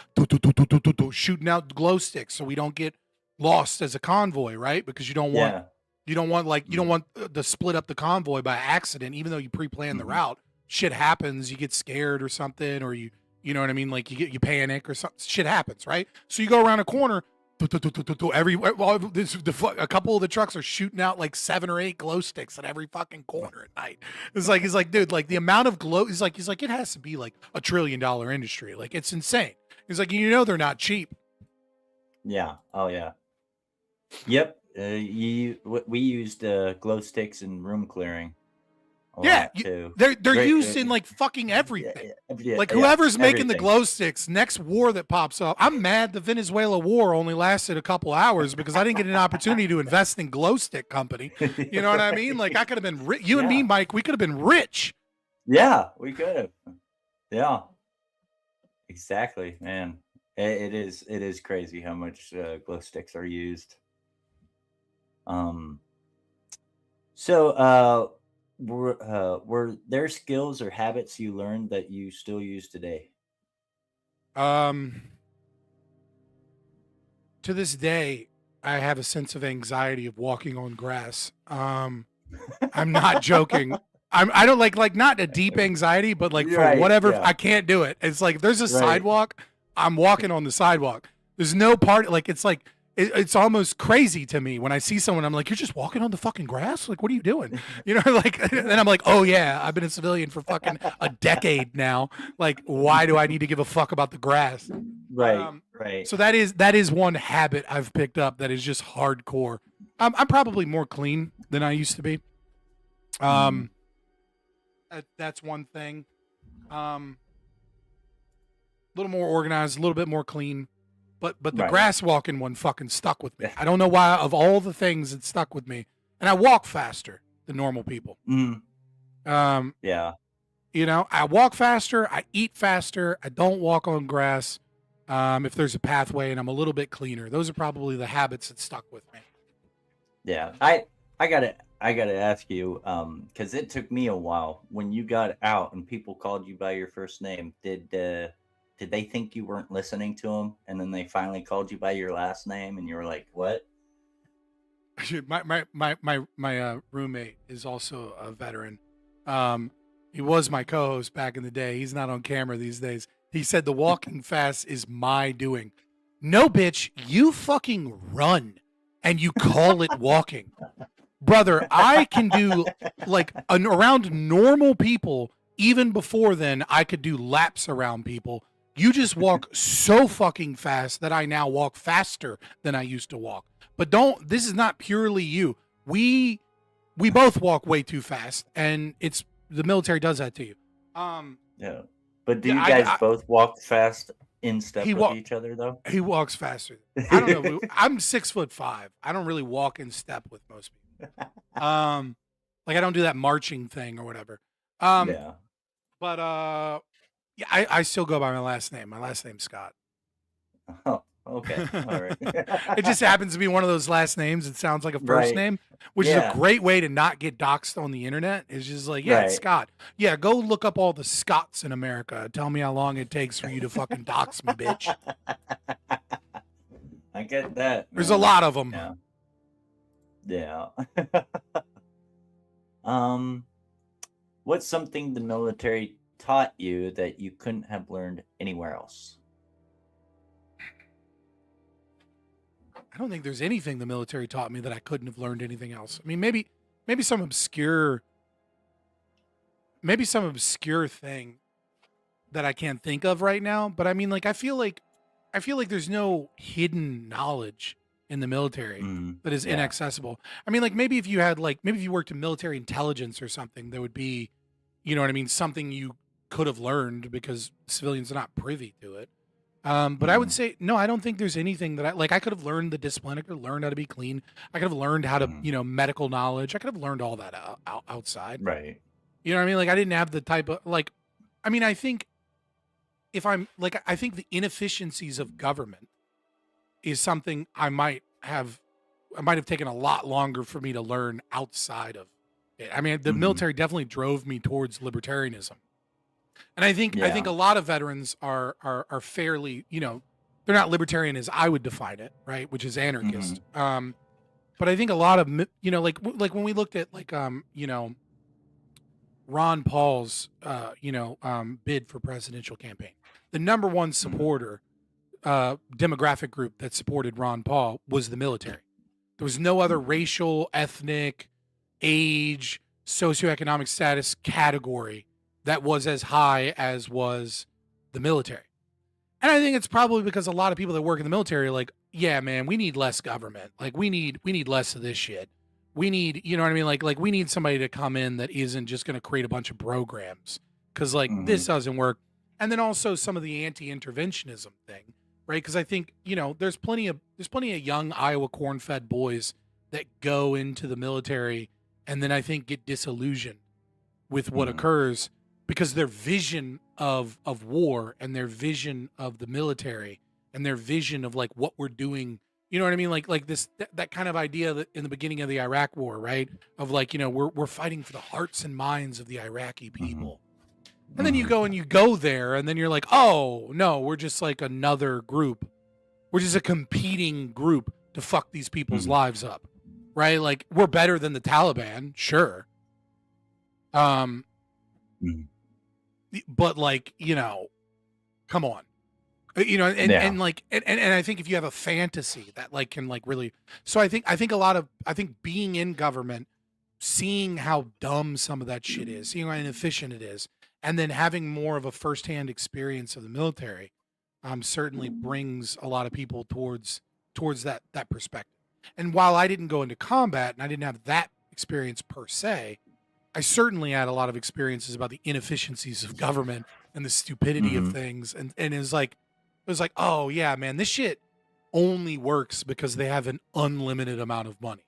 shooting out glow sticks so we don't get lost as a convoy, right? Because you don't want. You don't want to split up the convoy by accident, even though you pre-plan the route. Shit happens, you get scared or something, or you know what I mean? Like you panic or something. Shit happens, right? So you go around a corner, a couple of the trucks are shooting out like 7 or 8 glow sticks at every fucking corner at night. He's like, dude, like the amount of glow, he's like, it has to be like $1 trillion industry. Like it's insane. He's like, they're not cheap. Yeah. Oh yeah. Yep. We used glow sticks in room clearing. They're used in like fucking everything. Like whoever's making the glow sticks, next war that pops up. I'm mad the Venezuela war only lasted a couple hours because I didn't get an opportunity to invest in glow stick company. You know what I mean? Like I could have been rich. You and me, Mike, we could have been rich. Yeah, we could have. Yeah, exactly, man. It is crazy how much glow sticks are used. So were there skills or habits you learned that you still use today? To this day, I have a sense of anxiety of walking on grass. I'm not joking. I don't like not a deep anxiety, but like for whatever, I can't do it. It's like there's a sidewalk. I'm walking on the sidewalk. There's no part, like it's like it's almost crazy to me when I see someone. I'm like, you're just walking on the fucking grass. Like, what are you doing? You know, like, and I'm like, oh yeah, I've been a civilian for fucking a decade now. Like, why do I need to give a fuck about the grass? Right. So that is one habit I've picked up that is just hardcore. I'm probably more clean than I used to be. That's one thing. A little more organized, a little bit more clean. But the grass walking one fucking stuck with me. I don't know why. Of all the things, it stuck with me. And I walk faster than normal people. Yeah. You know, I walk faster. I eat faster. I don't walk on grass. If there's a pathway, and I'm a little bit cleaner. Those are probably the habits that stuck with me. Yeah. I gotta ask you, because it took me a while when you got out and people called you by your first name. Did they think you weren't listening to them, and then they finally called you by your last name, and you were like, "What?" My roommate is also a veteran. He was my co-host back in the day. He's not on camera these days. He said the walking fast is my doing. No, bitch, you fucking run, and you call it walking, brother. I can do like around normal people. Even before then, I could do laps around people. You just walk so fucking fast that I now walk faster than I used to walk. But this is not purely you. We both walk way too fast, and it's the military does that to you. Yeah. But do you guys both walk fast in step with each other though? He walks faster. I don't know. I'm 6'5". I don't really walk in step with most people. Like I don't do that marching thing or whatever. Yeah. But yeah, I still go by my last name. My last name's Scott. Oh, okay. All right. It just happens to be one of those last names. It sounds like a first name, which is a great way to not get doxxed on the internet. It's just like, it's Scott. Yeah, go look up all the Scotts in America. Tell me how long it takes for you to fucking dox me, bitch. I get that. There's a lot of them. Yeah. What's something the military taught you that you couldn't have learned anywhere else? I don't think there's anything the military taught me that I couldn't have learned anything else. I mean, maybe some obscure thing that I can't think of right now. But I mean, like, I feel like there's no hidden knowledge in the military that is inaccessible. I mean, like maybe if you worked in military intelligence or something, there would be, you know what I mean, something you could have learned because civilians are not privy to it. But I would say, no, I don't think there's anything that I could have learned the discipline. I could have learned how to be clean. I could have learned how to, medical knowledge. I could have learned all that outside. Right. You know what I mean? Like, I didn't have the type of, I think I think the inefficiencies of government is something I might have taken a lot longer for me to learn outside of it. I mean, the military definitely drove me towards libertarianism. And I think a lot of veterans are fairly, they're not libertarian as I would define it, right? Which is anarchist. But I think a lot of, like when we looked at Ron Paul's, bid for presidential campaign, the number one supporter demographic group that supported Ron Paul was the military. There was no other racial, ethnic, age, socioeconomic status category that was as high as was the military. And I think it's probably because a lot of people that work in the military are like, yeah, man, we need less government. Like we need less of this shit. We need, you know what I mean? Like we need somebody to come in that isn't just going to create a bunch of programs because this doesn't work. And then also some of the anti-interventionism thing, right? Because I think, there's plenty of young Iowa corn-fed boys that go into the military and then I think get disillusioned with what occurs because their vision of war and their vision of the military and their vision of like what we're doing, you know what I mean? Like this, that kind of idea that in the beginning of the Iraq war, right? Of like, we're fighting for the hearts and minds of the Iraqi people. And then you go there and then you're like, oh no, we're just like another group. We're just a competing group to fuck these people's lives up. Right? Like we're better than the Taliban. Sure. But like, come on. And I think if you have a fantasy that like can like really, so I think being in government, seeing how dumb some of that shit is, seeing how inefficient it is, and then having more of a firsthand experience of the military, certainly brings a lot of people towards that perspective. And while I didn't go into combat and I didn't have that experience per se, I certainly had a lot of experiences about the inefficiencies of government and the stupidity of things. And it was like, oh yeah, man, this shit only works because they have an unlimited amount of money.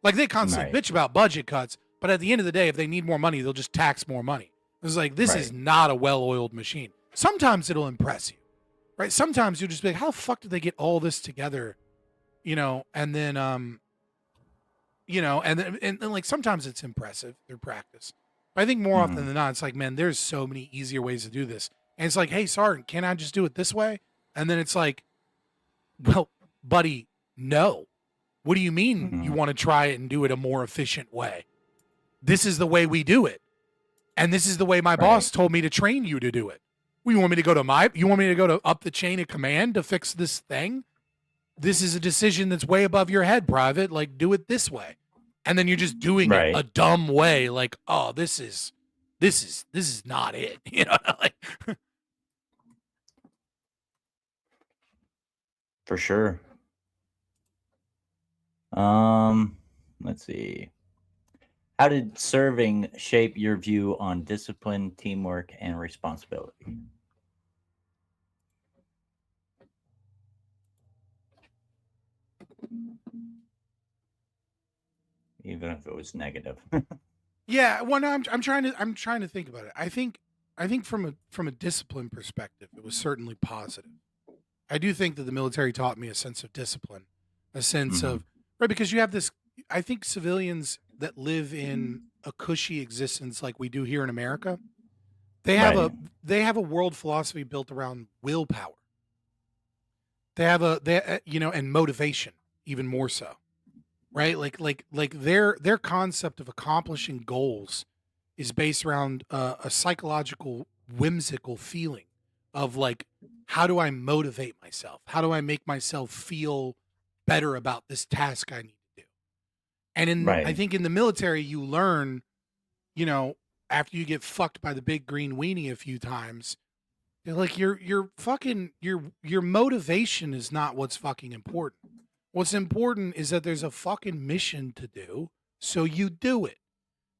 Like they constantly bitch about budget cuts, but at the end of the day, if they need more money, they'll just tax more money. It's like, this is not a well-oiled machine. Sometimes it'll impress you, right? Sometimes you'll just be like, how the fuck did they get all this together? And then, and like sometimes it's impressive through practice. But I think more often than not, it's like, man, there's so many easier ways to do this. And it's like, hey, Sergeant, can I just do it this way? And then it's like, well, buddy, no. What do you mean you want to try it and do it a more efficient way? This is the way we do it. And this is the way my boss told me to train you to do it. You want me to go to up the chain of command to fix this thing? This is a decision that's way above your head, Private. Like, do it this way. And then you're just doing it a dumb way. Like, oh, this is not it. Like for sure. Let's see. How did serving shape your view on discipline, teamwork, and responsibility? Even if it was negative. Yeah, well, no, I'm trying to think about it. I think from a discipline perspective, it was certainly positive. I do think that the military taught me a sense of discipline, a sense of because you have this. I think civilians that live in a cushy existence like we do here in America, they have a world philosophy built around willpower. They have and motivation even more so. Right? Like their concept of accomplishing goals is based around a psychological, whimsical feeling of like, how do I motivate myself? How do I make myself feel better about this task I need to do? And I think in the military, you learn, after you get fucked by the big green weenie a few times, like your motivation is not what's fucking important. What's important is that there's a fucking mission to do, so you do it.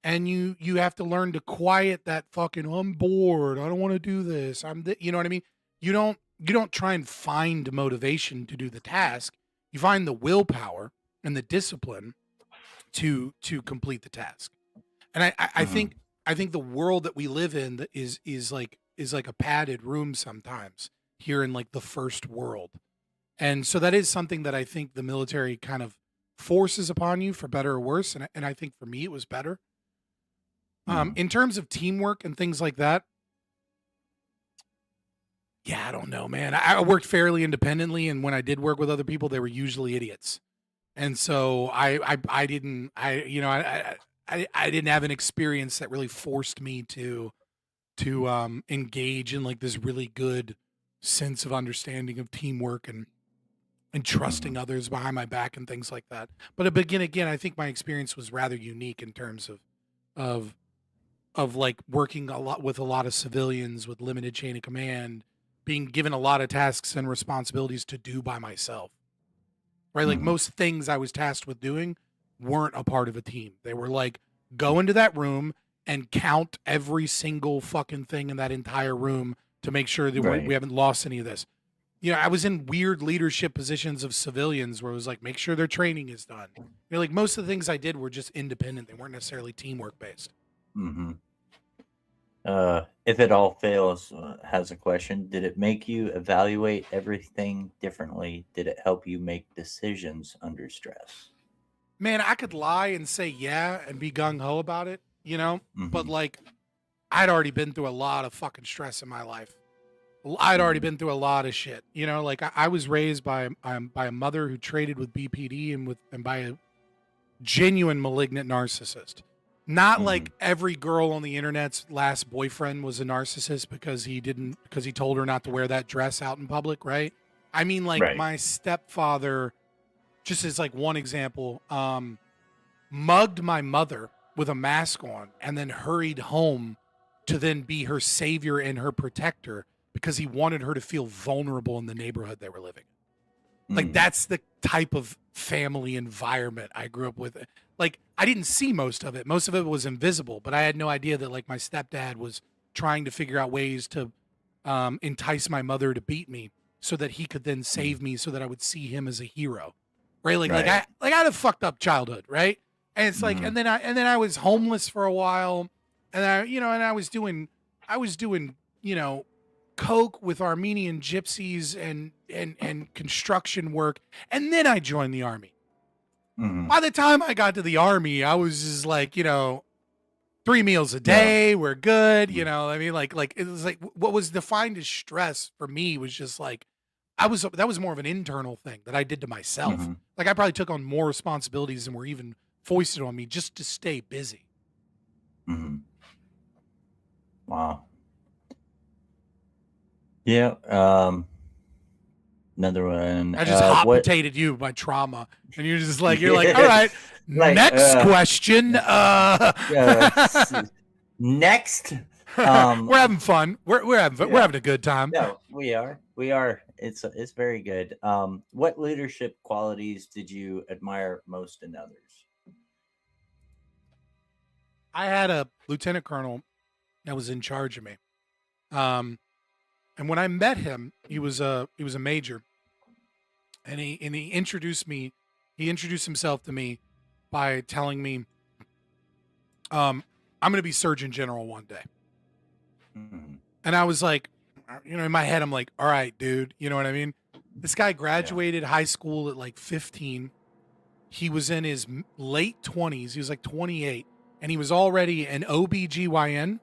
And you have to learn to quiet that fucking, I'm bored, I don't want to do this, you know what I mean? You don't, you don't try and find motivation to do the task. You find the willpower and the discipline to complete the task. And I think the world that we live in is like a padded room sometimes here in like the first world. And so that is something that I think the military kind of forces upon you, for better or worse. And I think for me, it was better. In terms of teamwork and things like that, yeah, I don't know, man. I worked fairly independently, and when I did work with other people, they were usually idiots. And so I didn't have an experience that really forced me to engage in like this really good sense of understanding of teamwork and trusting others behind my back and things like that. But again, I think my experience was rather unique in terms of like working with a lot of civilians with limited chain of command, being given a lot of tasks and responsibilities to do by myself. Right? Like most things I was tasked with doing weren't a part of a team. They were like, go into that room and count every single fucking thing in that entire room to make sure that we haven't lost any of this. You know, I was in weird leadership positions of civilians where it was like, make sure their training is done. You know, like most of the things I did were just independent. They weren't necessarily teamwork based. If it all fails, has a question. Did it make you evaluate everything differently? Did it help you make decisions under stress? Man, I could lie and say yeah and be gung-ho about it, you know? But like, I'd already been through a lot of fucking stress in my life. I'd already been through a lot of shit, you know? Like, I was raised by a mother who traded with BPD and by a genuine malignant narcissist. Not like every girl on the internet's last boyfriend was a narcissist because he told her not to wear that dress out in public, right? I mean, like my stepfather, just as like one example, mugged my mother with a mask on and then hurried home to then be her savior and her protector because he wanted her to feel vulnerable in the neighborhood they were living in. Like, that's the type of family environment I grew up with. Like, I didn't see most of it. Most of it was invisible, but I had no idea that like my stepdad was trying to figure out ways to entice my mother to beat me so that he could then save me so that I would see him as a hero. Like I had a fucked up childhood, right? And it's like, and then I was homeless for a while, and I was doing, you know, coke with Armenian gypsies and construction work, and then I joined the army. By the time I got to the army, I was just like, you know, 3 meals a day, we're good, you know. I mean, like it was like what was defined as stress for me was just like that was more of an internal thing that I did to myself. Like I probably took on more responsibilities than were even foisted on me just to stay busy. Wow. Yeah. Another one. I just hot potatoed you with my trauma, and you're like, all right, next question. Next. We're having fun. We're having a good time. No, we are. It's very good. What leadership qualities did you admire most in others? I had a lieutenant colonel that was in charge of me. And when I met him, he was a major, and he introduced me. He introduced himself to me by telling me, "I'm going to be Surgeon General one day." And I was like, you know, in my head, I'm like, "All right, dude," you know what I mean? This guy graduated high school at like 15. He was in his late 20s. He was like 28, and he was already an OBGYN,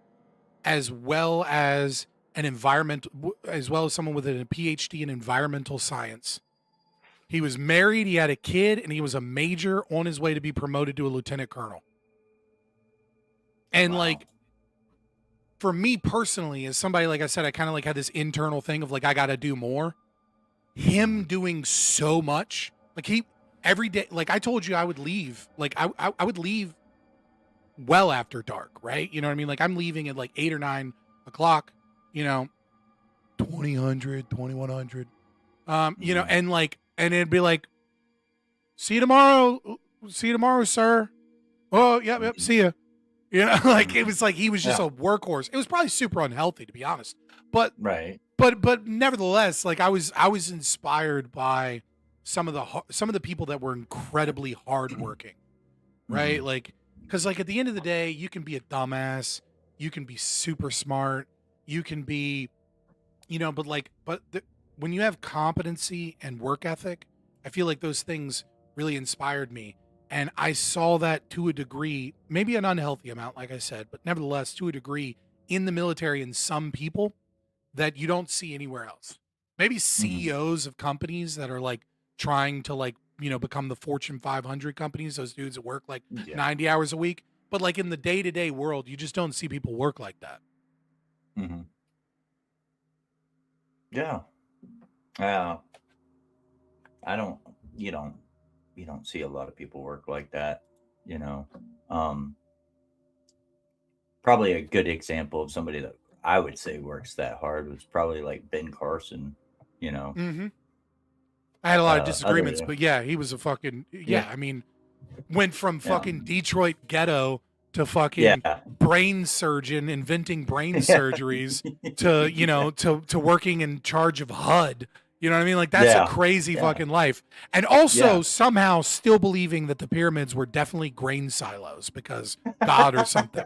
as well as someone with a PhD in environmental science. He was married, he had a kid, and he was a major on his way to be promoted to a lieutenant colonel. And like, for me personally, as somebody, like I said, I kind of like had this internal thing of like, I got to do more. Him doing so much, like every day, like I told you I would leave, like I would leave well after dark, right? You know what I mean? Like I'm leaving at like 8 or 9 o'clock. You know, 2100, you know, and it'd be like, see you tomorrow, sir. Oh, yep, see ya. You know, like it was like he was just a workhorse. It was probably super unhealthy, to be honest. But but nevertheless, like I was inspired by some of the people that were incredibly hardworking, right? Mhm. Like, because like at the end of the day, you can be a dumbass, you can be super smart, you can be, when you have competency and work ethic, I feel like those things really inspired me. And I saw that to a degree, maybe an unhealthy amount, like I said, but nevertheless, to a degree in the military in some people that you don't see anywhere else. Maybe CEOs of companies that are like trying to like, become the Fortune 500 companies, those dudes that work like 90 hours a week. But like in the day-to-day world, you just don't see people work like that. Mm-hmm. Yeah. I don't, you don't see a lot of people work like that, probably a good example of somebody that I would say works that hard was probably like Ben Carson, Mm-hmm. I had a lot of disagreements, other- but yeah, he was a fucking, Yeah. I mean, went from fucking Detroit ghetto to fucking Yeah. brain surgeon inventing brain surgeries to, to working in charge of HUD. You know what I mean? Like that's Yeah. a crazy Yeah. fucking life. And also Yeah. somehow still believing that the pyramids were definitely grain silos because God or something.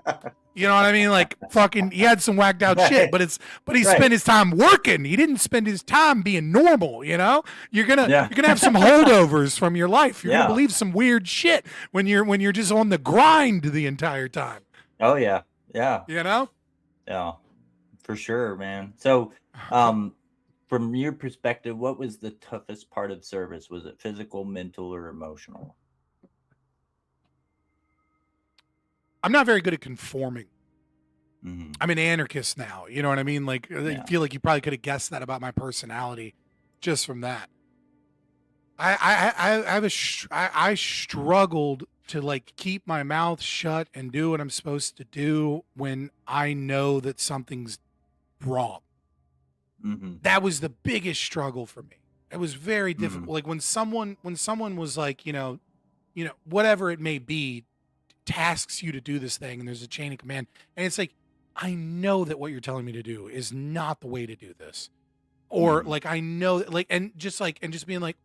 You know what I mean? Like fucking he had some whacked out shit, but he spent his time working. He didn't spend his time being normal, You're gonna have some holdovers from your life. You're gonna believe some weird shit when you're just on the grind the entire time. Oh yeah. Yeah. Yeah, For sure, man. So, from your perspective, what was the toughest part of service? Was it physical, mental, or emotional? I'm not very good at conforming. Mm-hmm. I'm an anarchist now. You know what I mean? Like I feel like you probably could have guessed that about my personality just from that. I struggled to like keep my mouth shut and do what I'm supposed to do when I know that something's wrong. Mm-hmm. That was the biggest struggle for me. It was very difficult. Like when someone was like, whatever it may be, tasks you to do this thing and there's a chain of command and it's like, I know that what you're telling me to do is not the way to do this. Or like, I know that like, and just being like,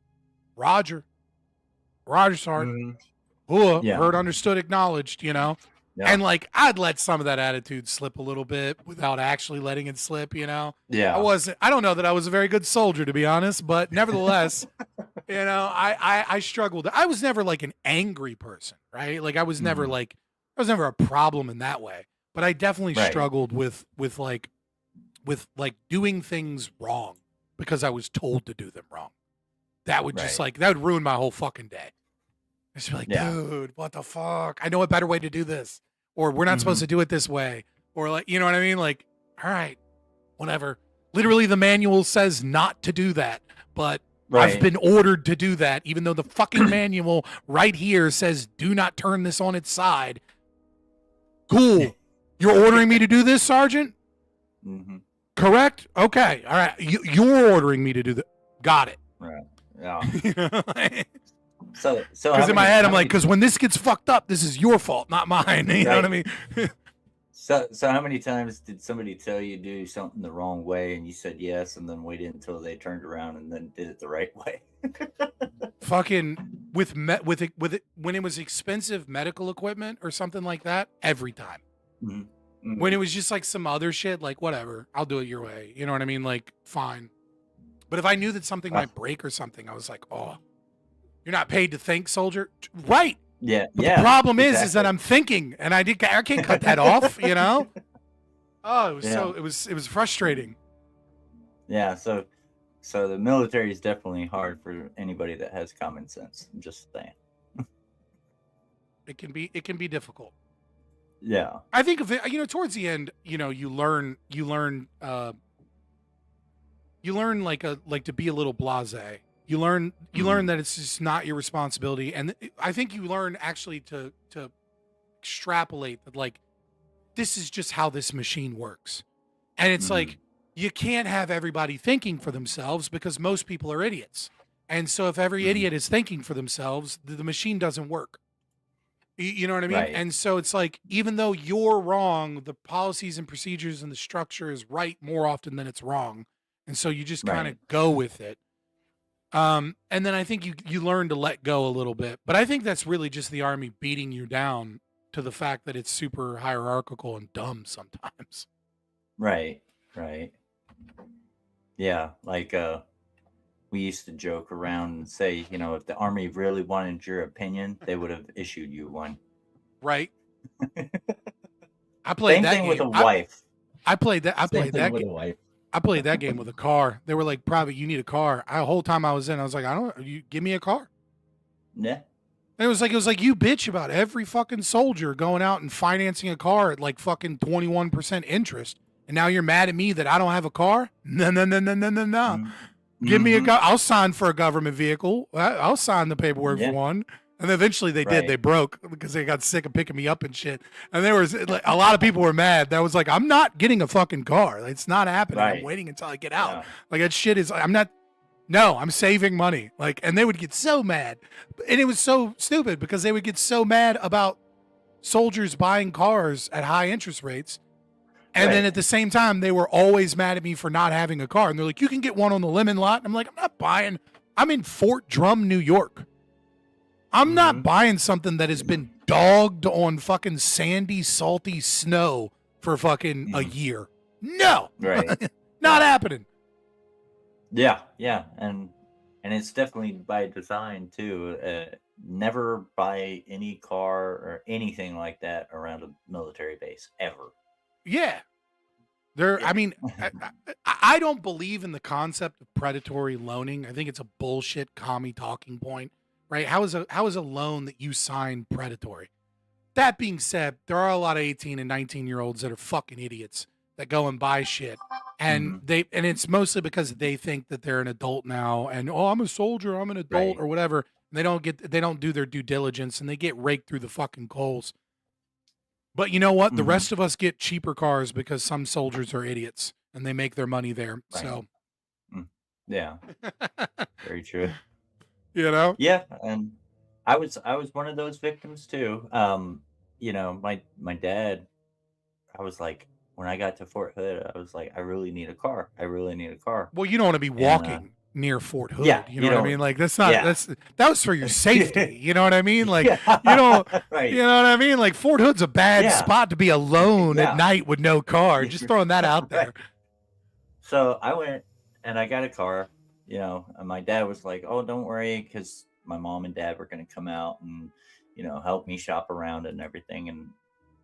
Roger, Sergeant, heard, understood, acknowledged, Yeah. and like, I'd let some of that attitude slip a little bit without actually letting it slip, Yeah. I don't know that I was a very good soldier, to be honest, but nevertheless, I struggled. I was never like an angry person, right? Like I was never a problem in that way, but I definitely struggled with doing things wrong because I was told to do them wrong. That would just that would ruin my whole fucking day. It's like, dude, what the fuck? I know a better way to do this. Or we're not supposed to do it this way. Or like, you know what I mean? Like, all right, whatever. Literally the manual says not to do that, but I've been ordered to do that, even though the fucking manual right here says do not turn this on its side. Cool. You're ordering me to do this, Sergeant? Mm-hmm. Correct? Okay. All right. You're ordering me to do that. Got it. Right. Yeah. So So because in my head I'm like, because when this gets fucked up, this is your fault, not mine. You know what I mean? So how many times did somebody tell you to do something the wrong way and you said yes and then waited until they turned around and then did it the right way? Fucking with it when it was expensive medical equipment or something like that, every time. Mm-hmm. When it was just like some other shit, like whatever, I'll do it your way. You know what I mean? Like fine. But if I knew that something might break or something, I was like, oh, you're not paid to think, soldier. Right. Yeah. But the problem is that I'm thinking, and I can't cut that off. Oh, it was frustrating. Yeah. So the military is definitely hard for anybody that has common sense. I'm just saying. It can be difficult. Yeah. I think of it, towards the end, you learn like to be a little blasé. You learn that it's just not your responsibility, and I think you learn actually to extrapolate that like this is just how this machine works, and it's like you can't have everybody thinking for themselves because most people are idiots, and so if every idiot is thinking for themselves, the machine doesn't work. You know what I mean? Right. And so it's like even though you're wrong, the policies and procedures and the structure is right more often than it's wrong. And so you just kind of go with it. And then I think you learn to let go a little bit. But I think that's really just the Army beating you down to the fact that it's super hierarchical and dumb sometimes. Right. Yeah, like we used to joke around and say, if the Army really wanted your opinion, they would have issued you one. Right. I played Same that thing game. with a wife. I played that. I played that with game. a wife. I played that game with a car. They were like, "Private, you need a car." The whole time I was in, I was like, you give me a car." Yeah. And it was like you bitch about every fucking soldier going out and financing a car at like fucking 21% interest, and now you're mad at me that I don't have a car? No. Give me a car. I'll sign for a government vehicle. I'll sign the paperwork for one. And then eventually they did. They broke because they got sick of picking me up and shit. And there was like, a lot of people were mad. That was like, I'm not getting a fucking car. Like, it's not happening. I'm waiting until I get out. Like that shit is. I'm saving money. Like, and they would get so mad, and it was so stupid because they would get so mad about soldiers buying cars at high interest rates. And then at the same time, they were always mad at me for not having a car. And they're like, you can get one on the lemon lot. And I'm like, I'm not buying. I'm in Fort Drum, New York. I'm not buying something that has been dogged on fucking sandy, salty snow for fucking a year. No. Right. Not happening. Yeah. And it's definitely by design too. Never buy any car or anything like that around a military base ever. Yeah. I mean, I don't believe in the concept of predatory loaning. I think it's a bullshit commie talking point, right? How is a loan that you sign predatory? That being said, there are a lot of 18 and 19-year-olds that are fucking idiots that go and buy shit. And and it's mostly because they think that they're an adult now and I'm a soldier, I'm an adult or whatever. And they don't do their due diligence and they get raked through the fucking coals. But you know what? The rest of us get cheaper cars because some soldiers are idiots and they make their money there. Right. So, yeah, very true. Yeah, and I was one of those victims too. My dad. I was like, when I got to Fort Hood, I was like, I really need a car. Well, you don't want to be walking near Fort Hood. Yeah, you know what I mean? Like that's not that was for your safety. You know what I mean? Like you know what I mean? Like Fort Hood's a bad spot to be alone at night with no car. Just throwing that out there. So I went and I got a car, and my dad was like, "Oh, don't worry," because my mom and dad were going to come out and help me shop around and everything. And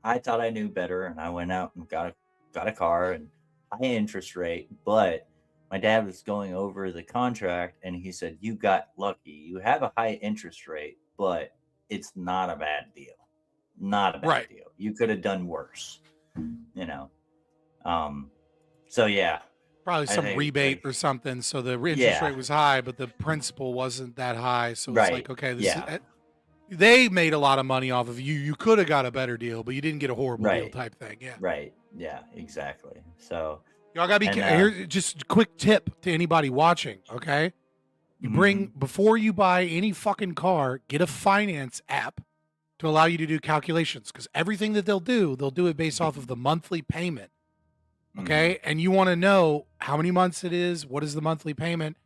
I thought I knew better, and I went out and got a car and high interest rate, but my dad was going over the contract and he said, "You got lucky. You have a high interest rate, but it's not a bad deal. Not a bad deal. You could have done worse." So yeah. Probably some rebate or something. So the interest rate was high, but the principal wasn't that high. So it's like, okay, they made a lot of money off of you. You could have got a better deal, but you didn't get a horrible deal type thing. Yeah. Right. Yeah, exactly. So y'all gotta be here. Just a quick tip to anybody watching. Okay. You before you buy any fucking car, get a finance app to allow you to do calculations. Cause everything that they'll do it based off of the monthly payment. Okay. And you want to know how many months it is, what is the monthly payment,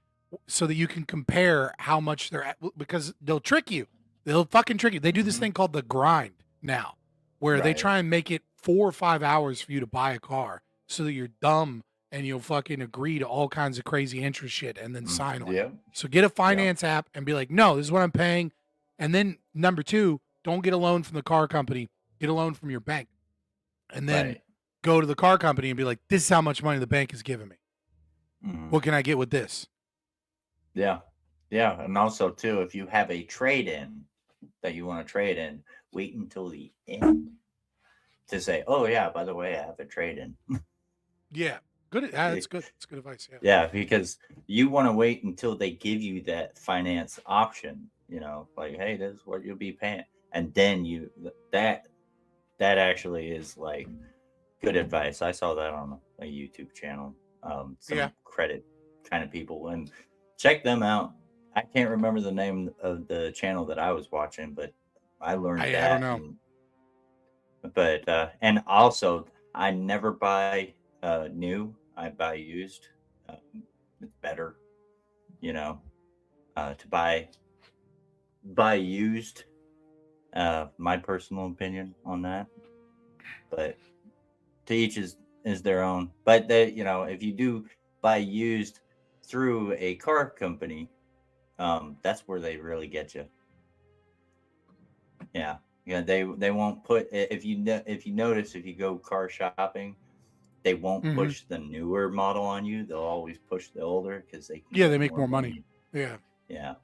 so that you can compare how much they're at, because they'll trick you. They'll fucking trick you. They do this thing called the grind now, where they try and make it 4 or 5 hours for you to buy a car so that you're dumb and you'll fucking agree to all kinds of crazy interest shit and then sign on it. So get a finance app and be like, no, this is what I'm paying. And then number 2, don't get a loan from the car company. Get a loan from your bank. And then go to the car company and be like, this is how much money the bank is giving me. What can I get with this? Yeah. Yeah. And also too, if you have a trade-in that you want to trade in, wait until the end to say, oh yeah, by the way, I have a trade-in. Yeah. Good. That's good. It's good advice. Yeah. Yeah. Because you want to wait until they give you that finance option, like, hey, this is what you'll be paying. And then that actually is like good advice. I saw that on a YouTube channel. Some credit kind of people, and check them out. I can't remember the name of the channel that I was watching, but I learned that. I don't know. And also, I never buy new. I buy used. it's better, you know, to buy used. My personal opinion on that, but to each is their own. But they, you know, if you do buy used through a car company, that's where they really get you. Yeah, yeah, they won't put if you notice, if you go car shopping, they won't Mhm. push the newer model on you. They'll always push the older because they can Yeah, get they make more money. Yeah. Yeah.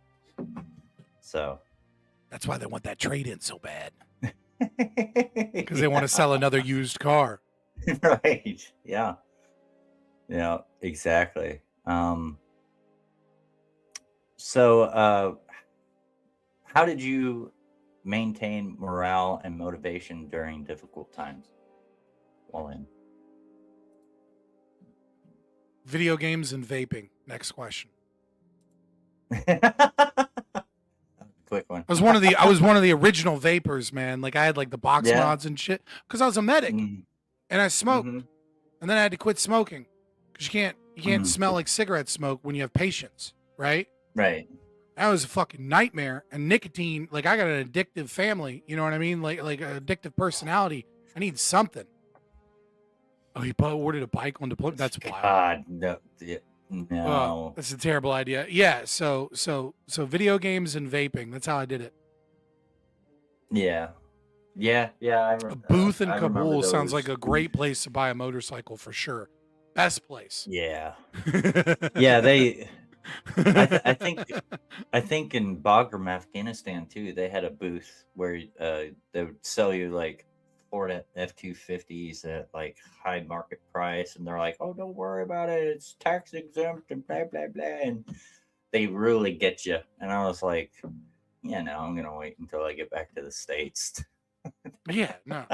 So That's why they want that trade-in so bad. Because they want to sell another used car. right. Yeah. Yeah, exactly. So how did you maintain morale and motivation during difficult times while in? Video games and vaping. Next question. Quick one. I was one of the original vapors, man. Like I had like the box Yeah. mods and shit. Because I was a medic Mhm. and I smoked. Mhm. And then I had to quit smoking. Because you can't Mhm. smell like cigarette smoke when you have patients, right? Right. That was a fucking nightmare. And nicotine, like I got an addictive family, you know what I mean? Like an addictive personality. I need something. Oh, he ordered a bike on deployment. That's wild. God, no. No. That's a terrible idea. Yeah, so video games and vaping. That's how I did it. Yeah. Yeah. Yeah. A booth in I remember Kabul sounds those. like a great place to buy a motorcycle for sure. Best place. Yeah. Yeah. I think in Bagram, Afghanistan too, they had a booth where they would sell you like Ford F-250s at like high market price, and they're like, "Oh, don't worry about it. It's tax exempt and blah blah blah." And they really get you. And I was like, "Yeah, no, I'm gonna wait until I get back to the States." Yeah, no.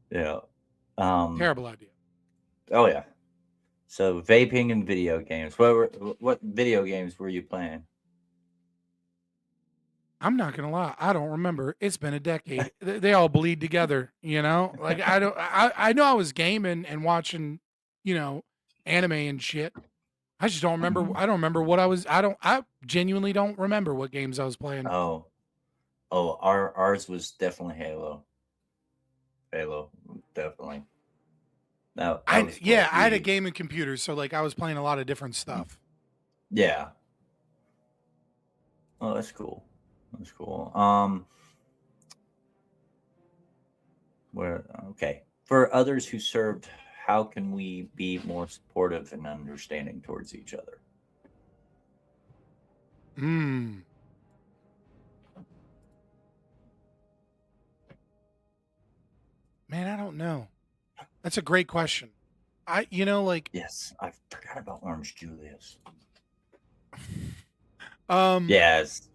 Yeah. Terrible idea. Oh yeah. So vaping and video games. What video games were you playing? I'm not gonna lie. I don't remember. It's been a decade. They all bleed together, you know. Like I don't. I know I was gaming and watching, you know, anime and shit. I just don't remember. I don't remember what I was. I genuinely don't remember what games I was playing. Oh, ours was definitely Halo. Halo, definitely. No, I had a gaming computer, so like I was playing a lot of different stuff. Yeah. Oh, that's cool. That's cool. Okay. For others who served, how can we be more supportive and understanding towards each other? Hmm. Man, I don't know. That's a great question. Yes, I forgot about Orange Julius. Yes.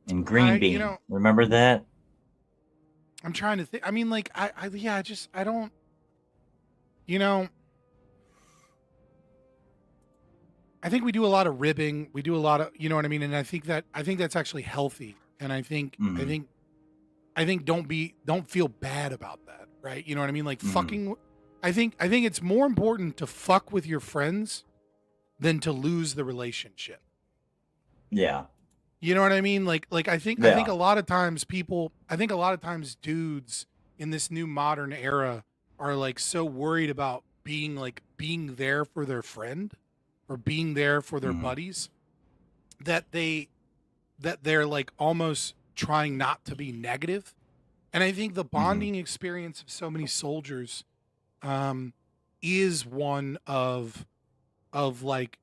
And Green Bean. Remember that? I'm trying to think. I mean, like, I don't, you know, I think we do a lot of ribbing. We do a lot of, you know what I mean? And I think that's actually healthy. And I think don't feel bad about that. Right. You know what I mean? Like fucking, I think it's more important to fuck with your friends than to lose the relationship. Yeah. You know what I mean? Like I think a lot of times dudes in this new modern era are like so worried about being there for their friend or being there for their buddies that they're like almost trying not to be negative. And I think the bonding experience of so many soldiers is one of like,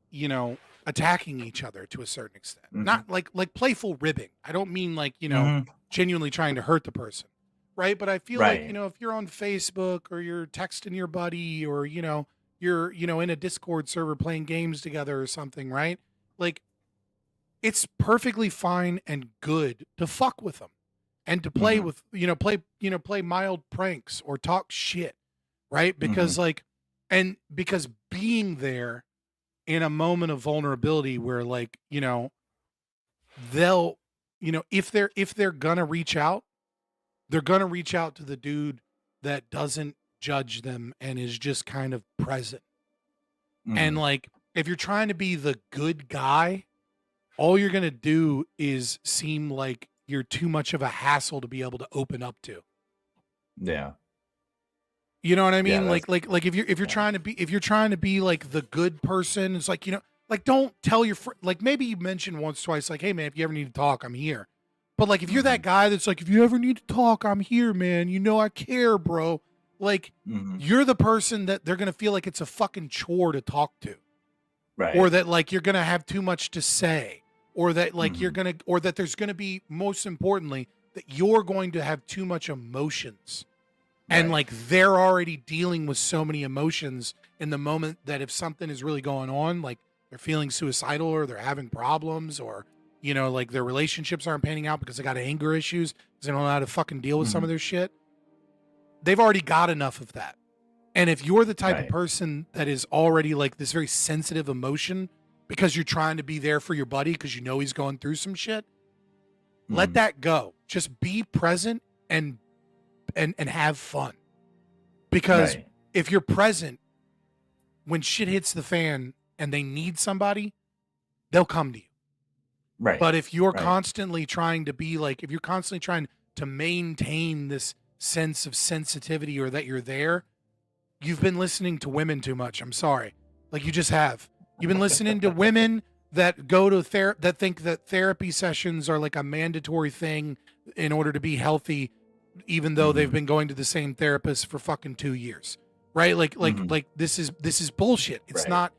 you know, attacking each other to a certain extent. Not like playful ribbing. I don't mean like, you know, genuinely trying to hurt the person. Right? But I feel like, you know, if you're on Facebook or you're texting your buddy or, you know, you're, you know, in a Discord server playing games together or something, right? Like it's perfectly fine and good to fuck with them and to play with, play mild pranks or talk shit. Right? Because because being there in a moment of vulnerability where like, you know, they'll, you know, if they're gonna reach out, they're gonna reach out to the dude that doesn't judge them and is just kind of present. Mhm. And like, if you're trying to be the good guy, all you're going to do is seem like you're too much of a hassle to be able to open up to. Yeah. You know what I Yeah, mean? that's- Like if you're trying to be like the good person, it's like, like don't tell your like maybe you mention once, twice, like, hey man, if you ever need to talk, I'm here. But like if you're that guy that's like, if you ever need to talk, I'm here, man. I care, bro. Like you're the person that they're gonna feel like it's a fucking chore to talk to. Right. Or that like you're gonna have too much to say. Or that like or that there's gonna be, most importantly, that you're going to have too much emotions. And like they're already dealing with so many emotions in the moment that if something is really going on, like they're feeling suicidal or they're having problems or, like their relationships aren't panning out because they got anger issues because they don't know how to fucking deal with some of their shit. They've already got enough of that. And if you're the type of person that is already like this very sensitive emotion because you're trying to be there for your buddy because he's going through some shit, let that go. Just be present and have fun. Because if you're present when shit hits the fan and they need somebody, they'll come to you. Right. But if you're constantly trying to be like, if you're constantly trying to maintain this sense of sensitivity or that you're there, you've been listening to women too much. I'm sorry. Like you just have. You've been listening to women that go to that think that therapy sessions are like a mandatory thing in order to be healthy, even though they've been going to the same therapist for fucking 2 years. Right? Like this is bullshit. It's not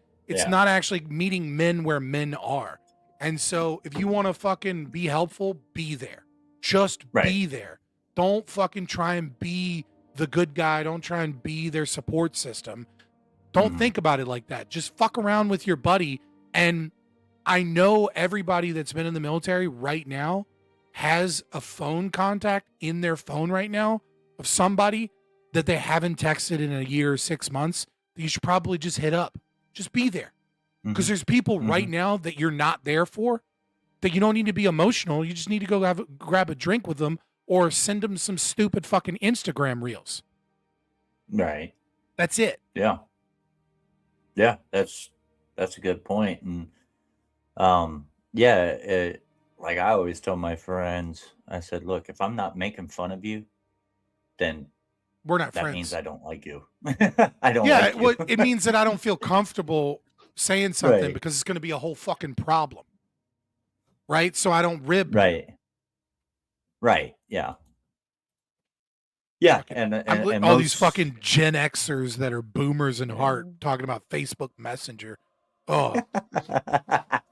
actually meeting men where men are. And so if you want to fucking be helpful, be there. Just be there. Don't fucking try and be the good guy. Don't try and be their support system. Don't think about it like that. Just fuck around with your buddy. And I know everybody that's been in the military right now has a phone contact in their phone right now of somebody that they haven't texted in a year or 6 months that you should probably just hit up. Just be there. Because there's people right now that you're not there for, that you don't need to be emotional. You just need to go grab a drink with them or send them some stupid fucking Instagram reels. Right. That's it. Yeah. Yeah, that's a good point. And like I always tell my friends, I said, look, if I'm not making fun of you, then we're not that friends. means I don't like you. I don't like you. Well, it means that I don't feel comfortable saying something because it's going to be a whole fucking problem. Right? So I don't rib. Right. Yeah. Yeah. And all these fucking Gen Xers that are boomers in heart talking about Facebook Messenger. Oh,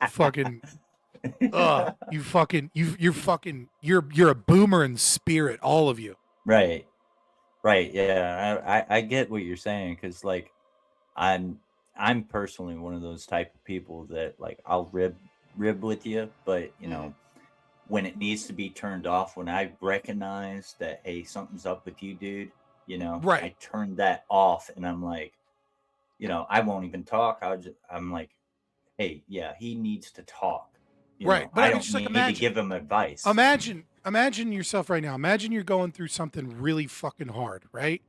fucking. You're a boomer in spirit, all of you. Right. Yeah. I get what you're saying because like I'm personally one of those type of people that like I'll rib with you, but when it needs to be turned off, when I recognize that hey, something's up with you, dude, I turn that off and I'm like, I won't even talk. I'm like, hey, yeah, he needs to talk. But I don't need to give him advice. Imagine yourself right now. Imagine you're going through something really fucking hard, right?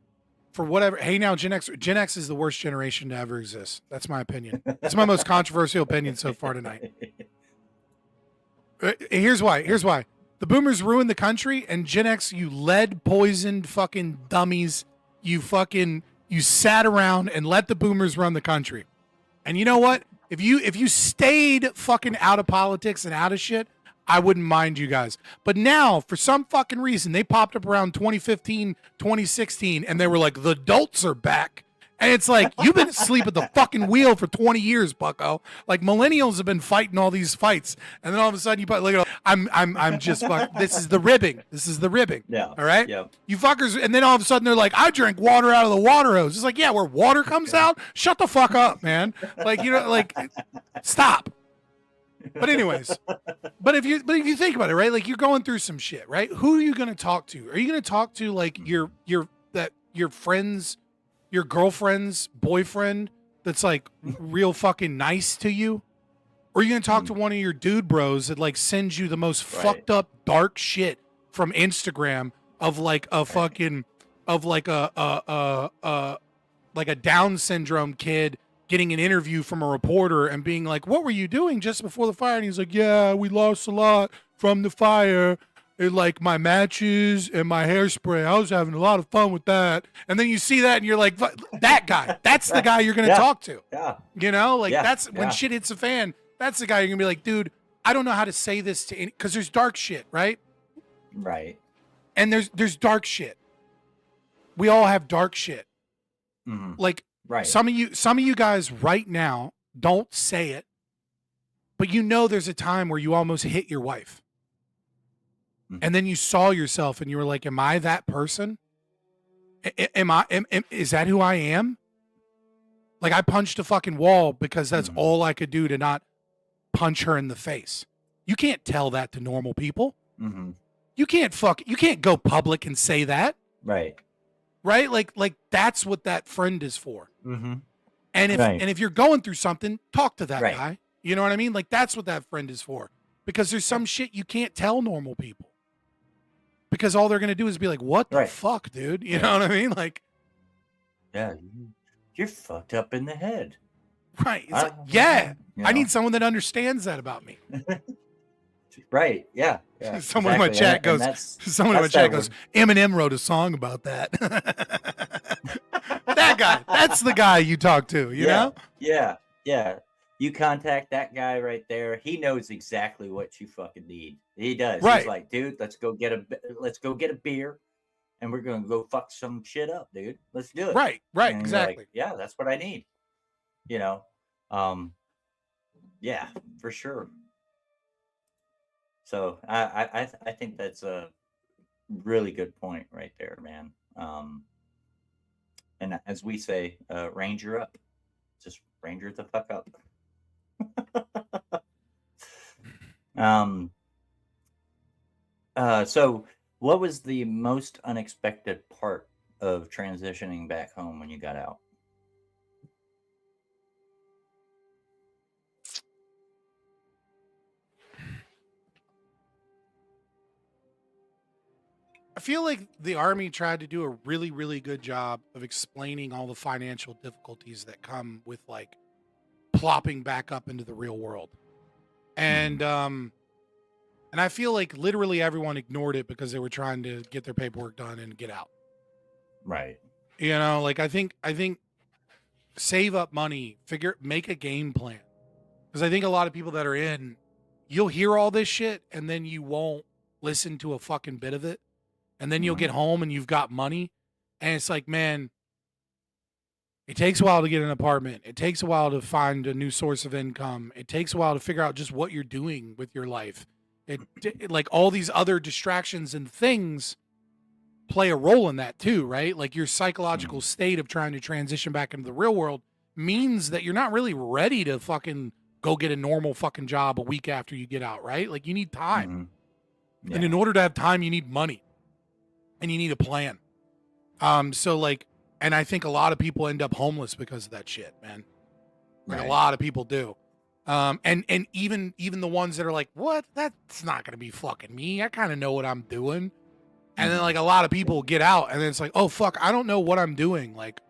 For whatever. Hey, now Gen X is the worst generation to ever exist. That's my opinion. It's my most controversial opinion so far tonight. Here's why. The boomers ruined the country, and Gen X, you lead poisoned fucking dummies. You sat around and let the boomers run the country. And you know what? If you stayed fucking out of politics and out of shit, I wouldn't mind you guys. But now, for some fucking reason, they popped up around 2015, 2016, and they were like, the adults are back. And it's like, you've been asleep at the fucking wheel for 20 years, bucko. Like, millennials have been fighting all these fights. And then all of a sudden, I'm just fuck. This is the ribbing. Yeah. All right? Yep. You fuckers. And then all of a sudden, they're like, I drink water out of the water hose. It's like, yeah, where water comes out? Shut the fuck up, man. Like, stop. But anyways, but if you think about it, right? Like, you're going through some shit, right? Who are you going to talk to? Are you going to talk to, like, your friends, your girlfriend's boyfriend that's like real fucking nice to you? Or are you gonna talk to one of your dude bros that like sends you the most fucked up dark shit from Instagram of like a fucking of like like a Down syndrome kid getting an interview from a reporter and being like, "What were you doing just before the fire?" And he's like, "Yeah, we lost a lot from the fire. And like my matches and my hairspray, I was having a lot of fun with that." And then you see that and you're like, that guy, that's the guy you're going to talk to. Yeah. You know, like that's when yeah. shit hits a fan. That's the guy you're going to be like, dude, I don't know how to say this to any, because there's dark shit, right? Right. And there's dark shit. We all have dark shit. Mm-hmm. Like right. some of you guys right now don't say it, but you know there's a time where you almost hit your wife. Mm-hmm. And then you saw yourself and you were like, am I that person? Is that who I am? Like I punched a fucking wall because that's Mm-hmm. all I could do to not punch her in the face. You can't tell that to normal people. Mm-hmm. You can't go public and say that. Right. Right? Like that's what that friend is for. Mm-hmm. And if you're going through something, talk to that Right. guy. You know what I mean? Like that's what that friend is for. Because there's some shit you can't tell normal people. Because all they're gonna do is be like, "What the fuck, dude?" You know what I mean? Like, yeah, you're fucked up in the head. Right? It's like, yeah, you I know. need someone that understands that about me. Right? Yeah. yeah Someone in my exactly. chat goes. Someone in my chat goes. Eminem wrote a song about that. That guy. That's the guy you talk to. You know? Yeah. Yeah. You contact that guy right there. He knows exactly what you fucking need. He does. Right. He's like, dude, let's go get a beer, and we're gonna go fuck some shit up, dude. Let's do it. Right. And you're Exactly. like, yeah, that's what I need. You know. Yeah, for sure. So I think that's a really good point right there, man. And as we say, ranger up. Just ranger the fuck up. So what was the most unexpected part of transitioning back home when you got out? I feel like the Army tried to do a really, really good job of explaining all the financial difficulties that come with like plopping back up into the real world. And I feel like literally everyone ignored it because they were trying to get their paperwork done and get out. Right. You know, like I think save up money, make a game plan. Because I think a lot of people that are in, you'll hear all this shit and then you won't listen to a fucking bit of it. And then you'll get home and you've got money. And it's like, man, it takes a while to get an apartment. It takes a while to find a new source of income. It takes a while to figure out just what you're doing with your life. It like all these other distractions and things play a role in that too, right? Like your psychological state of trying to transition back into the real world means that you're not really ready to fucking go get a normal fucking job a week after you get out, right? Like you need time. Yeah. And in order to have time, you need money. And you need a plan. So like, and I think a lot of people end up homeless because of that shit, man. Like a lot of people do. And even the ones that are like, what? That's not gonna be fucking me. I kind of know what I'm doing. And then like a lot of people get out and then it's like, oh fuck, I don't know what I'm doing. Like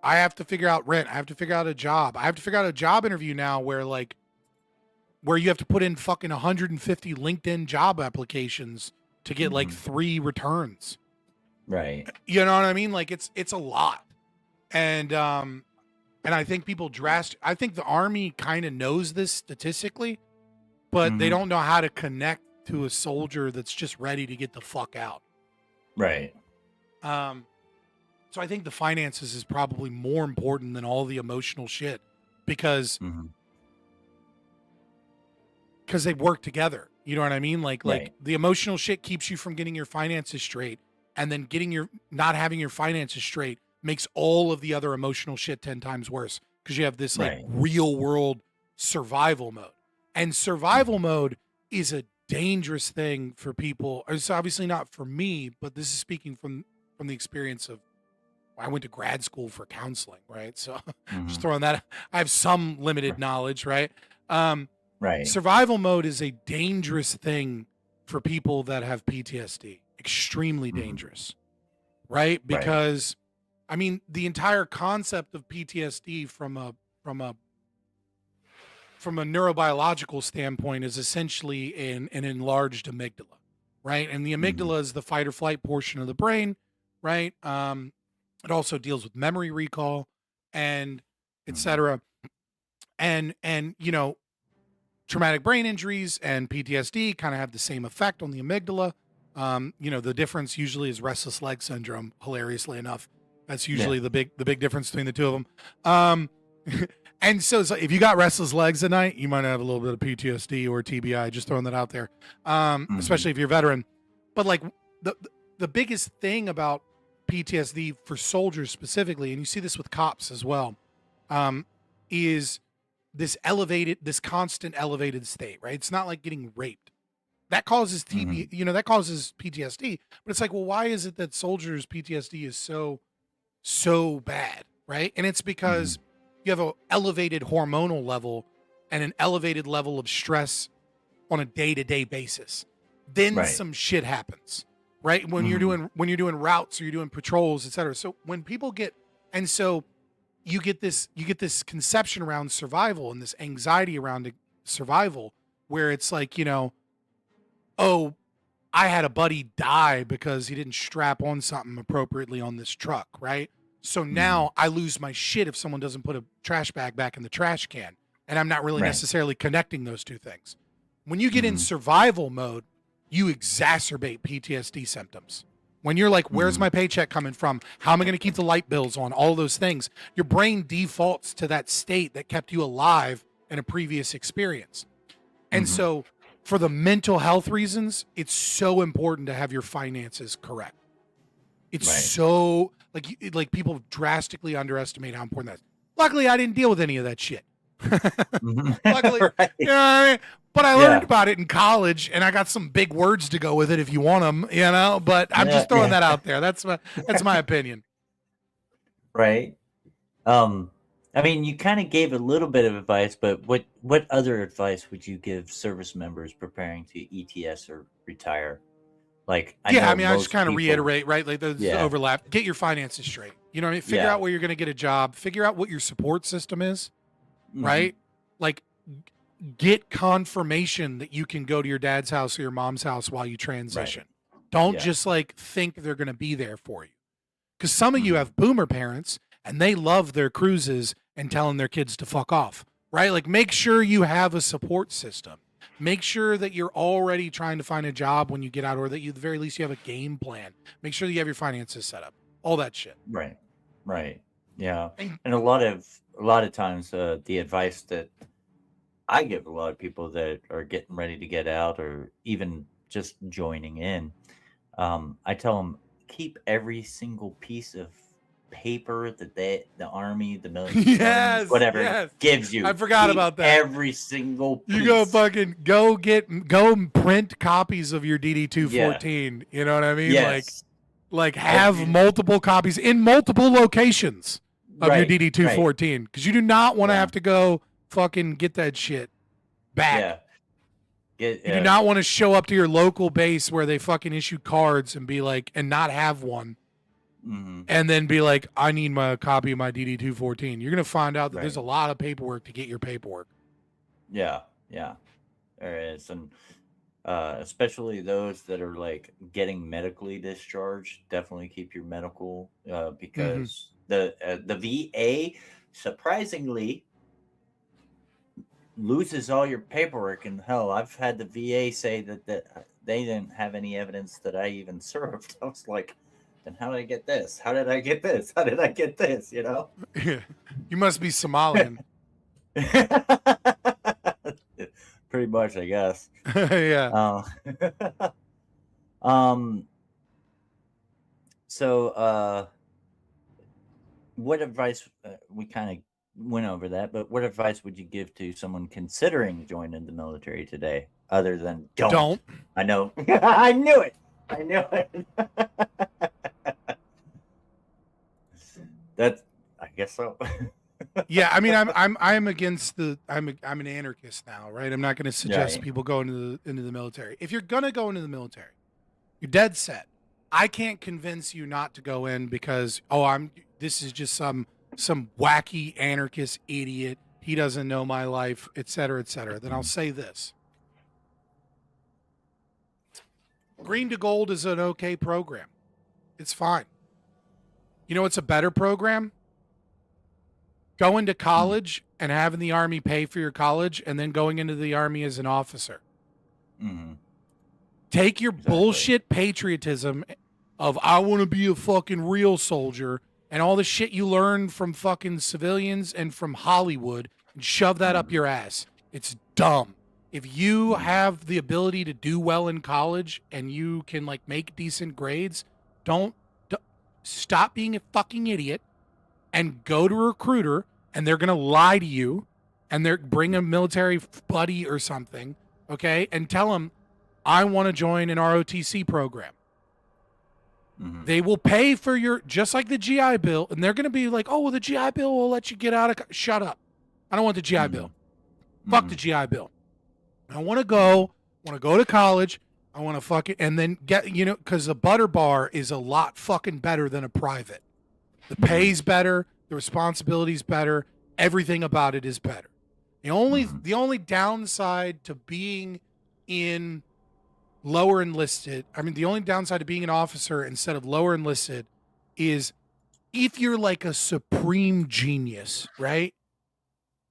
I have to figure out rent. I have to figure out a job. I have to figure out a job interview now where you have to put in fucking 150 LinkedIn job applications to get like 3 returns. Right. You know what I mean? Like it's a lot. And I think I think the Army kind of knows this statistically, but they don't know how to connect to a soldier that's just ready to get the fuck out. Right. So I think the finances is probably more important than all the emotional shit because they work together. You know what I mean? Like the emotional shit keeps you from getting your finances straight, and then not having your finances straight makes all of the other emotional shit 10 times worse because you have this like real world survival mode. And survival mode is a dangerous thing for people. It's obviously not for me, but this is speaking from the experience of I went to grad school for counseling, right? So just throwing that, I have some limited knowledge, right? Right. Survival mode is a dangerous thing for people that have PTSD. Extremely dangerous. right? Because I mean, the entire concept of PTSD from a neurobiological standpoint is essentially an enlarged amygdala, right? And the amygdala is the fight or flight portion of the brain, right? It also deals with memory recall and et cetera. And you know, traumatic brain injuries and PTSD kind of have the same effect on the amygdala. You know, the difference usually is restless leg syndrome, hilariously enough. That's usually the big difference between the two of them. And so if you got restless legs at night, you might have a little bit of PTSD or TBI, just throwing that out there. Especially if you're a veteran. But like the biggest thing about PTSD for soldiers specifically, and you see this with cops as well, is this constant elevated state, right? It's not like getting raped. That causes you know, that causes PTSD. But it's like, well, why is it that soldiers' PTSD is so bad, right? And it's because you have an elevated hormonal level and an elevated level of stress on a day-to-day basis. Then some shit happens, right? When you're doing routes or you're doing patrols, et cetera. So when people you get this conception around survival and this anxiety around survival where it's like, you know, oh, I had a buddy die because he didn't strap on something appropriately on this truck, right? So now I lose my shit if someone doesn't put a trash bag back in the trash can, and I'm not really necessarily connecting those two things. When you get in survival mode, you exacerbate PTSD symptoms. When you're like, where's my paycheck coming from? How am I going to keep the light bills on? All those things. Your brain defaults to that state that kept you alive in a previous experience. And so for the mental health reasons, it's so important to have your finances correct. It's so like people drastically underestimate how important that is. Luckily, I didn't deal with any of that shit. Luckily, you know what I mean? But I learned about it in college, and I got some big words to go with it if you want them, you know. But I'm just throwing that out there. That's my opinion. Right. I mean, you kind of gave a little bit of advice, but what other advice would you give service members preparing to ETS or retire? Like, I just kind of reiterate, right? Like there's overlap. Get your finances straight. You know what I mean? Figure out where you're going to get a job. Figure out what your support system is, right? Like, get confirmation that you can go to your dad's house or your mom's house while you transition. Don't just like think they're going to be there for you. Because some of you have boomer parents and they love their cruises and telling their kids to fuck off, right? Like, make sure you have a support system. Make sure that you're already trying to find a job when you get out, or that you, at the very least, you have a game plan. Make sure that you have your finances set up. All that shit. Right. Yeah. And a lot of times, the advice that I give a lot of people that are getting ready to get out or even just joining in, I tell them, keep every single piece of paper that the army, the military, whatever gives you. I forgot about that. Every single piece. You go go print copies of your DD-214. You know what I mean? Like have multiple copies in multiple locations of your DD-214, because you do not want to have to go fucking get that shit back. You do not want to show up to your local base where they fucking issue cards and be like, and not have one. And then be like, I need my copy of my DD-214. You're going to find out that there's a lot of paperwork to get your paperwork. Yeah, there is. And especially those that are like getting medically discharged, definitely keep your medical, because the VA, surprisingly, loses all your paperwork. And hell, I've had the VA say that they didn't have any evidence that I even served. I was like, then how did I get this? How did I get this? How did I get this? You know? You must be Somalian. Pretty much, I guess. Yeah. So, what advice, we kind of went over that, but what advice would you give to someone considering joining the military today, other than don't? I know. I knew it. I guess so. Yeah, I mean, I'm against I'm an anarchist now, right? I'm not going to suggest people go into the military. If you're gonna go into the military, you're dead set. I can't convince you not to go in because this is just some wacky anarchist idiot. He doesn't know my life, et cetera, et cetera. Then I'll say this. Green to Gold is an okay program. It's fine. You know what's a better program? Going to college and having the Army pay for your college and then going into the Army as an officer. Mm-hmm. Take your bullshit patriotism of I want to be a fucking real soldier and all the shit you learn from fucking civilians and from Hollywood and shove that up your ass. It's dumb. If you have the ability to do well in college and you can like make decent grades, don't stop being a fucking idiot and go to a recruiter and they're going to lie to you and they're bring a military buddy or something, okay? And tell them, I want to join an ROTC program. Mm-hmm. They will pay for your, just like the GI Bill, and they're going to be like, oh, well, the GI Bill will let you get out of, shut up. I don't want the GI Bill. Fuck the GI Bill. I want to go to college. I want to fucking, and then get, you know, because a butter bar is a lot fucking better than a private. The pay's better, the responsibility's better, everything about it is better. The only downside to being in lower enlisted, the only downside to being an officer instead of lower enlisted is if you're like a supreme genius, right?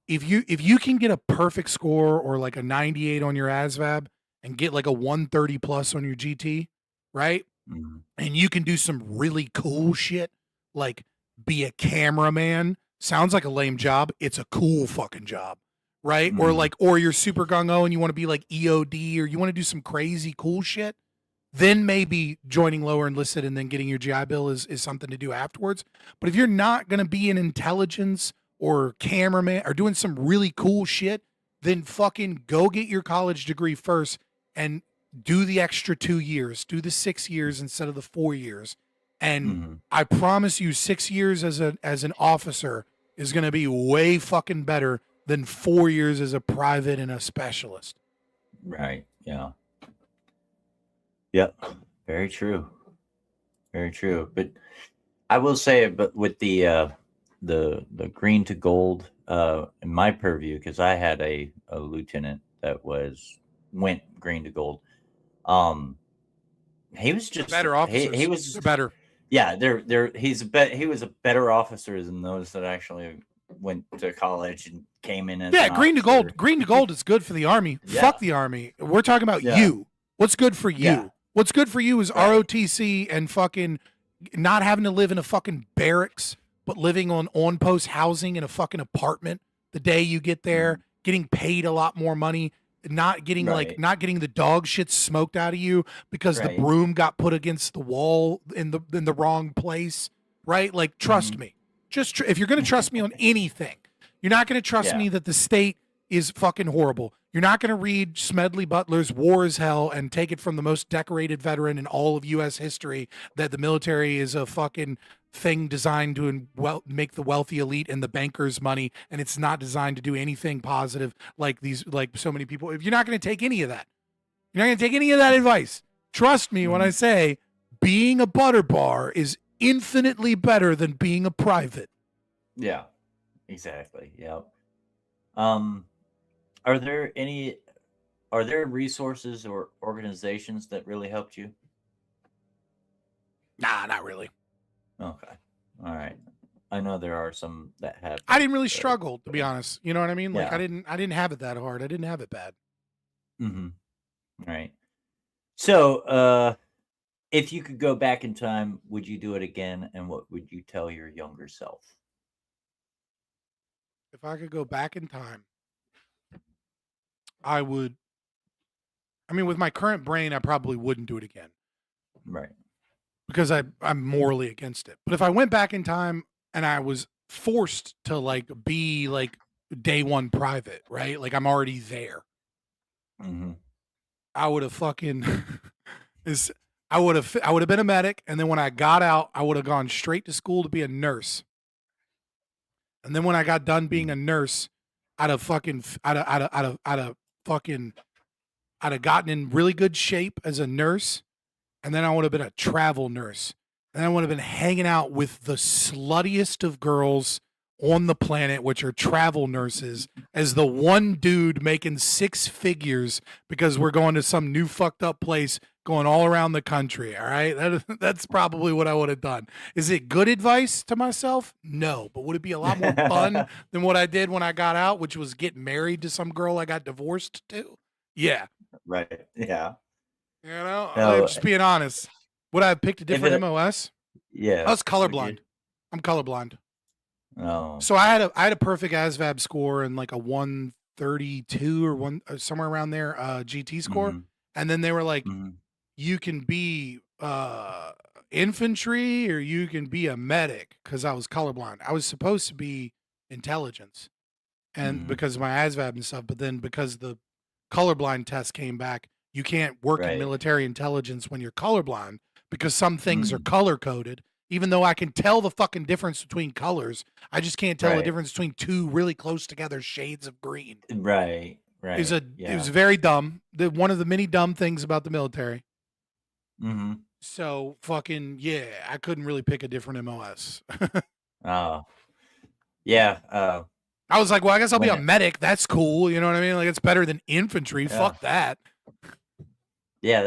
If you can get a perfect score or like a 98 on your ASVAB and get like a 130 plus on your GT, right? Mm-hmm. And you can do some really cool shit, like be a cameraman. Sounds like a lame job. It's a cool fucking job, right? Or you're super gung-ho and you want to be like EOD or you want to do some crazy cool shit. Then maybe joining lower enlisted and then getting your GI Bill is something to do afterwards. But if you're not going to be in intelligence or cameraman or doing some really cool shit, then fucking go get your college degree first and do the extra 2 years. Do the 6 years instead of the 4 years. And I promise you 6 years as an officer is going to be way fucking better than 4 years as a private and a specialist. Right. Yeah. Yep. Very true. Very true. But I will say, but with the green to gold in my purview, because I had a lieutenant that went green to gold. He was just better officers. He was better. Yeah, he was a better officer than those that actually went to college and came in as green to gold. Green to gold is good for the Army. Yeah. Fuck the Army. We're talking about you. What's good for you? Yeah. What's good for you is ROTC and fucking not having to live in a fucking barracks, but living on post housing in a fucking apartment the day you get there, getting paid a lot more money, not getting not getting the dog shit smoked out of you because the broom got put against the wall in the wrong place, right? Like, trust me. Just if you're going to trust me on anything, you're not going to trust me that the state is fucking horrible. You're not going to read Smedley Butler's War is Hell and take it from the most decorated veteran in all of U.S. history that the military is a fucking thing designed to make the wealthy elite and the bankers money, and it's not designed to do anything positive like so many people. If you're not going to take any of that, you're not going to take any of that advice. Trust me when I say being a butter bar is infinitely better than being a private. Yeah, exactly. Yep. Are there resources or organizations that really helped you? Nah, not really. Okay. All right. I know there are some that have. I didn't really struggle, to be honest. You know what I mean? Like, Yeah. I didn't have it that hard. I didn't have it bad. Mm-hmm. Right. So, if you could go back in time, would you do it again? And what would you tell your younger self? If I could go back in time, I would. With my current brain, I probably wouldn't do it again. Right. Because I'm morally against it. But if I went back in time and I was forced to be day one private, right? Like I'm already there. Mm-hmm. I would have fucking I would have been a medic, and then when I got out, I would have gone straight to school to be a nurse. And then when I got done being a nurse, I'd have gotten in really good shape as a nurse, and then I would have been a travel nurse, and I would have been hanging out with the sluttiest of girls on the planet, which are travel nurses, as the one dude making 6 figures because we're going to some new fucked up place going all around the country. All right. That's probably what I would have done. Is it good advice to myself? No. But would it be a lot more fun than what I did when I got out, which was get married to some girl I got divorced to? Yeah. Right. Yeah. You know, No, just being honest. Would I have picked a different it- MOS? Yeah. I was would you? colorblind. I'm colorblind. Oh. So I had a perfect ASVAB score and like a 132 or somewhere around there GT score, Mhm. and then they were like, Mhm. you can be infantry or you can be a medic because I was colorblind. I was supposed to be intelligence, and Mhm. because of my ASVAB and stuff, but then because the colorblind test came back, you can't work in Right. military intelligence when you're colorblind because some things are Mm. color coded. Even though I can tell the fucking difference between colors, I just can't tell the Right. difference between 2 really close together shades of green. Right. Right. It Yeah. was very dumb. One of the many dumb things about the military. Mm-hmm. So fucking yeah, I couldn't really pick a different MOS. Oh. Yeah. I was like, well, I guess I'll be a When- medic. That's cool. You know what I mean? Like it's better than infantry. Yeah. Fuck that. Yeah,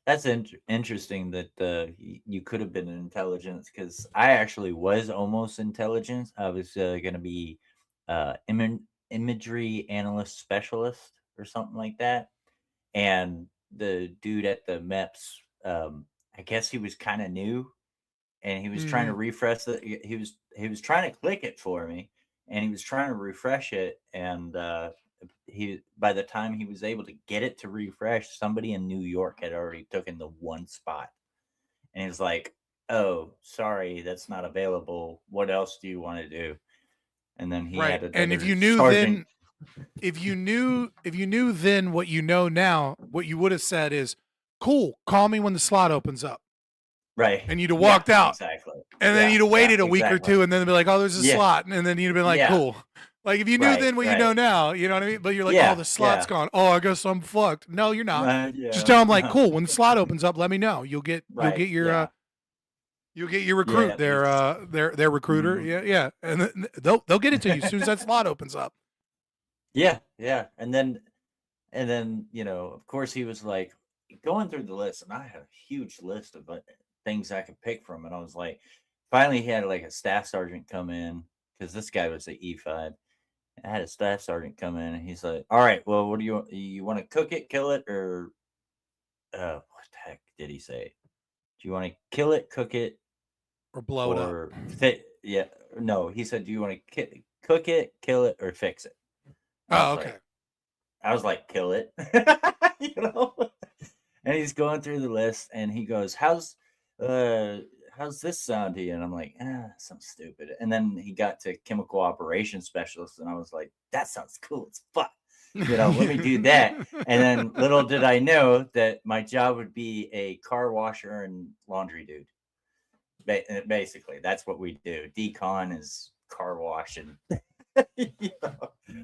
that's interesting that you could have been in intelligence, because I actually was almost intelligence. I was going to be imagery analyst specialist or something like that. And the dude at the MEPS, I guess he was kind of new, and he was trying to refresh he was trying to click it for me, and he was trying to refresh it, and by the time he was able to get it to refresh, somebody in New York had already taken the one spot, and he's like, "Oh, sorry, that's not available. What else do you want to do?" And then he had And if another you knew sergeant. then, if you knew then what you know now, what you would have said is, "Cool, call me when the slot opens up." Right. And you'd have walked out. Exactly. And then Yeah, you'd have waited yeah, a week or exactly. two, and then be like, "Oh, there's a Yeah. slot," and then you'd have been like, Yeah. "Cool." Like if you knew Right, then what you right. know now, you know what I mean? But you're like, Yeah, "Oh, the slot's yeah. gone. Oh, I guess I'm fucked." No, you're not. Yeah. Just tell them like, "Cool, when the slot opens up, let me know. You'll get Right, your yeah. you'll get your recruit, Yeah, their recruiter. Mhm. Yeah, yeah, and they'll get it to you as soon as that slot opens up. Yeah, yeah. And then, of course, he was like going through the list, and I had a huge list of things I could pick from. And I was like, finally, he had like a staff sergeant come in, because this guy was the E5. I had a staff sergeant come in, and he's like, "All right, well, what do you want to cook it, kill it, or what the heck did he say? Do you want to kill it, cook it, Or blow it up. or yeah, no, he said, do you want to cook it, kill it, or fix it?" I Oh, was okay. I was like, "Kill it." you know. And he's going through the list, and he goes, how's this sound to you?" And I'm like, "Sounds stupid." And then he got to chemical operations specialist, and I was like, "That sounds cool as fuck. Let me do that." And then little did I know that my job would be a car washer and laundry dude. Basically, that's what we do. Decon is car washing.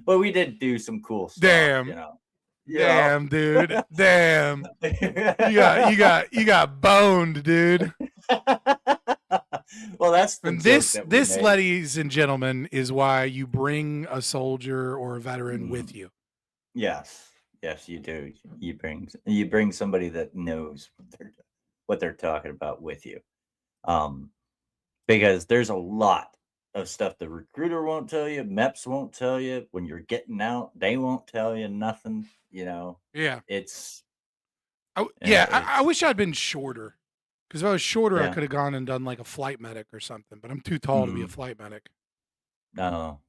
But we did do some cool stuff. Damn. Damn, dude. Damn. You got boned, dude. Well, that's the And joke that we this, made. ladies and gentlemen, is why you bring a soldier or a veteran with you. Yes, you do. You bring somebody that knows what they're talking about with you, because there's a lot of stuff the recruiter won't tell you, MEPS won't tell you. When you're getting out, they won't tell you nothing. Yeah. It's I wish I'd been shorter. Because if I was shorter, I Yeah. could have gone and done like a flight medic or something. But I'm too tall to be a Mhm. flight medic. no.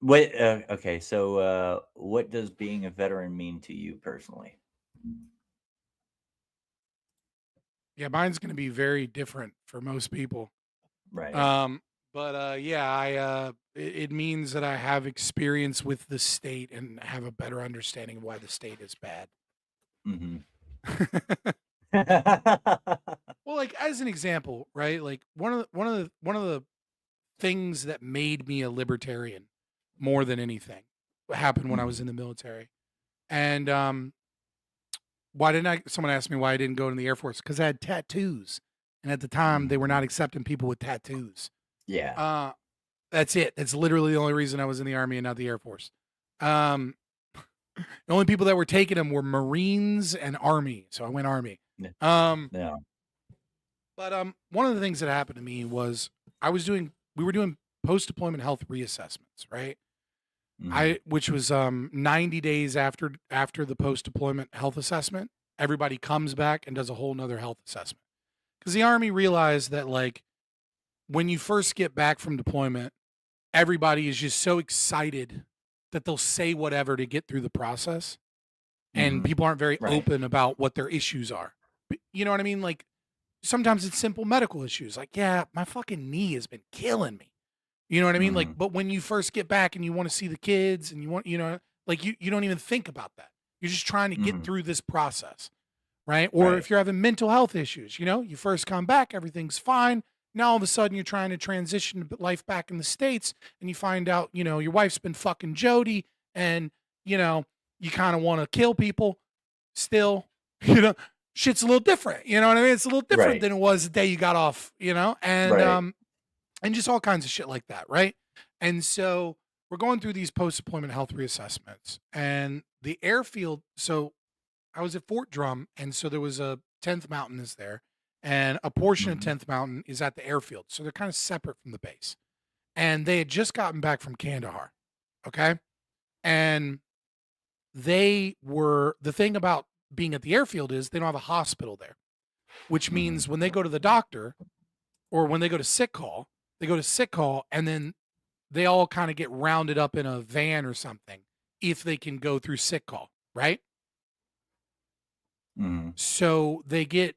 What? Okay, so what does being a veteran mean to you personally? Yeah, mine's going to be very different for most people. Right. But yeah, it means that I have experience with the state and have a better understanding of why the state is bad. Mm-hmm. Well, like as an example, right? Like one of the things that made me a libertarian more than anything happened when I was in the military. And someone asked me why I didn't go in the Air Force, because I had tattoos. And at the time they were not accepting people with tattoos. Yeah. That's it. That's literally the only reason I was in the Army and not the Air Force. The only people that were taking them were Marines and Army. So I went Army. Yeah. But one of the things that happened to me was we were doing post-deployment health reassessments, right? Which was 90 days after the post-deployment health assessment, everybody comes back and does a whole nother health assessment. Because the Army realized that, like, when you first get back from deployment, everybody is just so excited that they'll say whatever to get through the process. And people aren't very open about what their issues are. You know what I mean? Like, sometimes it's simple medical issues. Like, yeah, my fucking knee has been killing me. You know what I mean? Like, but when you first get back and you want to see the kids and you want, like you don't even think about that. You're just trying to get through this process. Right. Or if you're having mental health issues, you first come back, everything's fine. Now all of a sudden you're trying to transition life back in the States and you find out, your wife's been fucking Jody and, you kind of want to kill people still, shit's a little different. You know what I mean? It's a little different than it was the day you got off, and just all kinds of shit like that. Right. And so we're going through these post-deployment health reassessments and the airfield. So I was at Fort Drum, and so there was a 10th Mountain is there, and a portion of 10th Mountain is at the airfield. So they're kind of separate from the base. And they had just gotten back from Kandahar, okay? And the thing about being at the airfield is they don't have a hospital there, which means when they go to the doctor or when they go to sick call, and then they all kind of get rounded up in a van or something if they can go through sick call, right? So they get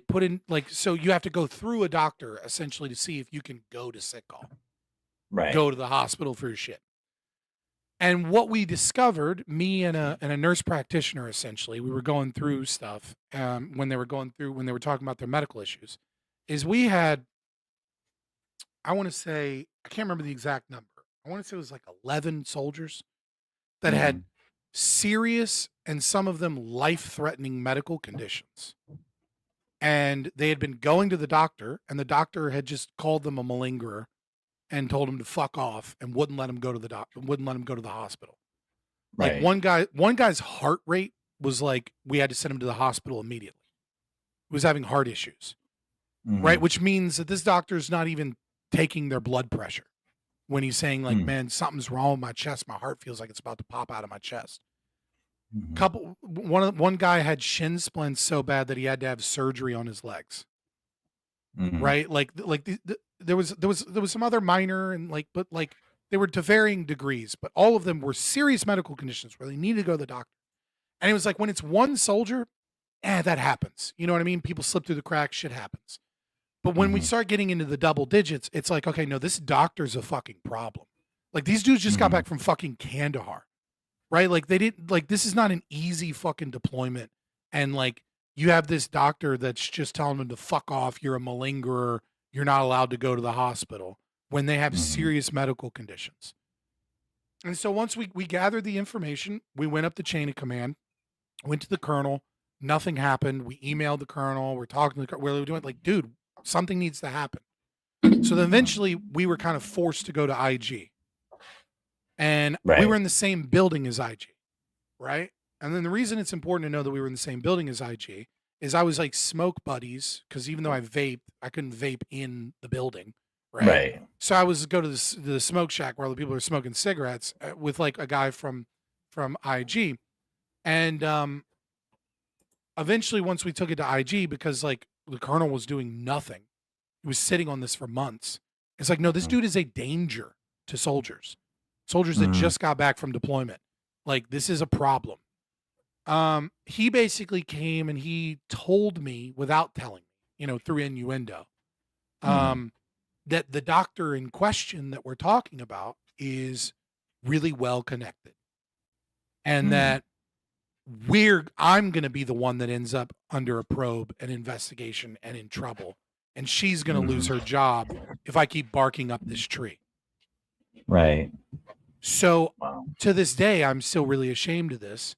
put in, like, so you have to go through a doctor essentially to see if you can go to sick call, go to the hospital for your shit. And what we discovered, me and a nurse practitioner, essentially, we were going through stuff when they were talking about their medical issues, is we had, I want to say, I can't remember the exact number. I want to say it was like 11 soldiers that had serious and some of them life-threatening medical conditions. And they had been going to the doctor, and the doctor had just called them a malingerer and told them to fuck off and wouldn't let him go to the doctor, wouldn't let him go to the hospital. Like one guy's heart rate was like, we had to send him to the hospital immediately. He was having heart issues, right? Which means that this doctor's not even taking their blood pressure when he's saying, like, man, something's wrong with my chest. My heart feels like it's about to pop out of my chest. One guy had shin splints so bad that he had to have surgery on his legs. Right? Like there was some other minor and but they were to varying degrees, but all of them were serious medical conditions where they needed to go to the doctor. And it was like, when it's one soldier, that happens. You know what I mean? People slip through the cracks, shit happens. But when we start getting into the double digits, it's like, okay, no, this doctor's a fucking problem. Like, these dudes just got back from fucking Kandahar, right? Like, they didn't, like, this is not an easy fucking deployment. And like, you have this doctor that's just telling them to fuck off. You're a malingerer. You're not allowed to go to the hospital when they have serious medical conditions. And so once we gathered the information, we went up the chain of command, went to the colonel, nothing happened. We emailed the colonel. We're talking to the colonel. We're doing like, dude, something needs to happen. So then eventually we were kind of forced to go to IG. And we were in the same building as IG, right? And then the reason it's important to know that we were in the same building as IG is I was like smoke buddies, because even though I vaped, I couldn't vape in the building, right? So I was go to the smoke shack where all the people are smoking cigarettes with like a guy from IG. And eventually once we took it to IG, because like the colonel was doing nothing, he was sitting on this for months. It's like, no, this dude is a danger to soldiers that just got back from deployment. Like, this is a problem. He basically came and he told me without telling me, through innuendo, that the doctor in question that we're talking about is really well connected, and that I'm going to be the one that ends up under a probe, an investigation, and in trouble. And she's going to lose her job if I keep barking up this tree. Right. So to this day, I'm still really ashamed of this.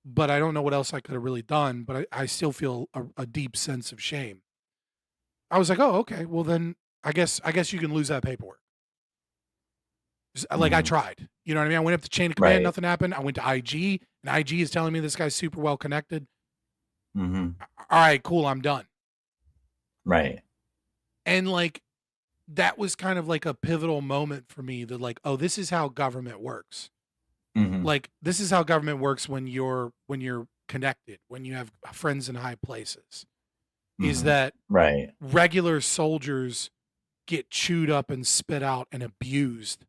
but I don't know what else I could have really done. But I still feel a deep sense of shame. I was like, oh, okay, well then I guess you can lose that paperwork. Like I tried, you know what I mean? I went up to chain of command, Right. nothing happened. I went to IG, and IG is telling me this guy's super well connected. Mm-hmm. All right, cool, I'm done. Right. And like that was kind of like a pivotal moment for me that like, oh, this is how government works. Mm-hmm. Like this is how government works when you're connected, when you have friends in high places. Is Mhm. that Right. regular soldiers get chewed up and spit out and abused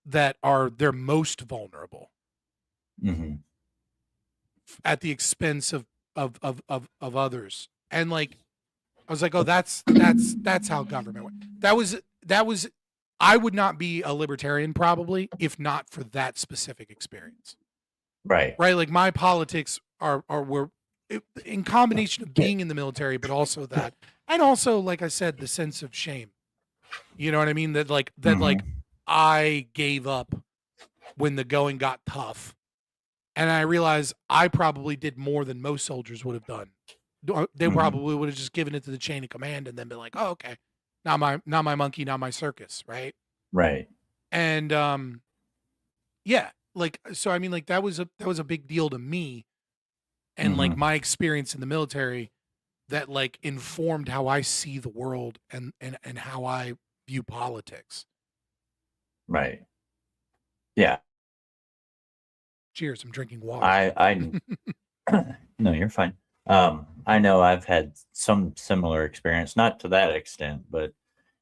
that are they're most vulnerable Mm-hmm. at the expense of others. And like I was like, oh, that's how government works. That was I would not be a libertarian probably if not for that specific experience. Right. Right? Like my politics were in combination of being in the military, but also that, and also, like I said, the sense of shame. You know what I mean? That like I gave up when the going got tough, and I realized I probably did more than most soldiers would have done. They probably would have just given it to the chain of command and then been like, "Oh, okay, not my monkey, not my circus," right? Right. And yeah, like so. I mean, like that was a big deal to me. And like my experience in the military that like informed how I see the world and how I view politics. Right. Yeah. Cheers, I'm drinking water. I no, you're fine. I know I've had some similar experience, not to that extent, but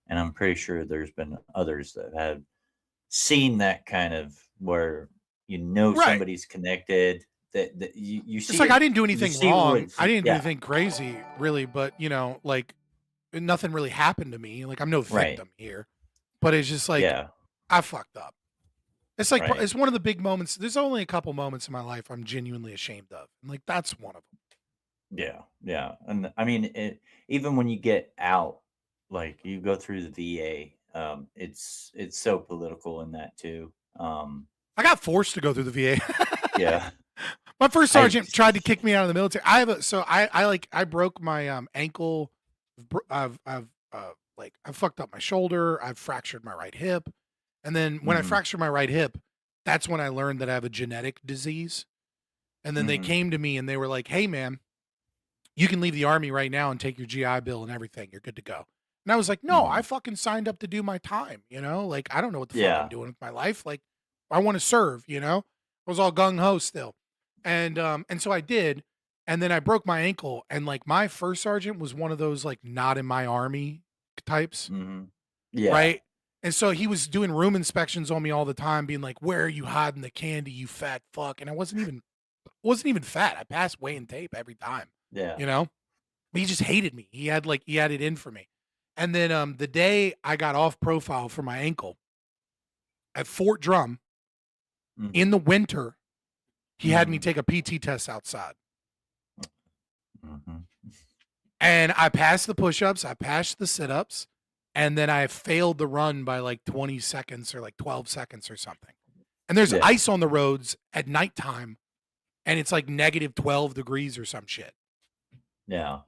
and I'm pretty sure there's been others that have seen that kind of where Right. somebody's connected. That you see It's like it- I didn't do you anything see wrong. what's- I didn't do yeah, anything crazy, really, but you know, like nothing really happened to me. Like I'm no Right. victim here. But it's just like Yeah. I fucked up. It's like Right. it's one of the big moments. There's only a couple moments in my life I'm genuinely ashamed of. And like that's one of them. Yeah, yeah, and I mean, even when you get out, like you go through the VA, it's so political in that too. I got forced to go through the VA. Yeah, My first I sergeant tried to kick me out of the military. I broke my ankle. I've fucked up my shoulder. I've fractured my right hip, and then when I fractured my right hip, that's when I learned that I have a genetic disease. And then they came to me and they were like, "Hey, man, you can leave the army right now and take your GI Bill and everything. You're good to go." And I was like, "No, I fucking signed up to do my time. You know, like I don't know what the fuck Yeah. I'm doing with my life. Like I want to serve. You know, I was all gung ho still." And so I did, and then I broke my ankle, and like my first sergeant was one of those like not in my army types, Yeah, right? And so he was doing room inspections on me all the time, being like, "Where are you hiding the candy, you fat fuck?" And I wasn't even fat. I passed weigh and tape every time, yeah, you know. But he just hated me. He had it in for me. And then the day I got off profile for my ankle at Fort Drum in the winter. He had me take a PT test outside. And I passed the push-ups, I passed the sit-ups, and then I failed the run by like 20 seconds or like 12 seconds or something. And there's ice on the roads at nighttime, and it's like -12 degrees or some shit. yeah,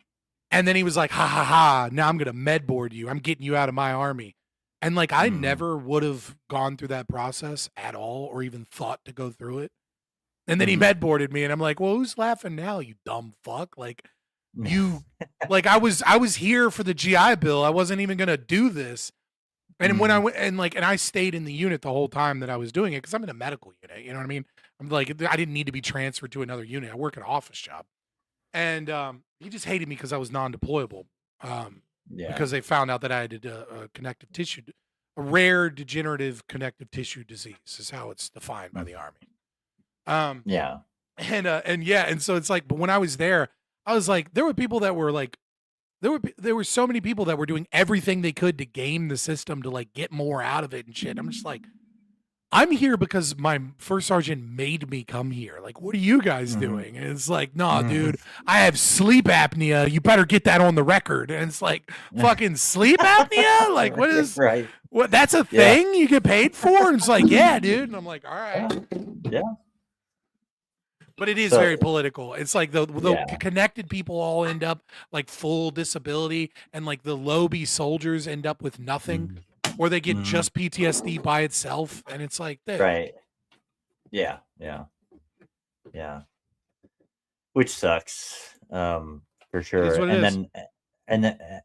And then he was like, "Ha ha ha, now I'm gonna med board you. I'm getting you out of my army." And like I never would have gone through that process at all or even thought to go through it. And then he med boarded me, and I'm like, "Well, who's laughing now, you dumb fuck? Like, you, like, I was here for the GI Bill. I wasn't even gonna do this." And when I went and I stayed in the unit the whole time that I was doing it because I'm in a medical unit. You know what I mean? I'm like, I didn't need to be transferred to another unit. I work an office job, and he just hated me because I was non-deployable. Because they found out that I had a connective tissue, a rare degenerative connective tissue disease is how it's defined by the Army. yeah, And so it's like, but when I was there, I was like, there were people that were like, there were so many people that were doing everything they could to game the system to like get more out of it and shit. I'm just like, I'm here because my first sergeant made me come here. Like, what are you guys doing? And it's like, no, dude, I have sleep apnea. You better get that on the record. And it's like, fucking sleep apnea? Like, what is, right? What? That's a thing you get paid for? And it's like, yeah, dude. And I'm like, all right. Yeah. But it is So- very political. It's like the Yeah. connected people all end up like full disability, and like the low-B soldiers end up with nothing, or they get just PTSD by itself, and it's like, dude. Right. Yeah. Which sucks, for sure. what it is.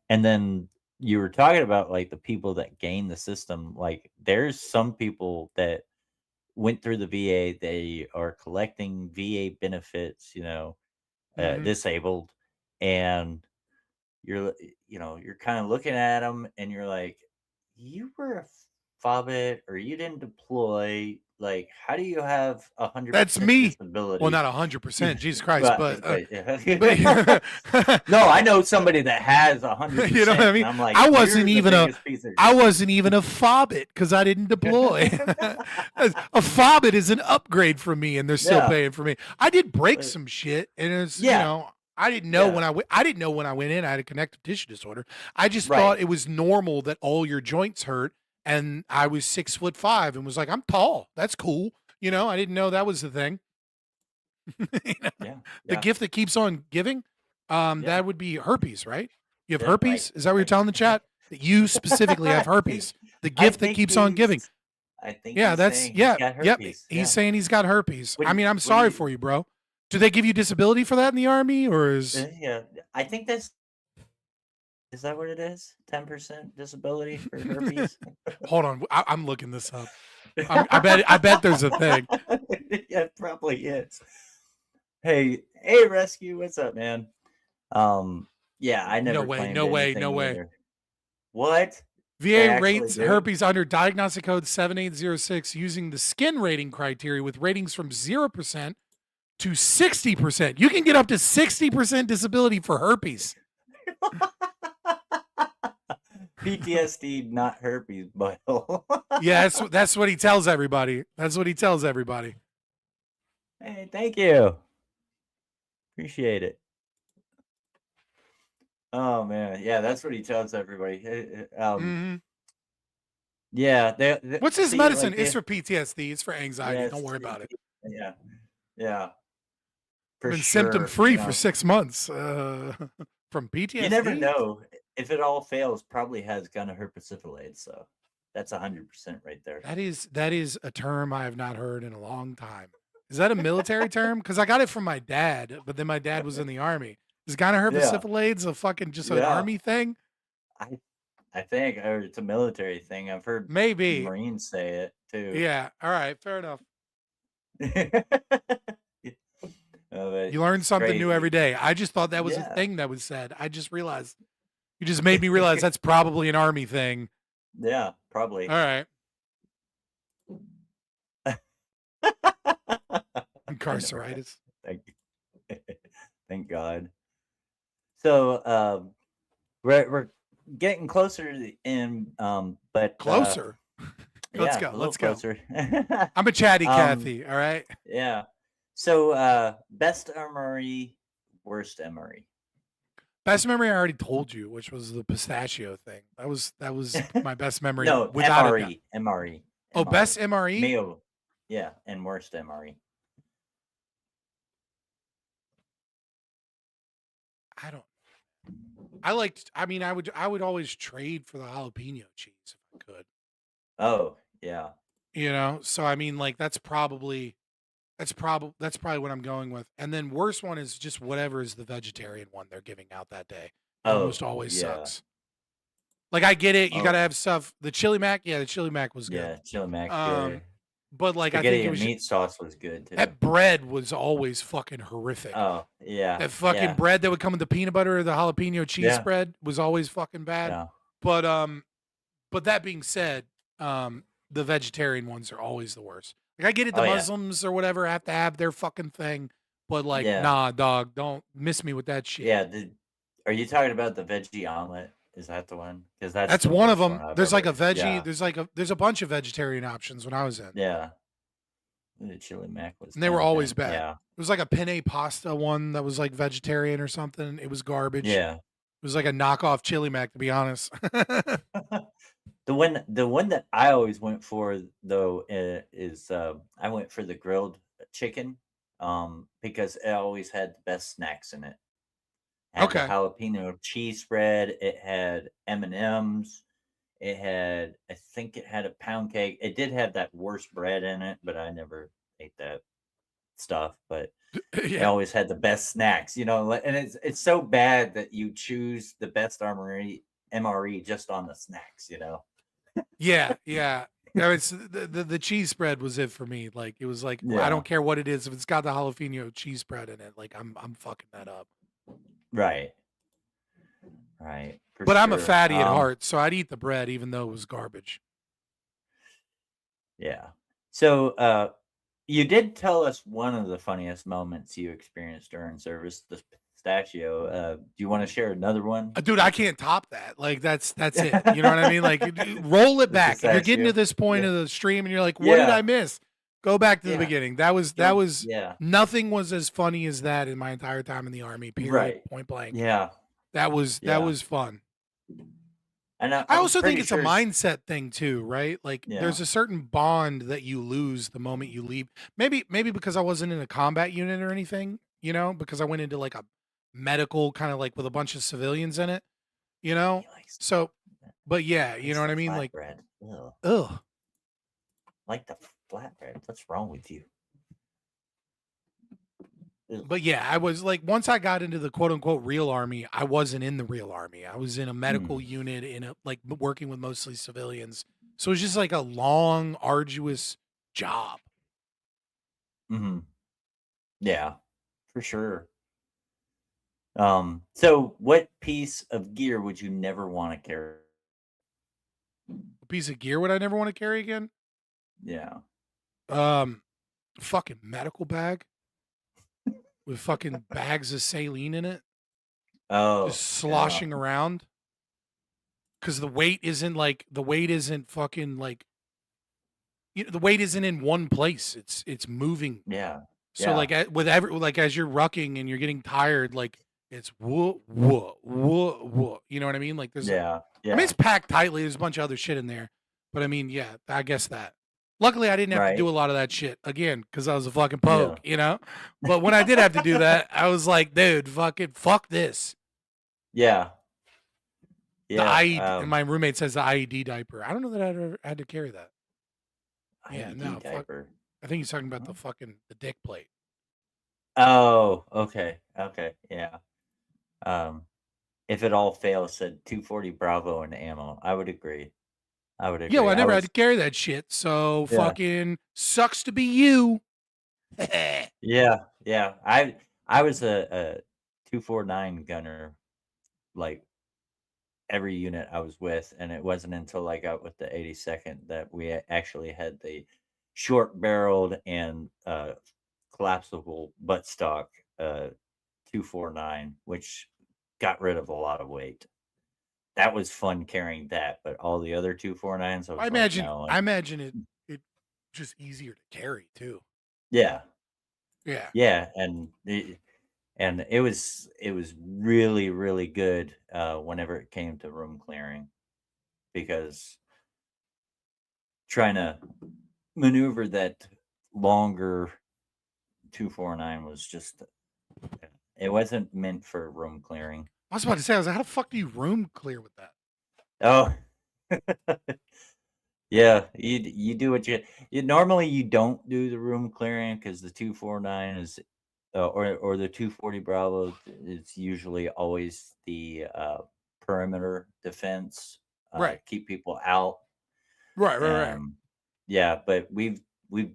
And then you were talking about like the people that gain the system. Like, there's some people that went through the VA. They are collecting VA benefits, disabled, and you're kind of looking at them, and you're like, you were a fobbit, or you didn't deploy. Like, how do you have 100% That's me. disability? Well, not 100%, Jesus Christ, but no, I know somebody that has 100%. you know what I mean? I'm like, I wasn't "You're even the a biggest piece of I wasn't even a fobbit because I didn't deploy. A fobbit is an upgrade for me, and they're still Yeah. paying for me. I did break some shit, and it's I didn't know when I didn't know when I went in I had a connective tissue disorder. I just thought it was normal that all your joints hurt, and I was 6'5" and was like, I'm tall. That's cool. I didn't know that was the thing. The gift that keeps on giving, that would be herpes, right? You have herpes? Is that what you're telling the chat? That you specifically have herpes. The gift that keeps on giving. I think Yeah, he's that's saying he's got Yep. herpes. He's saying he's got herpes. When- I mean, I'm when sorry you- for you, bro. Do they give you disability for that in the army, or is Yeah, I think is that what it is? 10% disability for herpes? Hold on, I'm looking this up. I bet there's a thing. Yeah, it probably is. Hey, Rescue, what's up, man? Yeah, I never No way, claimed no way, anything no way. either. What? They VA actually rates do? herpes under diagnostic code 7806 using the skin rating criteria with ratings from 0% to 60%. You can get up to 60% disability for herpes. PTSD, not herpes, but Yeah, that's what he tells everybody. That's what he tells everybody. Hey, thank you. Appreciate it. Oh man, yeah, that's what he tells everybody. Yeah, What's his see, medicine? like, It's for PTSD. It's for anxiety. Yeah, Don't worry about it. Yeah. For Been sure, symptom free you know. for 6 months from PTSD. You never know. If it all fails, probably has gonorrhea, so that's 100% right there. That is a term I have not heard in a long time. Is that a military term? Because I got it from my dad, but then my dad was in the army. Is gonorrhea a fucking just an army thing? I think, or it's a military thing. I've heard Maybe Marines say it too. Yeah. All right. Fair enough. But You learn it's something crazy. new every day. I just thought that was Yeah. a thing that was said. I just realized. You just made me realize that's probably an army thing. Yeah, probably. All right. Carceritis. Thank God. So we're getting closer to the end, but Closer. Let's yeah, go. a little Let's go. closer. I'm a chatty Cathy. All right. Yeah. So best MRE, worst MRE. Best memory I already told you, which was the pistachio thing. That was my best memory. No, without a doubt. MRE. Oh, best MRE? Meal. Yeah, and worst MRE. I would always trade for the jalapeno cheese if I could. Oh, yeah. So I mean, like that's probably what I'm going with. And then worst one is just whatever is the vegetarian one they're giving out that day. Almost always yeah. sucks. Like I get it, you Oh. gotta have stuff. The chili mac, the chili mac was good. Yeah, chili mac. Good. But like I Spaghetti think it and was meat sauce was good too. that bread was always fucking horrific. Oh, yeah. That fucking yeah. bread that would come with the peanut butter or the jalapeno cheese Yeah. spread was always fucking bad. Yeah. But that being said, the vegetarian ones are always the worst. Like I get it, the Oh, yeah. Muslims or whatever have to have their fucking thing, but like, Yeah. nah, dog, don't miss me with that shit. Yeah. Are you talking about the veggie omelet? Is that the one? Because That's the one of worst them. one I've There's like a ever- veggie. Yeah. There's a bunch of vegetarian options when I was in, Yeah. The chili mac was. and they were always bad. Yeah. It was like a penne pasta one that was like vegetarian or something. It was garbage. Yeah. It was like a knockoff chili mac, to be honest. The one that I always went for though is I went for the grilled chicken because it always had the best snacks in it. Had the Okay. jalapeno cheese spread. It had M&Ms. It had, I think it had a pound cake. It did have that worst bread in it, but I never ate that stuff. But it Yeah. always had the best snacks, and it's so bad that you choose the best MRE just on the snacks, Yeah, yeah. No, it's the cheese spread was it for me. Like it was like I Yeah. don't care what it is if it's got the jalapeno cheese spread in it. Like I'm fucking that up. Right. Right. For But I'm a sure. fatty at heart, so I'd eat the bread even though it was garbage. Yeah. So you did tell us one of the funniest moments you experienced during service, the pistachio. Do you want to share another one? Dude, I can't top that. Like that's it. You know what I mean? Like roll it The back. If you're getting to pistachio. this point Yeah. of the stream and you're like, what did Yeah. I miss? Go back to the Yeah. beginning. That was Yeah. nothing was as funny as that in my entire time in the army, period. Right. Point blank. Yeah. That was Yeah. fun. And I I'm also think pretty it's sure a mindset thing too, right? Like Yeah. there's a certain bond that you lose the moment you leave. Maybe because I wasn't in a combat unit or anything, because I went into like a medical kind of like with a bunch of civilians in it, So, but yeah, you know what I mean? Like, flatbread. Ugh. ugh. Like the flatbread. What's wrong with you? Ugh. But yeah, I was like, once I got into the quote unquote real army, I wasn't in the real army. I was in a medical unit working with mostly civilians. So it was just like a long, arduous job. Mm-hmm. Yeah, for sure. So what piece of gear would you never want to carry? A piece of gear would I never want to carry again? Yeah. Fucking medical bag with fucking bags of saline in it, Oh, just sloshing around. Because the weight isn't fucking like, the weight isn't in one place. It's moving. Yeah. So Yeah. like as you're rucking and you're getting tired, like it's whoa, whoa, whoa, whoa. You know what I mean? Like there's, Yeah. I mean, it's packed tightly. There's a bunch of other shit in there, but I mean, yeah, I guess that. Luckily, I didn't have to do a lot of that shit again because I was a fucking pogue, But when I did have to do that, I was like, dude, fuck this. Yeah. The IED, and my roommate says the IED diaper. I don't know that I ever had to carry that. Yeah, IED no, fuck. diaper. I think he's talking about the dick plate. Oh, okay. Okay. Yeah. If it all fails, said 240 Bravo and ammo. I would agree. Yeah, well, I never had to carry that shit, so Yeah. fucking sucks to be you. Yeah. Yeah. I was a 249 gunner, like every unit I was with, and it wasn't until I got with the 82nd that we actually had the short barreled and collapsible buttstock 249, which got rid of a lot of weight. That was fun carrying that, but all the other 249s, I was I imagine it just easier to carry too. Yeah. Yeah. Yeah, and it was really, really good whenever it came to room clearing, because trying to maneuver that longer 249 was just, it wasn't meant for room clearing. I was about to say, I was like, how the fuck do you room clear with that? Oh, yeah. You do what you normally you don't do the room clearing because the 249 is or the 240 Bravo is usually always the perimeter defense, Right. keep people out. Right. Yeah, but we've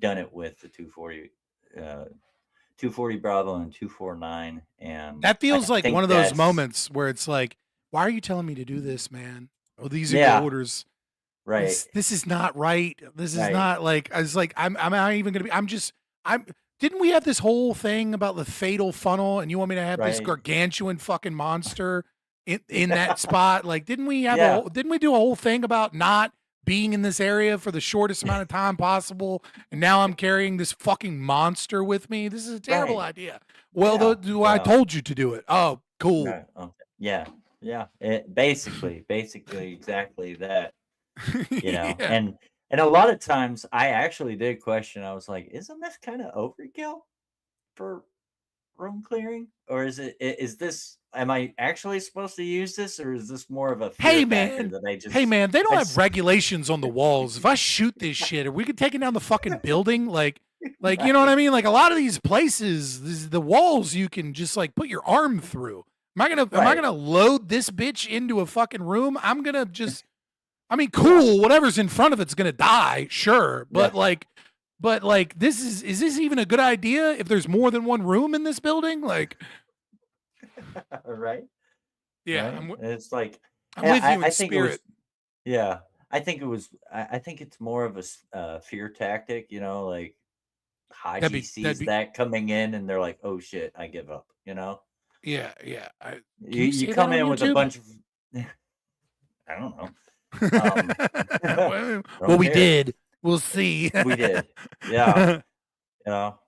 done it with the 240 Bravo and 249, and That feels I like think one of those that's- moments where it's like, why are you telling me to do this, man? Oh, these are Yeah. your orders. Right. This is not right. This is Right. not like, I was like, I'm not even gonna be, didn't we have this whole thing about the fatal funnel and you want me to have this Right. gargantuan fucking monster in that spot? Like, didn't we have Yeah. didn't we do a whole thing about not being in this area for the shortest amount of time possible? And now I'm carrying this fucking monster with me. This is a terrible Right. idea. Well, Yeah. I Yeah. told you to do it. Oh, cool. Right, okay. Yeah. It basically exactly that. Yeah. And a lot of times I actually did question. I was like, isn't this kind of overkill for room clearing, or is this? Am I actually supposed to use this, or is this more of a fear factor that I just? Hey man, they don't I have just- regulations on the walls. If I shoot this shit, are we taking down the fucking building? Like you know what I mean? Like a lot of these places, the walls you can just like put your arm through. Am I gonna load this bitch into a fucking room? I'm gonna just, I mean, cool, whatever's in front of it's gonna die, sure, but like this is this even a good idea if there's more than one room in this building? Like, right? yeah, Right? It's like I'm with you in I think it was. spirit. Yeah, I think it was. I think it's more of a fear tactic. You know, like Haji sees that coming in, and they're like, "Oh shit, I give up." You know. Yeah. You come in with a bunch of. I don't know. Well, we did. We'll see. We did. Yeah. You know,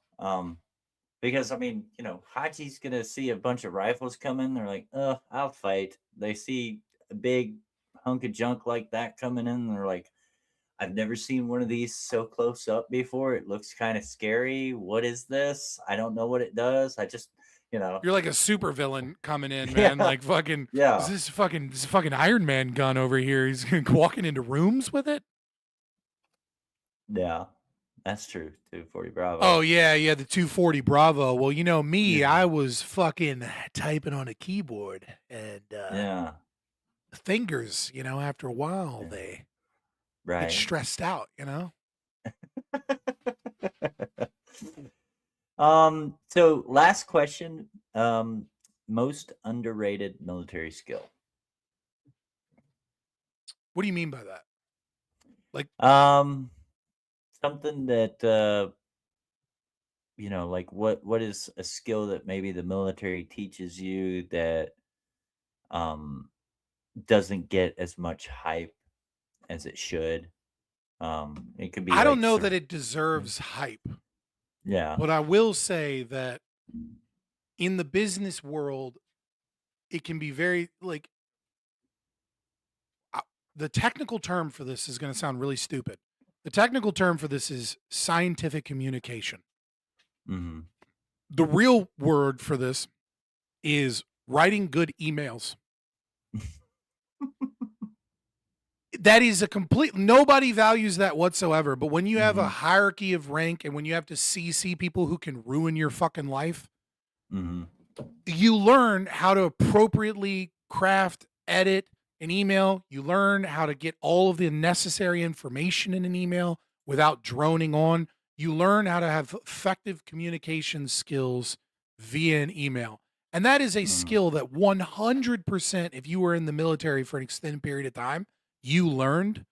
because I mean, you know, Hachi's gonna see a bunch of rifles coming. They're like, I'll fight. They see a big hunk of junk like that coming in. They're like, I've never seen one of these so close up before. It looks kind of scary. What is this? I don't know what it does. I just, you know, You're like a super villain coming in, man. Yeah. Like fucking, Yeah. is this fucking Iron Man gun over here? He's walking into rooms with it. Yeah, that's true. 240 Bravo. Oh yeah, the 240 Bravo. Well, you know me, I was fucking typing on a keyboard, and yeah, the fingers, you know, after a while they right. get stressed out, you know. So last question. Most underrated military skill. What do you mean by that? Like, something that you know, like what is a skill that maybe the military teaches you that doesn't get as much hype as it should. It could be. I don't like know some- that it deserves hype. Yeah. But I will say that in the business world, it can be very like the technical term for this is going to sound really stupid. The technical term for this is scientific communication. Mm-hmm. The real word for this is writing good emails. That is a complete, nobody values that whatsoever. But when you have a hierarchy of rank and when you have to CC people who can ruin your fucking life, you learn how to appropriately craft, edit an email. You learn how to get all of the necessary information in an email without droning on. You learn how to have effective communication skills via an email. And that is a skill that 100%, if you were in the military for an extended period of time, you learned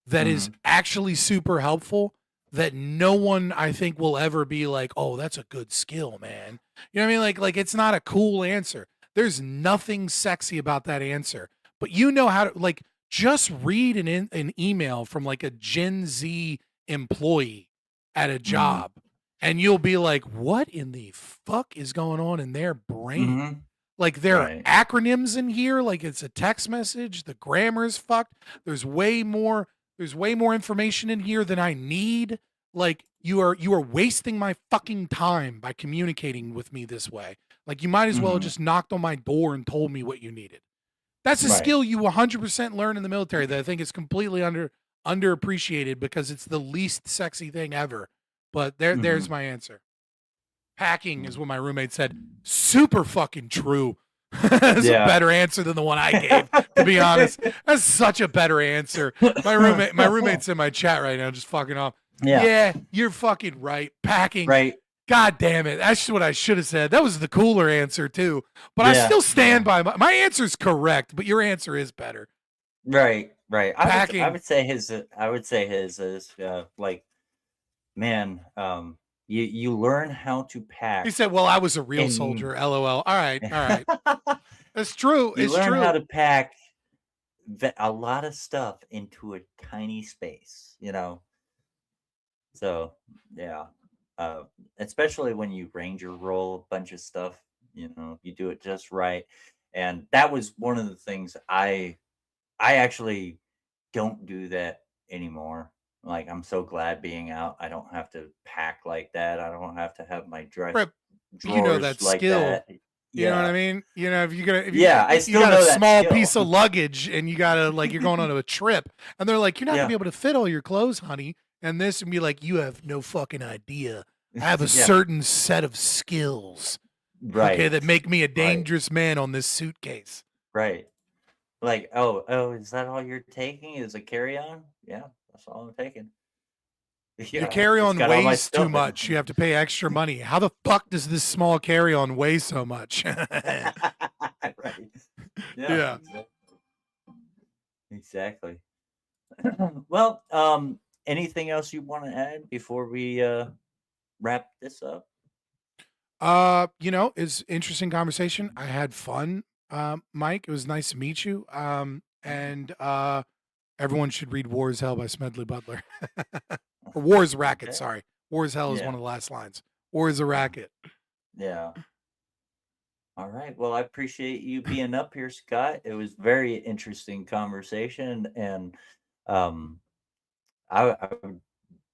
that is actually super helpful, that no one I think will ever be like, oh, that's a good skill, man. You know what I mean? Like it's not a cool answer. There's nothing sexy about that answer, but you know how to like just read an email from like a Gen Z employee at a job and you'll be like, what in the fuck is going on in their brain? Like there are acronyms in here, like it's a text message, the grammar is fucked. There's way more information in here than I need. Like you are wasting my fucking time by communicating with me this way. Like you might as well have just knocked on my door and told me what you needed. That's a skill you 100% learn in the military that I think is completely underappreciated because it's the least sexy thing ever. But there's my answer. Packing is what my roommate said. Super fucking true. That's a better answer than the one I gave, to be honest. That's such a better answer. My roommate's in my chat right now, just fucking off. Yeah, you're fucking right. Packing. Right. God damn it. That's what I should have said. That was the cooler answer too. But I still stand by my answer's correct, but your answer is better. Right. Packing. I would say his is like, man, you learn how to pack. He said, well, I was a real soldier. LOL. All right. That's true. You It's learn true. how to pack a lot of stuff into a tiny space, you know? So, yeah. Especially when you ranger roll a bunch of stuff, you know, you do it just right. And that was one of the things I actually don't do that anymore. Like, I'm so glad being out. I don't have to pack like that. I don't have to have my dress You know drawers that like skill. that. You know what I Yeah. mean? You know, if you Yeah, I you still got know a that small skill. piece of luggage and you gotta like you're going on a trip and they're like, you're not gonna Yeah. be able to fit all your clothes, honey. And this and be like, you have no fucking idea. I have a Yeah. certain set of skills, okay, Right. that make me a Right. dangerous man on this suitcase. Right. Like, oh, is that all you're taking? Is a carry-on? Yeah, that's all I'm taking. Your Yeah, it's carry-on got all my weighs too stuff in much. it. You have to pay extra money. How the fuck does this small carry-on weigh so much? Right. Yeah. Exactly. Well, anything else you want to add before we wrap this up? You know, it's interesting conversation. I had fun, Mike. It was nice to meet you. And everyone should read War is Hell by Smedley Butler. Or War is Racket, Okay. sorry. War is Hell is Yeah. one of the last lines. War is a racket. Yeah. All right. Well, I appreciate you being up here, Scott. It was very interesting conversation, and um, I would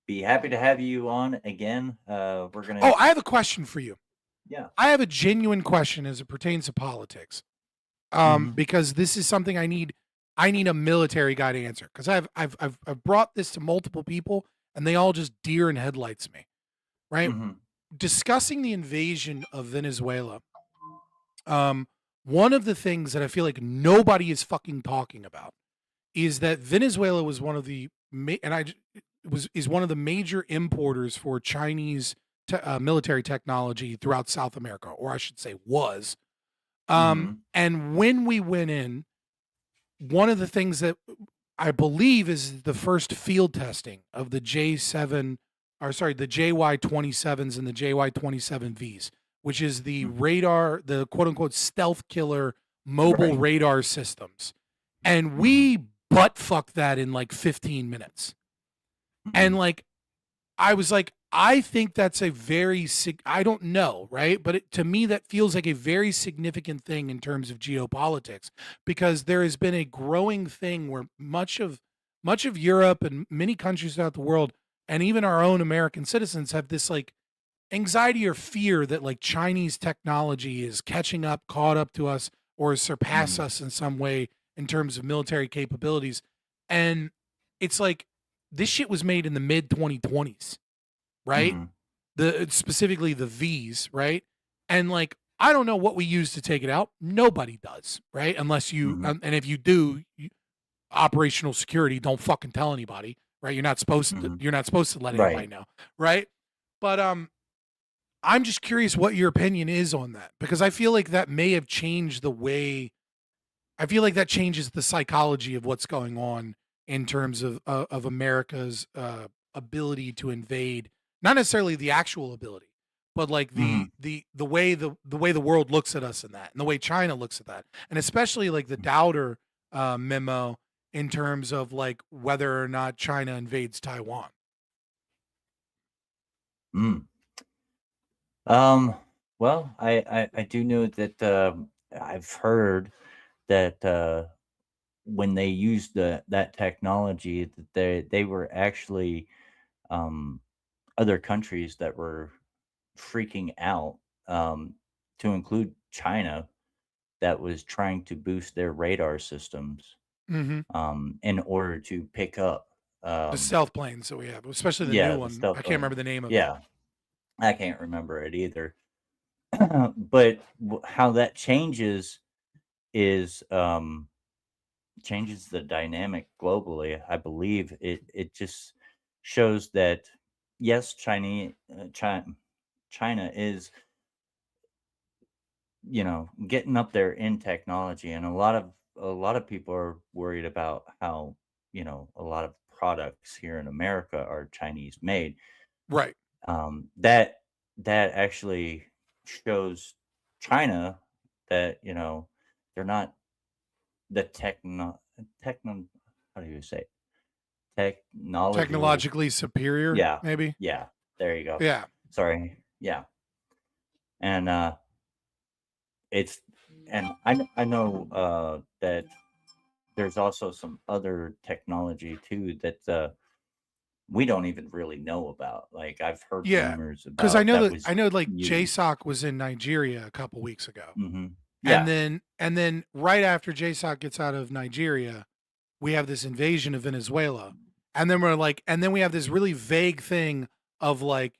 be happy to have you on again. We're gonna. Oh, I have a question for you. Yeah. I have a genuine question as it pertains to politics. Because this is something I need a military guy to answer. Because I've brought this to multiple people and they all just deer in headlights me. Right? Discussing the invasion of Venezuela. One of the things that I feel like nobody is fucking talking about is that Venezuela was one of the is one of the major importers for Chinese military technology throughout South America, or I should say was. And when we went in, one of the things that I believe is the first field testing of the JY27s and the JY27Vs, which is the radar, the quote unquote stealth killer mobile radar systems. And we butt fucked that in like 15 minutes. And like, I was like, I think that's a very, I don't know, right? But to me, that feels like a very significant thing in terms of geopolitics, because there has been a growing thing where much of Europe and many countries throughout the world, and even our own American citizens, have this like anxiety or fear that like Chinese technology is catching up, caught up to us, or surpass us in some way in terms of military capabilities. And it's like, this shit was made in the mid 2020s. Right? Specifically the V's, right? And like, I don't know what we use to take it out. Nobody does, right? Unless you, and if you do, operational security, don't fucking tell anybody, right? You're not supposed to let anybody know, right? But I'm just curious what your opinion is on that, because I feel like that may have changed the way. I feel like that changes the psychology of what's going on in terms of America's ability to invade. Not necessarily the actual ability, but like the way the world looks at us in that, and the way China looks at that, and especially like the Dowder memo in terms of like whether or not China invades Taiwan. Well, I do know that I've heard that when they used that technology, that they were actually other countries that were freaking out, to include China, that was trying to boost their radar systems in order to pick up The stealth planes that we have, especially the new one. I can't remember the name of it. Yeah, I can't remember it either. But how that changes is changes the dynamic globally. I believe it just shows that yes, China is, getting up there in technology, and a lot of people are worried about how, a lot of products here in America are Chinese made. Right. That actually shows China that, they're not the how do you say it? Technologically superior, Yeah. maybe. Yeah. There you go. Yeah. Sorry. Yeah. And I know that there's also some other technology too that we don't even really know about. Like I've heard Yeah, rumors because about that was I know like used. JSOC was in Nigeria a couple weeks ago, Mm-hmm. and Yeah. then right after JSOC gets out of Nigeria, we have this invasion of Venezuela, and then we have this really vague thing of like,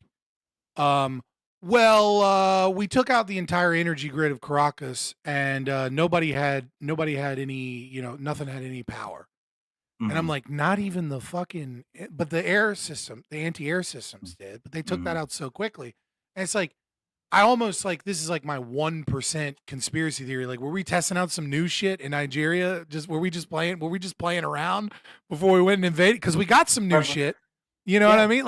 we took out the entire energy grid of Caracas, and nobody had any, nothing had any power. And I'm Mhm. like, not even the fucking, but the anti-air systems did, but they took that out so quickly. And it's like, I almost like, this is like my 1% conspiracy theory. Like, were we testing out some new shit in Nigeria? Were we just playing around before we went and invaded? Because we got some new shit. You know what I mean?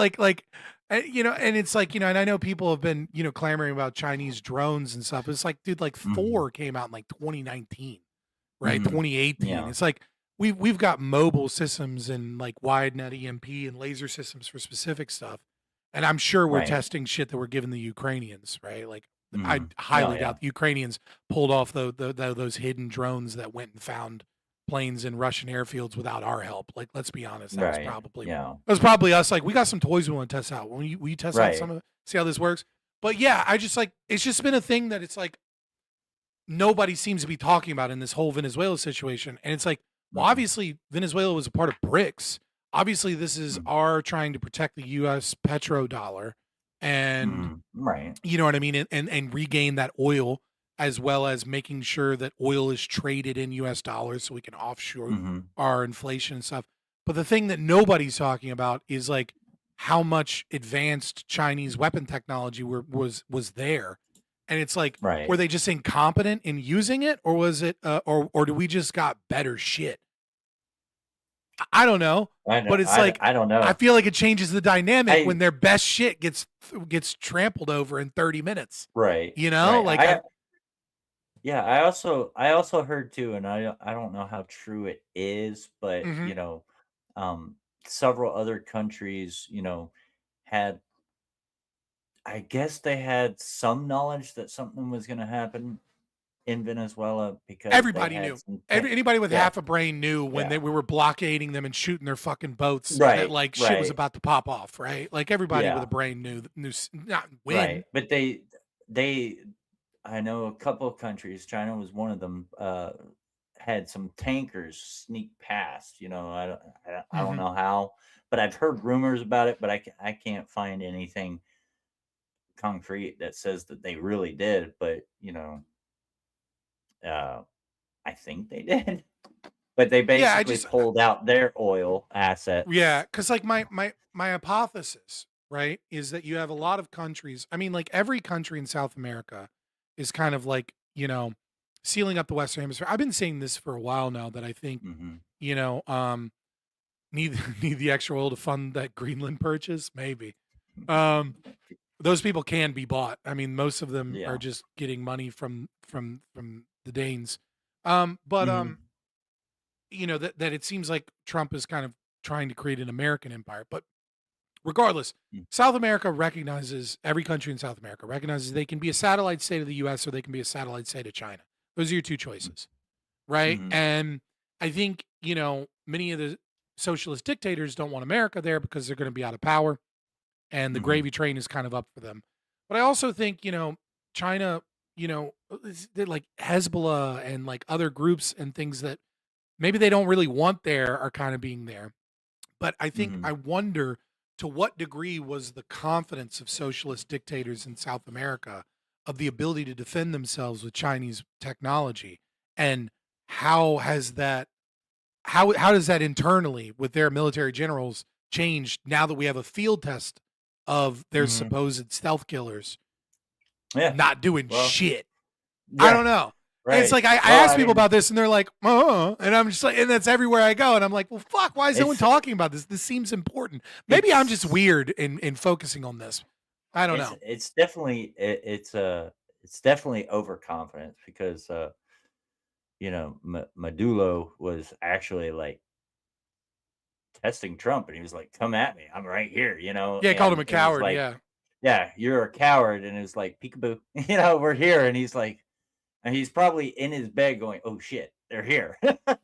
And it's like, and I know people have been, clamoring about Chinese drones and stuff. It's like, dude, like 4 came out in like 2019, right? 2018. Yeah. It's like, we've got mobile systems and like wide net EMP and laser systems for specific stuff. And I'm sure we're Right. testing shit that we're giving the Ukrainians, right? Like I Mhm. highly Oh, doubt yeah. the Ukrainians pulled off those hidden drones that went and found planes in Russian airfields without our help. Like, let's be honest, that Right. Yeah. was probably us. Like, we got some toys we want to test out. Will you test out some Right. of it? See how this works? But yeah, I just like, it's just been a thing that it's like nobody seems to be talking about in this whole Venezuela situation. And it's like, well, obviously Venezuela was a part of BRICS. Obviously, this is our trying to protect the U.S. petrodollar, and Right. you know what I mean, and regain that oil, as well as making sure that oil is traded in U.S. dollars so we can offshore Mhm. our inflation and stuff. But the thing that nobody's talking about is like how much advanced Chinese weapon technology was there. And it's like, Right. were they just incompetent in using it, or was it, or do we just got better shit? I don't know, I know. but it's like, I don't I know. feel like it changes the dynamic I when their best shit gets trampled over in 30 minutes. Right. You know, Right. like Yeah, I also heard too, and I don't know how true it is, but Mhm. um, several other countries, had I guess they had some knowledge that something was going to happen in Venezuela because they Everybody had knew. some Anybody with yeah, half a brain knew when yeah, we were blockading them and shooting their fucking boats that right, like shit was right, about to pop off, right? Like everybody with a yeah, brain knew not when. right. But they I know a couple of countries, China was one of them, had some tankers sneak past. I don't Mhm. know how, but I've heard rumors about it, but I can't find anything concrete that says that they really did. But uh, I think they did. But they Yeah, I basically just pulled out their oil yeah, assets. because like my hypothesis, right, is that you have a lot of countries. I mean, like every country in South America is kind of like, sealing up the Western Hemisphere. I've been saying this for a while now that I think, Hmm. you know, um, need need the extra oil to fund that Greenland purchase, maybe. Um, those people can be bought. I mean, most of them are Yeah. just getting money from the Danes. But Hmm. that it seems like Trump is kind of trying to create an American empire. But regardless, South America recognizes, every country in South America recognizes they can be a satellite state of the US or they can be a satellite state of China. Those are your two choices, right? Hmm. And I think, many of the socialist dictators don't want America there because they're going to be out of power and the Hmm. gravy train is kind of up for them. But I also think, China, they're like Hezbollah and like other groups and things that maybe they don't really want there are kind of being there. But I think, Hmm. I wonder to what degree was the confidence of socialist dictators in South America of the ability to defend themselves with Chinese technology, and how has that how does that internally with their military generals changed now that we have a field test of their Hmm. supposed stealth killers Yeah. not doing Well, shit? I don't yeah. know. And it's Right. like I Well, ask I people mean, about this and they're like, oh, and I'm just like, and that's everywhere I go. And I'm like, well, fuck, why is no one it's talking about this? This seems important. Maybe I'm just it's weird in focusing on this. I don't it's know. it's definitely it's definitely overconfidence because Maduro was actually like testing Trump, and he was like, "Come at me, I'm right here," Yeah, I called him and a it was coward. like, Yeah. "Yeah, you're a coward," and it was like, "Peekaboo," we're here, and he's like, and he's probably in his bed going, "Oh shit, they're here.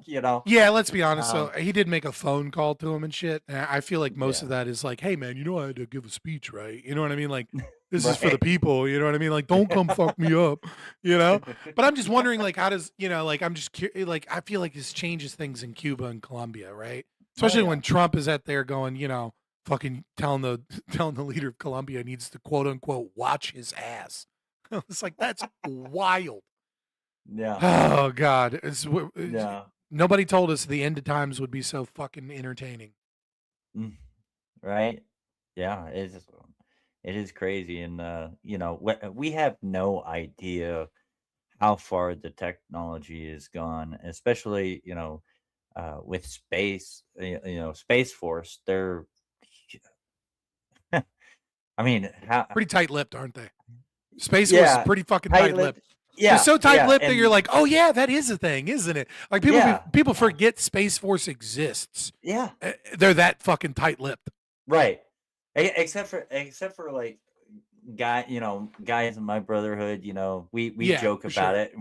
You know. Yeah, let's be honest. So Um, he did make a phone call to him and shit. And I feel like most Yeah. of that is like, hey man, I had to give a speech, right? You know what I mean? Like, this is for the Right. people. You know what I mean? Like, don't come fuck me up. You know. But I'm just wondering, like, how does like I'm just like I feel like this changes things in Cuba and Colombia, right? Especially yeah. when Trump is out there going, fucking telling the telling the leader of Colombia needs to quote unquote watch his ass. It's like that's wild. Yeah. Oh God, Yeah. nobody told us the end of times would be so fucking entertaining. Right. Yeah. It is crazy, and we have no idea how far the technology has gone, especially with space. Space Force. They're, I mean, how? Pretty tight-lipped, aren't they? Space Force is Yeah, pretty fucking tight-lipped. tight-lipped. They're so tight-lipped that and you're like, oh yeah, that is a thing, isn't it? Like people forget Space Force exists. Yeah. They're that fucking tight-lipped. Right. Except for like guys in my brotherhood, we Yeah, joke for about sure. it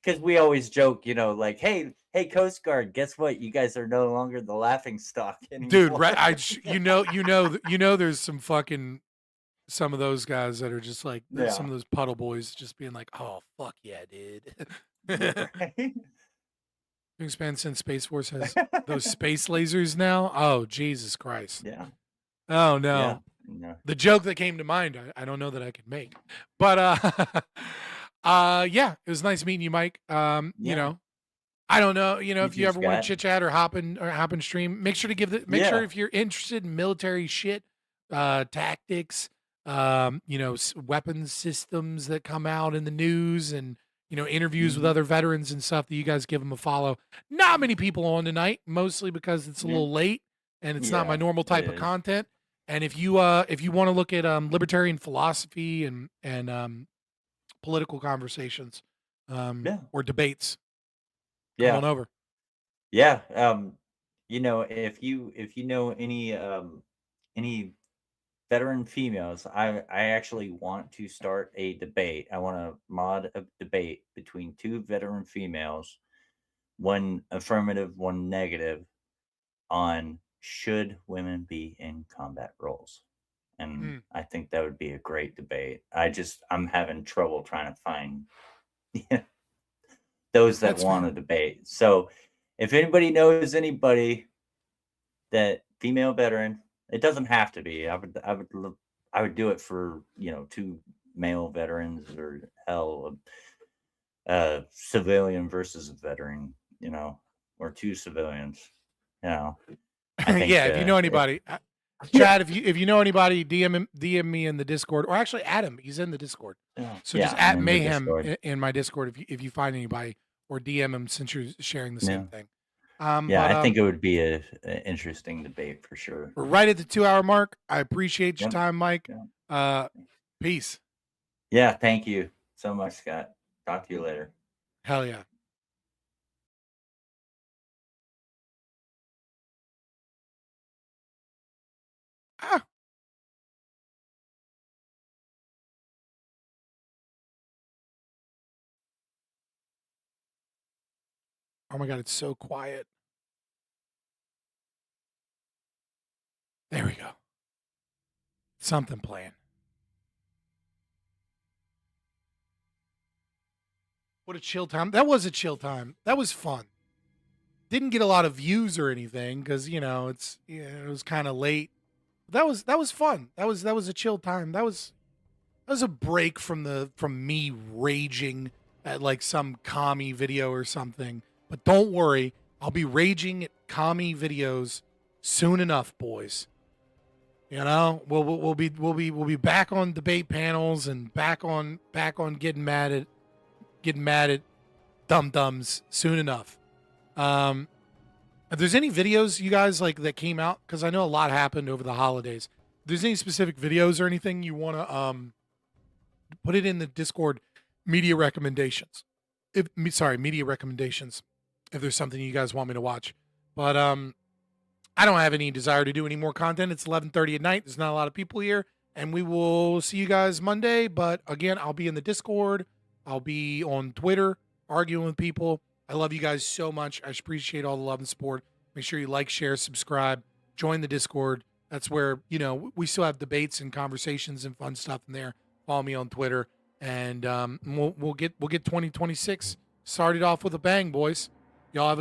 because we always joke, like, hey, Coast Guard, guess what? You guys are no longer the laughing stock anymore. Dude, right? There's some of those guys that are just like some of those puddle boys just being like, oh fuck yeah, dude. Right? Wingspan since Space Force has those space lasers now. Oh Jesus Christ. Yeah. Oh no. Yeah. No. The joke that came to mind, I don't know that I could make. But yeah, it was nice meeting you, Mike. Yeah. I don't know, if You you too, ever want Scott. to chit chat or hop in stream, make sure to make sure if you're interested in military shit, tactics, weapons systems that come out in the news and interviews with other veterans and stuff, that you guys give them a follow. Not many people on tonight, mostly because it's a little late and it's not my normal type of content. And if you want to look at libertarian philosophy and political conversations or debates, come on over. Yeah. If you know any veteran females, I actually want to start a debate. I want to mod a debate between two veteran females, one affirmative, one negative, on should women be in combat roles. And I think that would be a great debate. I'm having trouble trying to find those that That's want fair. to debate. So if anybody knows anybody that female veteran, it doesn't have to be. I would do it for two male veterans, or hell, a civilian versus a veteran, or two civilians. I think, Yeah, if you know anybody, Chad, if you know anybody, DM me in the Discord, or actually add him. He's in the Discord. So just I'm at in the Mayhem Discord. in my Discord if you find anybody, or DM him since you're sharing the same thing. I think it would be an interesting debate for sure. We're right at the 2-hour mark. I appreciate your time, Mike. Peace. Yeah, thank you so much, Scott. Talk to you later. Hell yeah. Oh my God, it's so quiet. There we go. Something playing. What a chill time. That was a chill time. That was fun. Didn't get a lot of views or anything because it was kind of late. That was fun. That was a chill time. That was a break from me raging at like some commie video or something. But don't worry, I'll be raging at commie videos soon enough, boys. We'll be back on debate panels and back on getting mad at dum-dums soon enough. If there's any videos you guys like that came out, because I know a lot happened over the holidays. If there's any specific videos or anything you want to put it in the Discord media recommendations. Media recommendations. If there's something you guys want me to watch, but I don't have any desire to do any more content. It's 11:30 at night. There's not a lot of people here, and we will see you guys Monday. But again, I'll be in the Discord. I'll be on Twitter arguing with people. I love you guys so much. I appreciate all the love and support. Make sure you like, share, subscribe, join the Discord. That's where, we still have debates and conversations and fun stuff in there. Follow me on Twitter, and we'll get 2026 started off with a bang, boys. Y'all have a good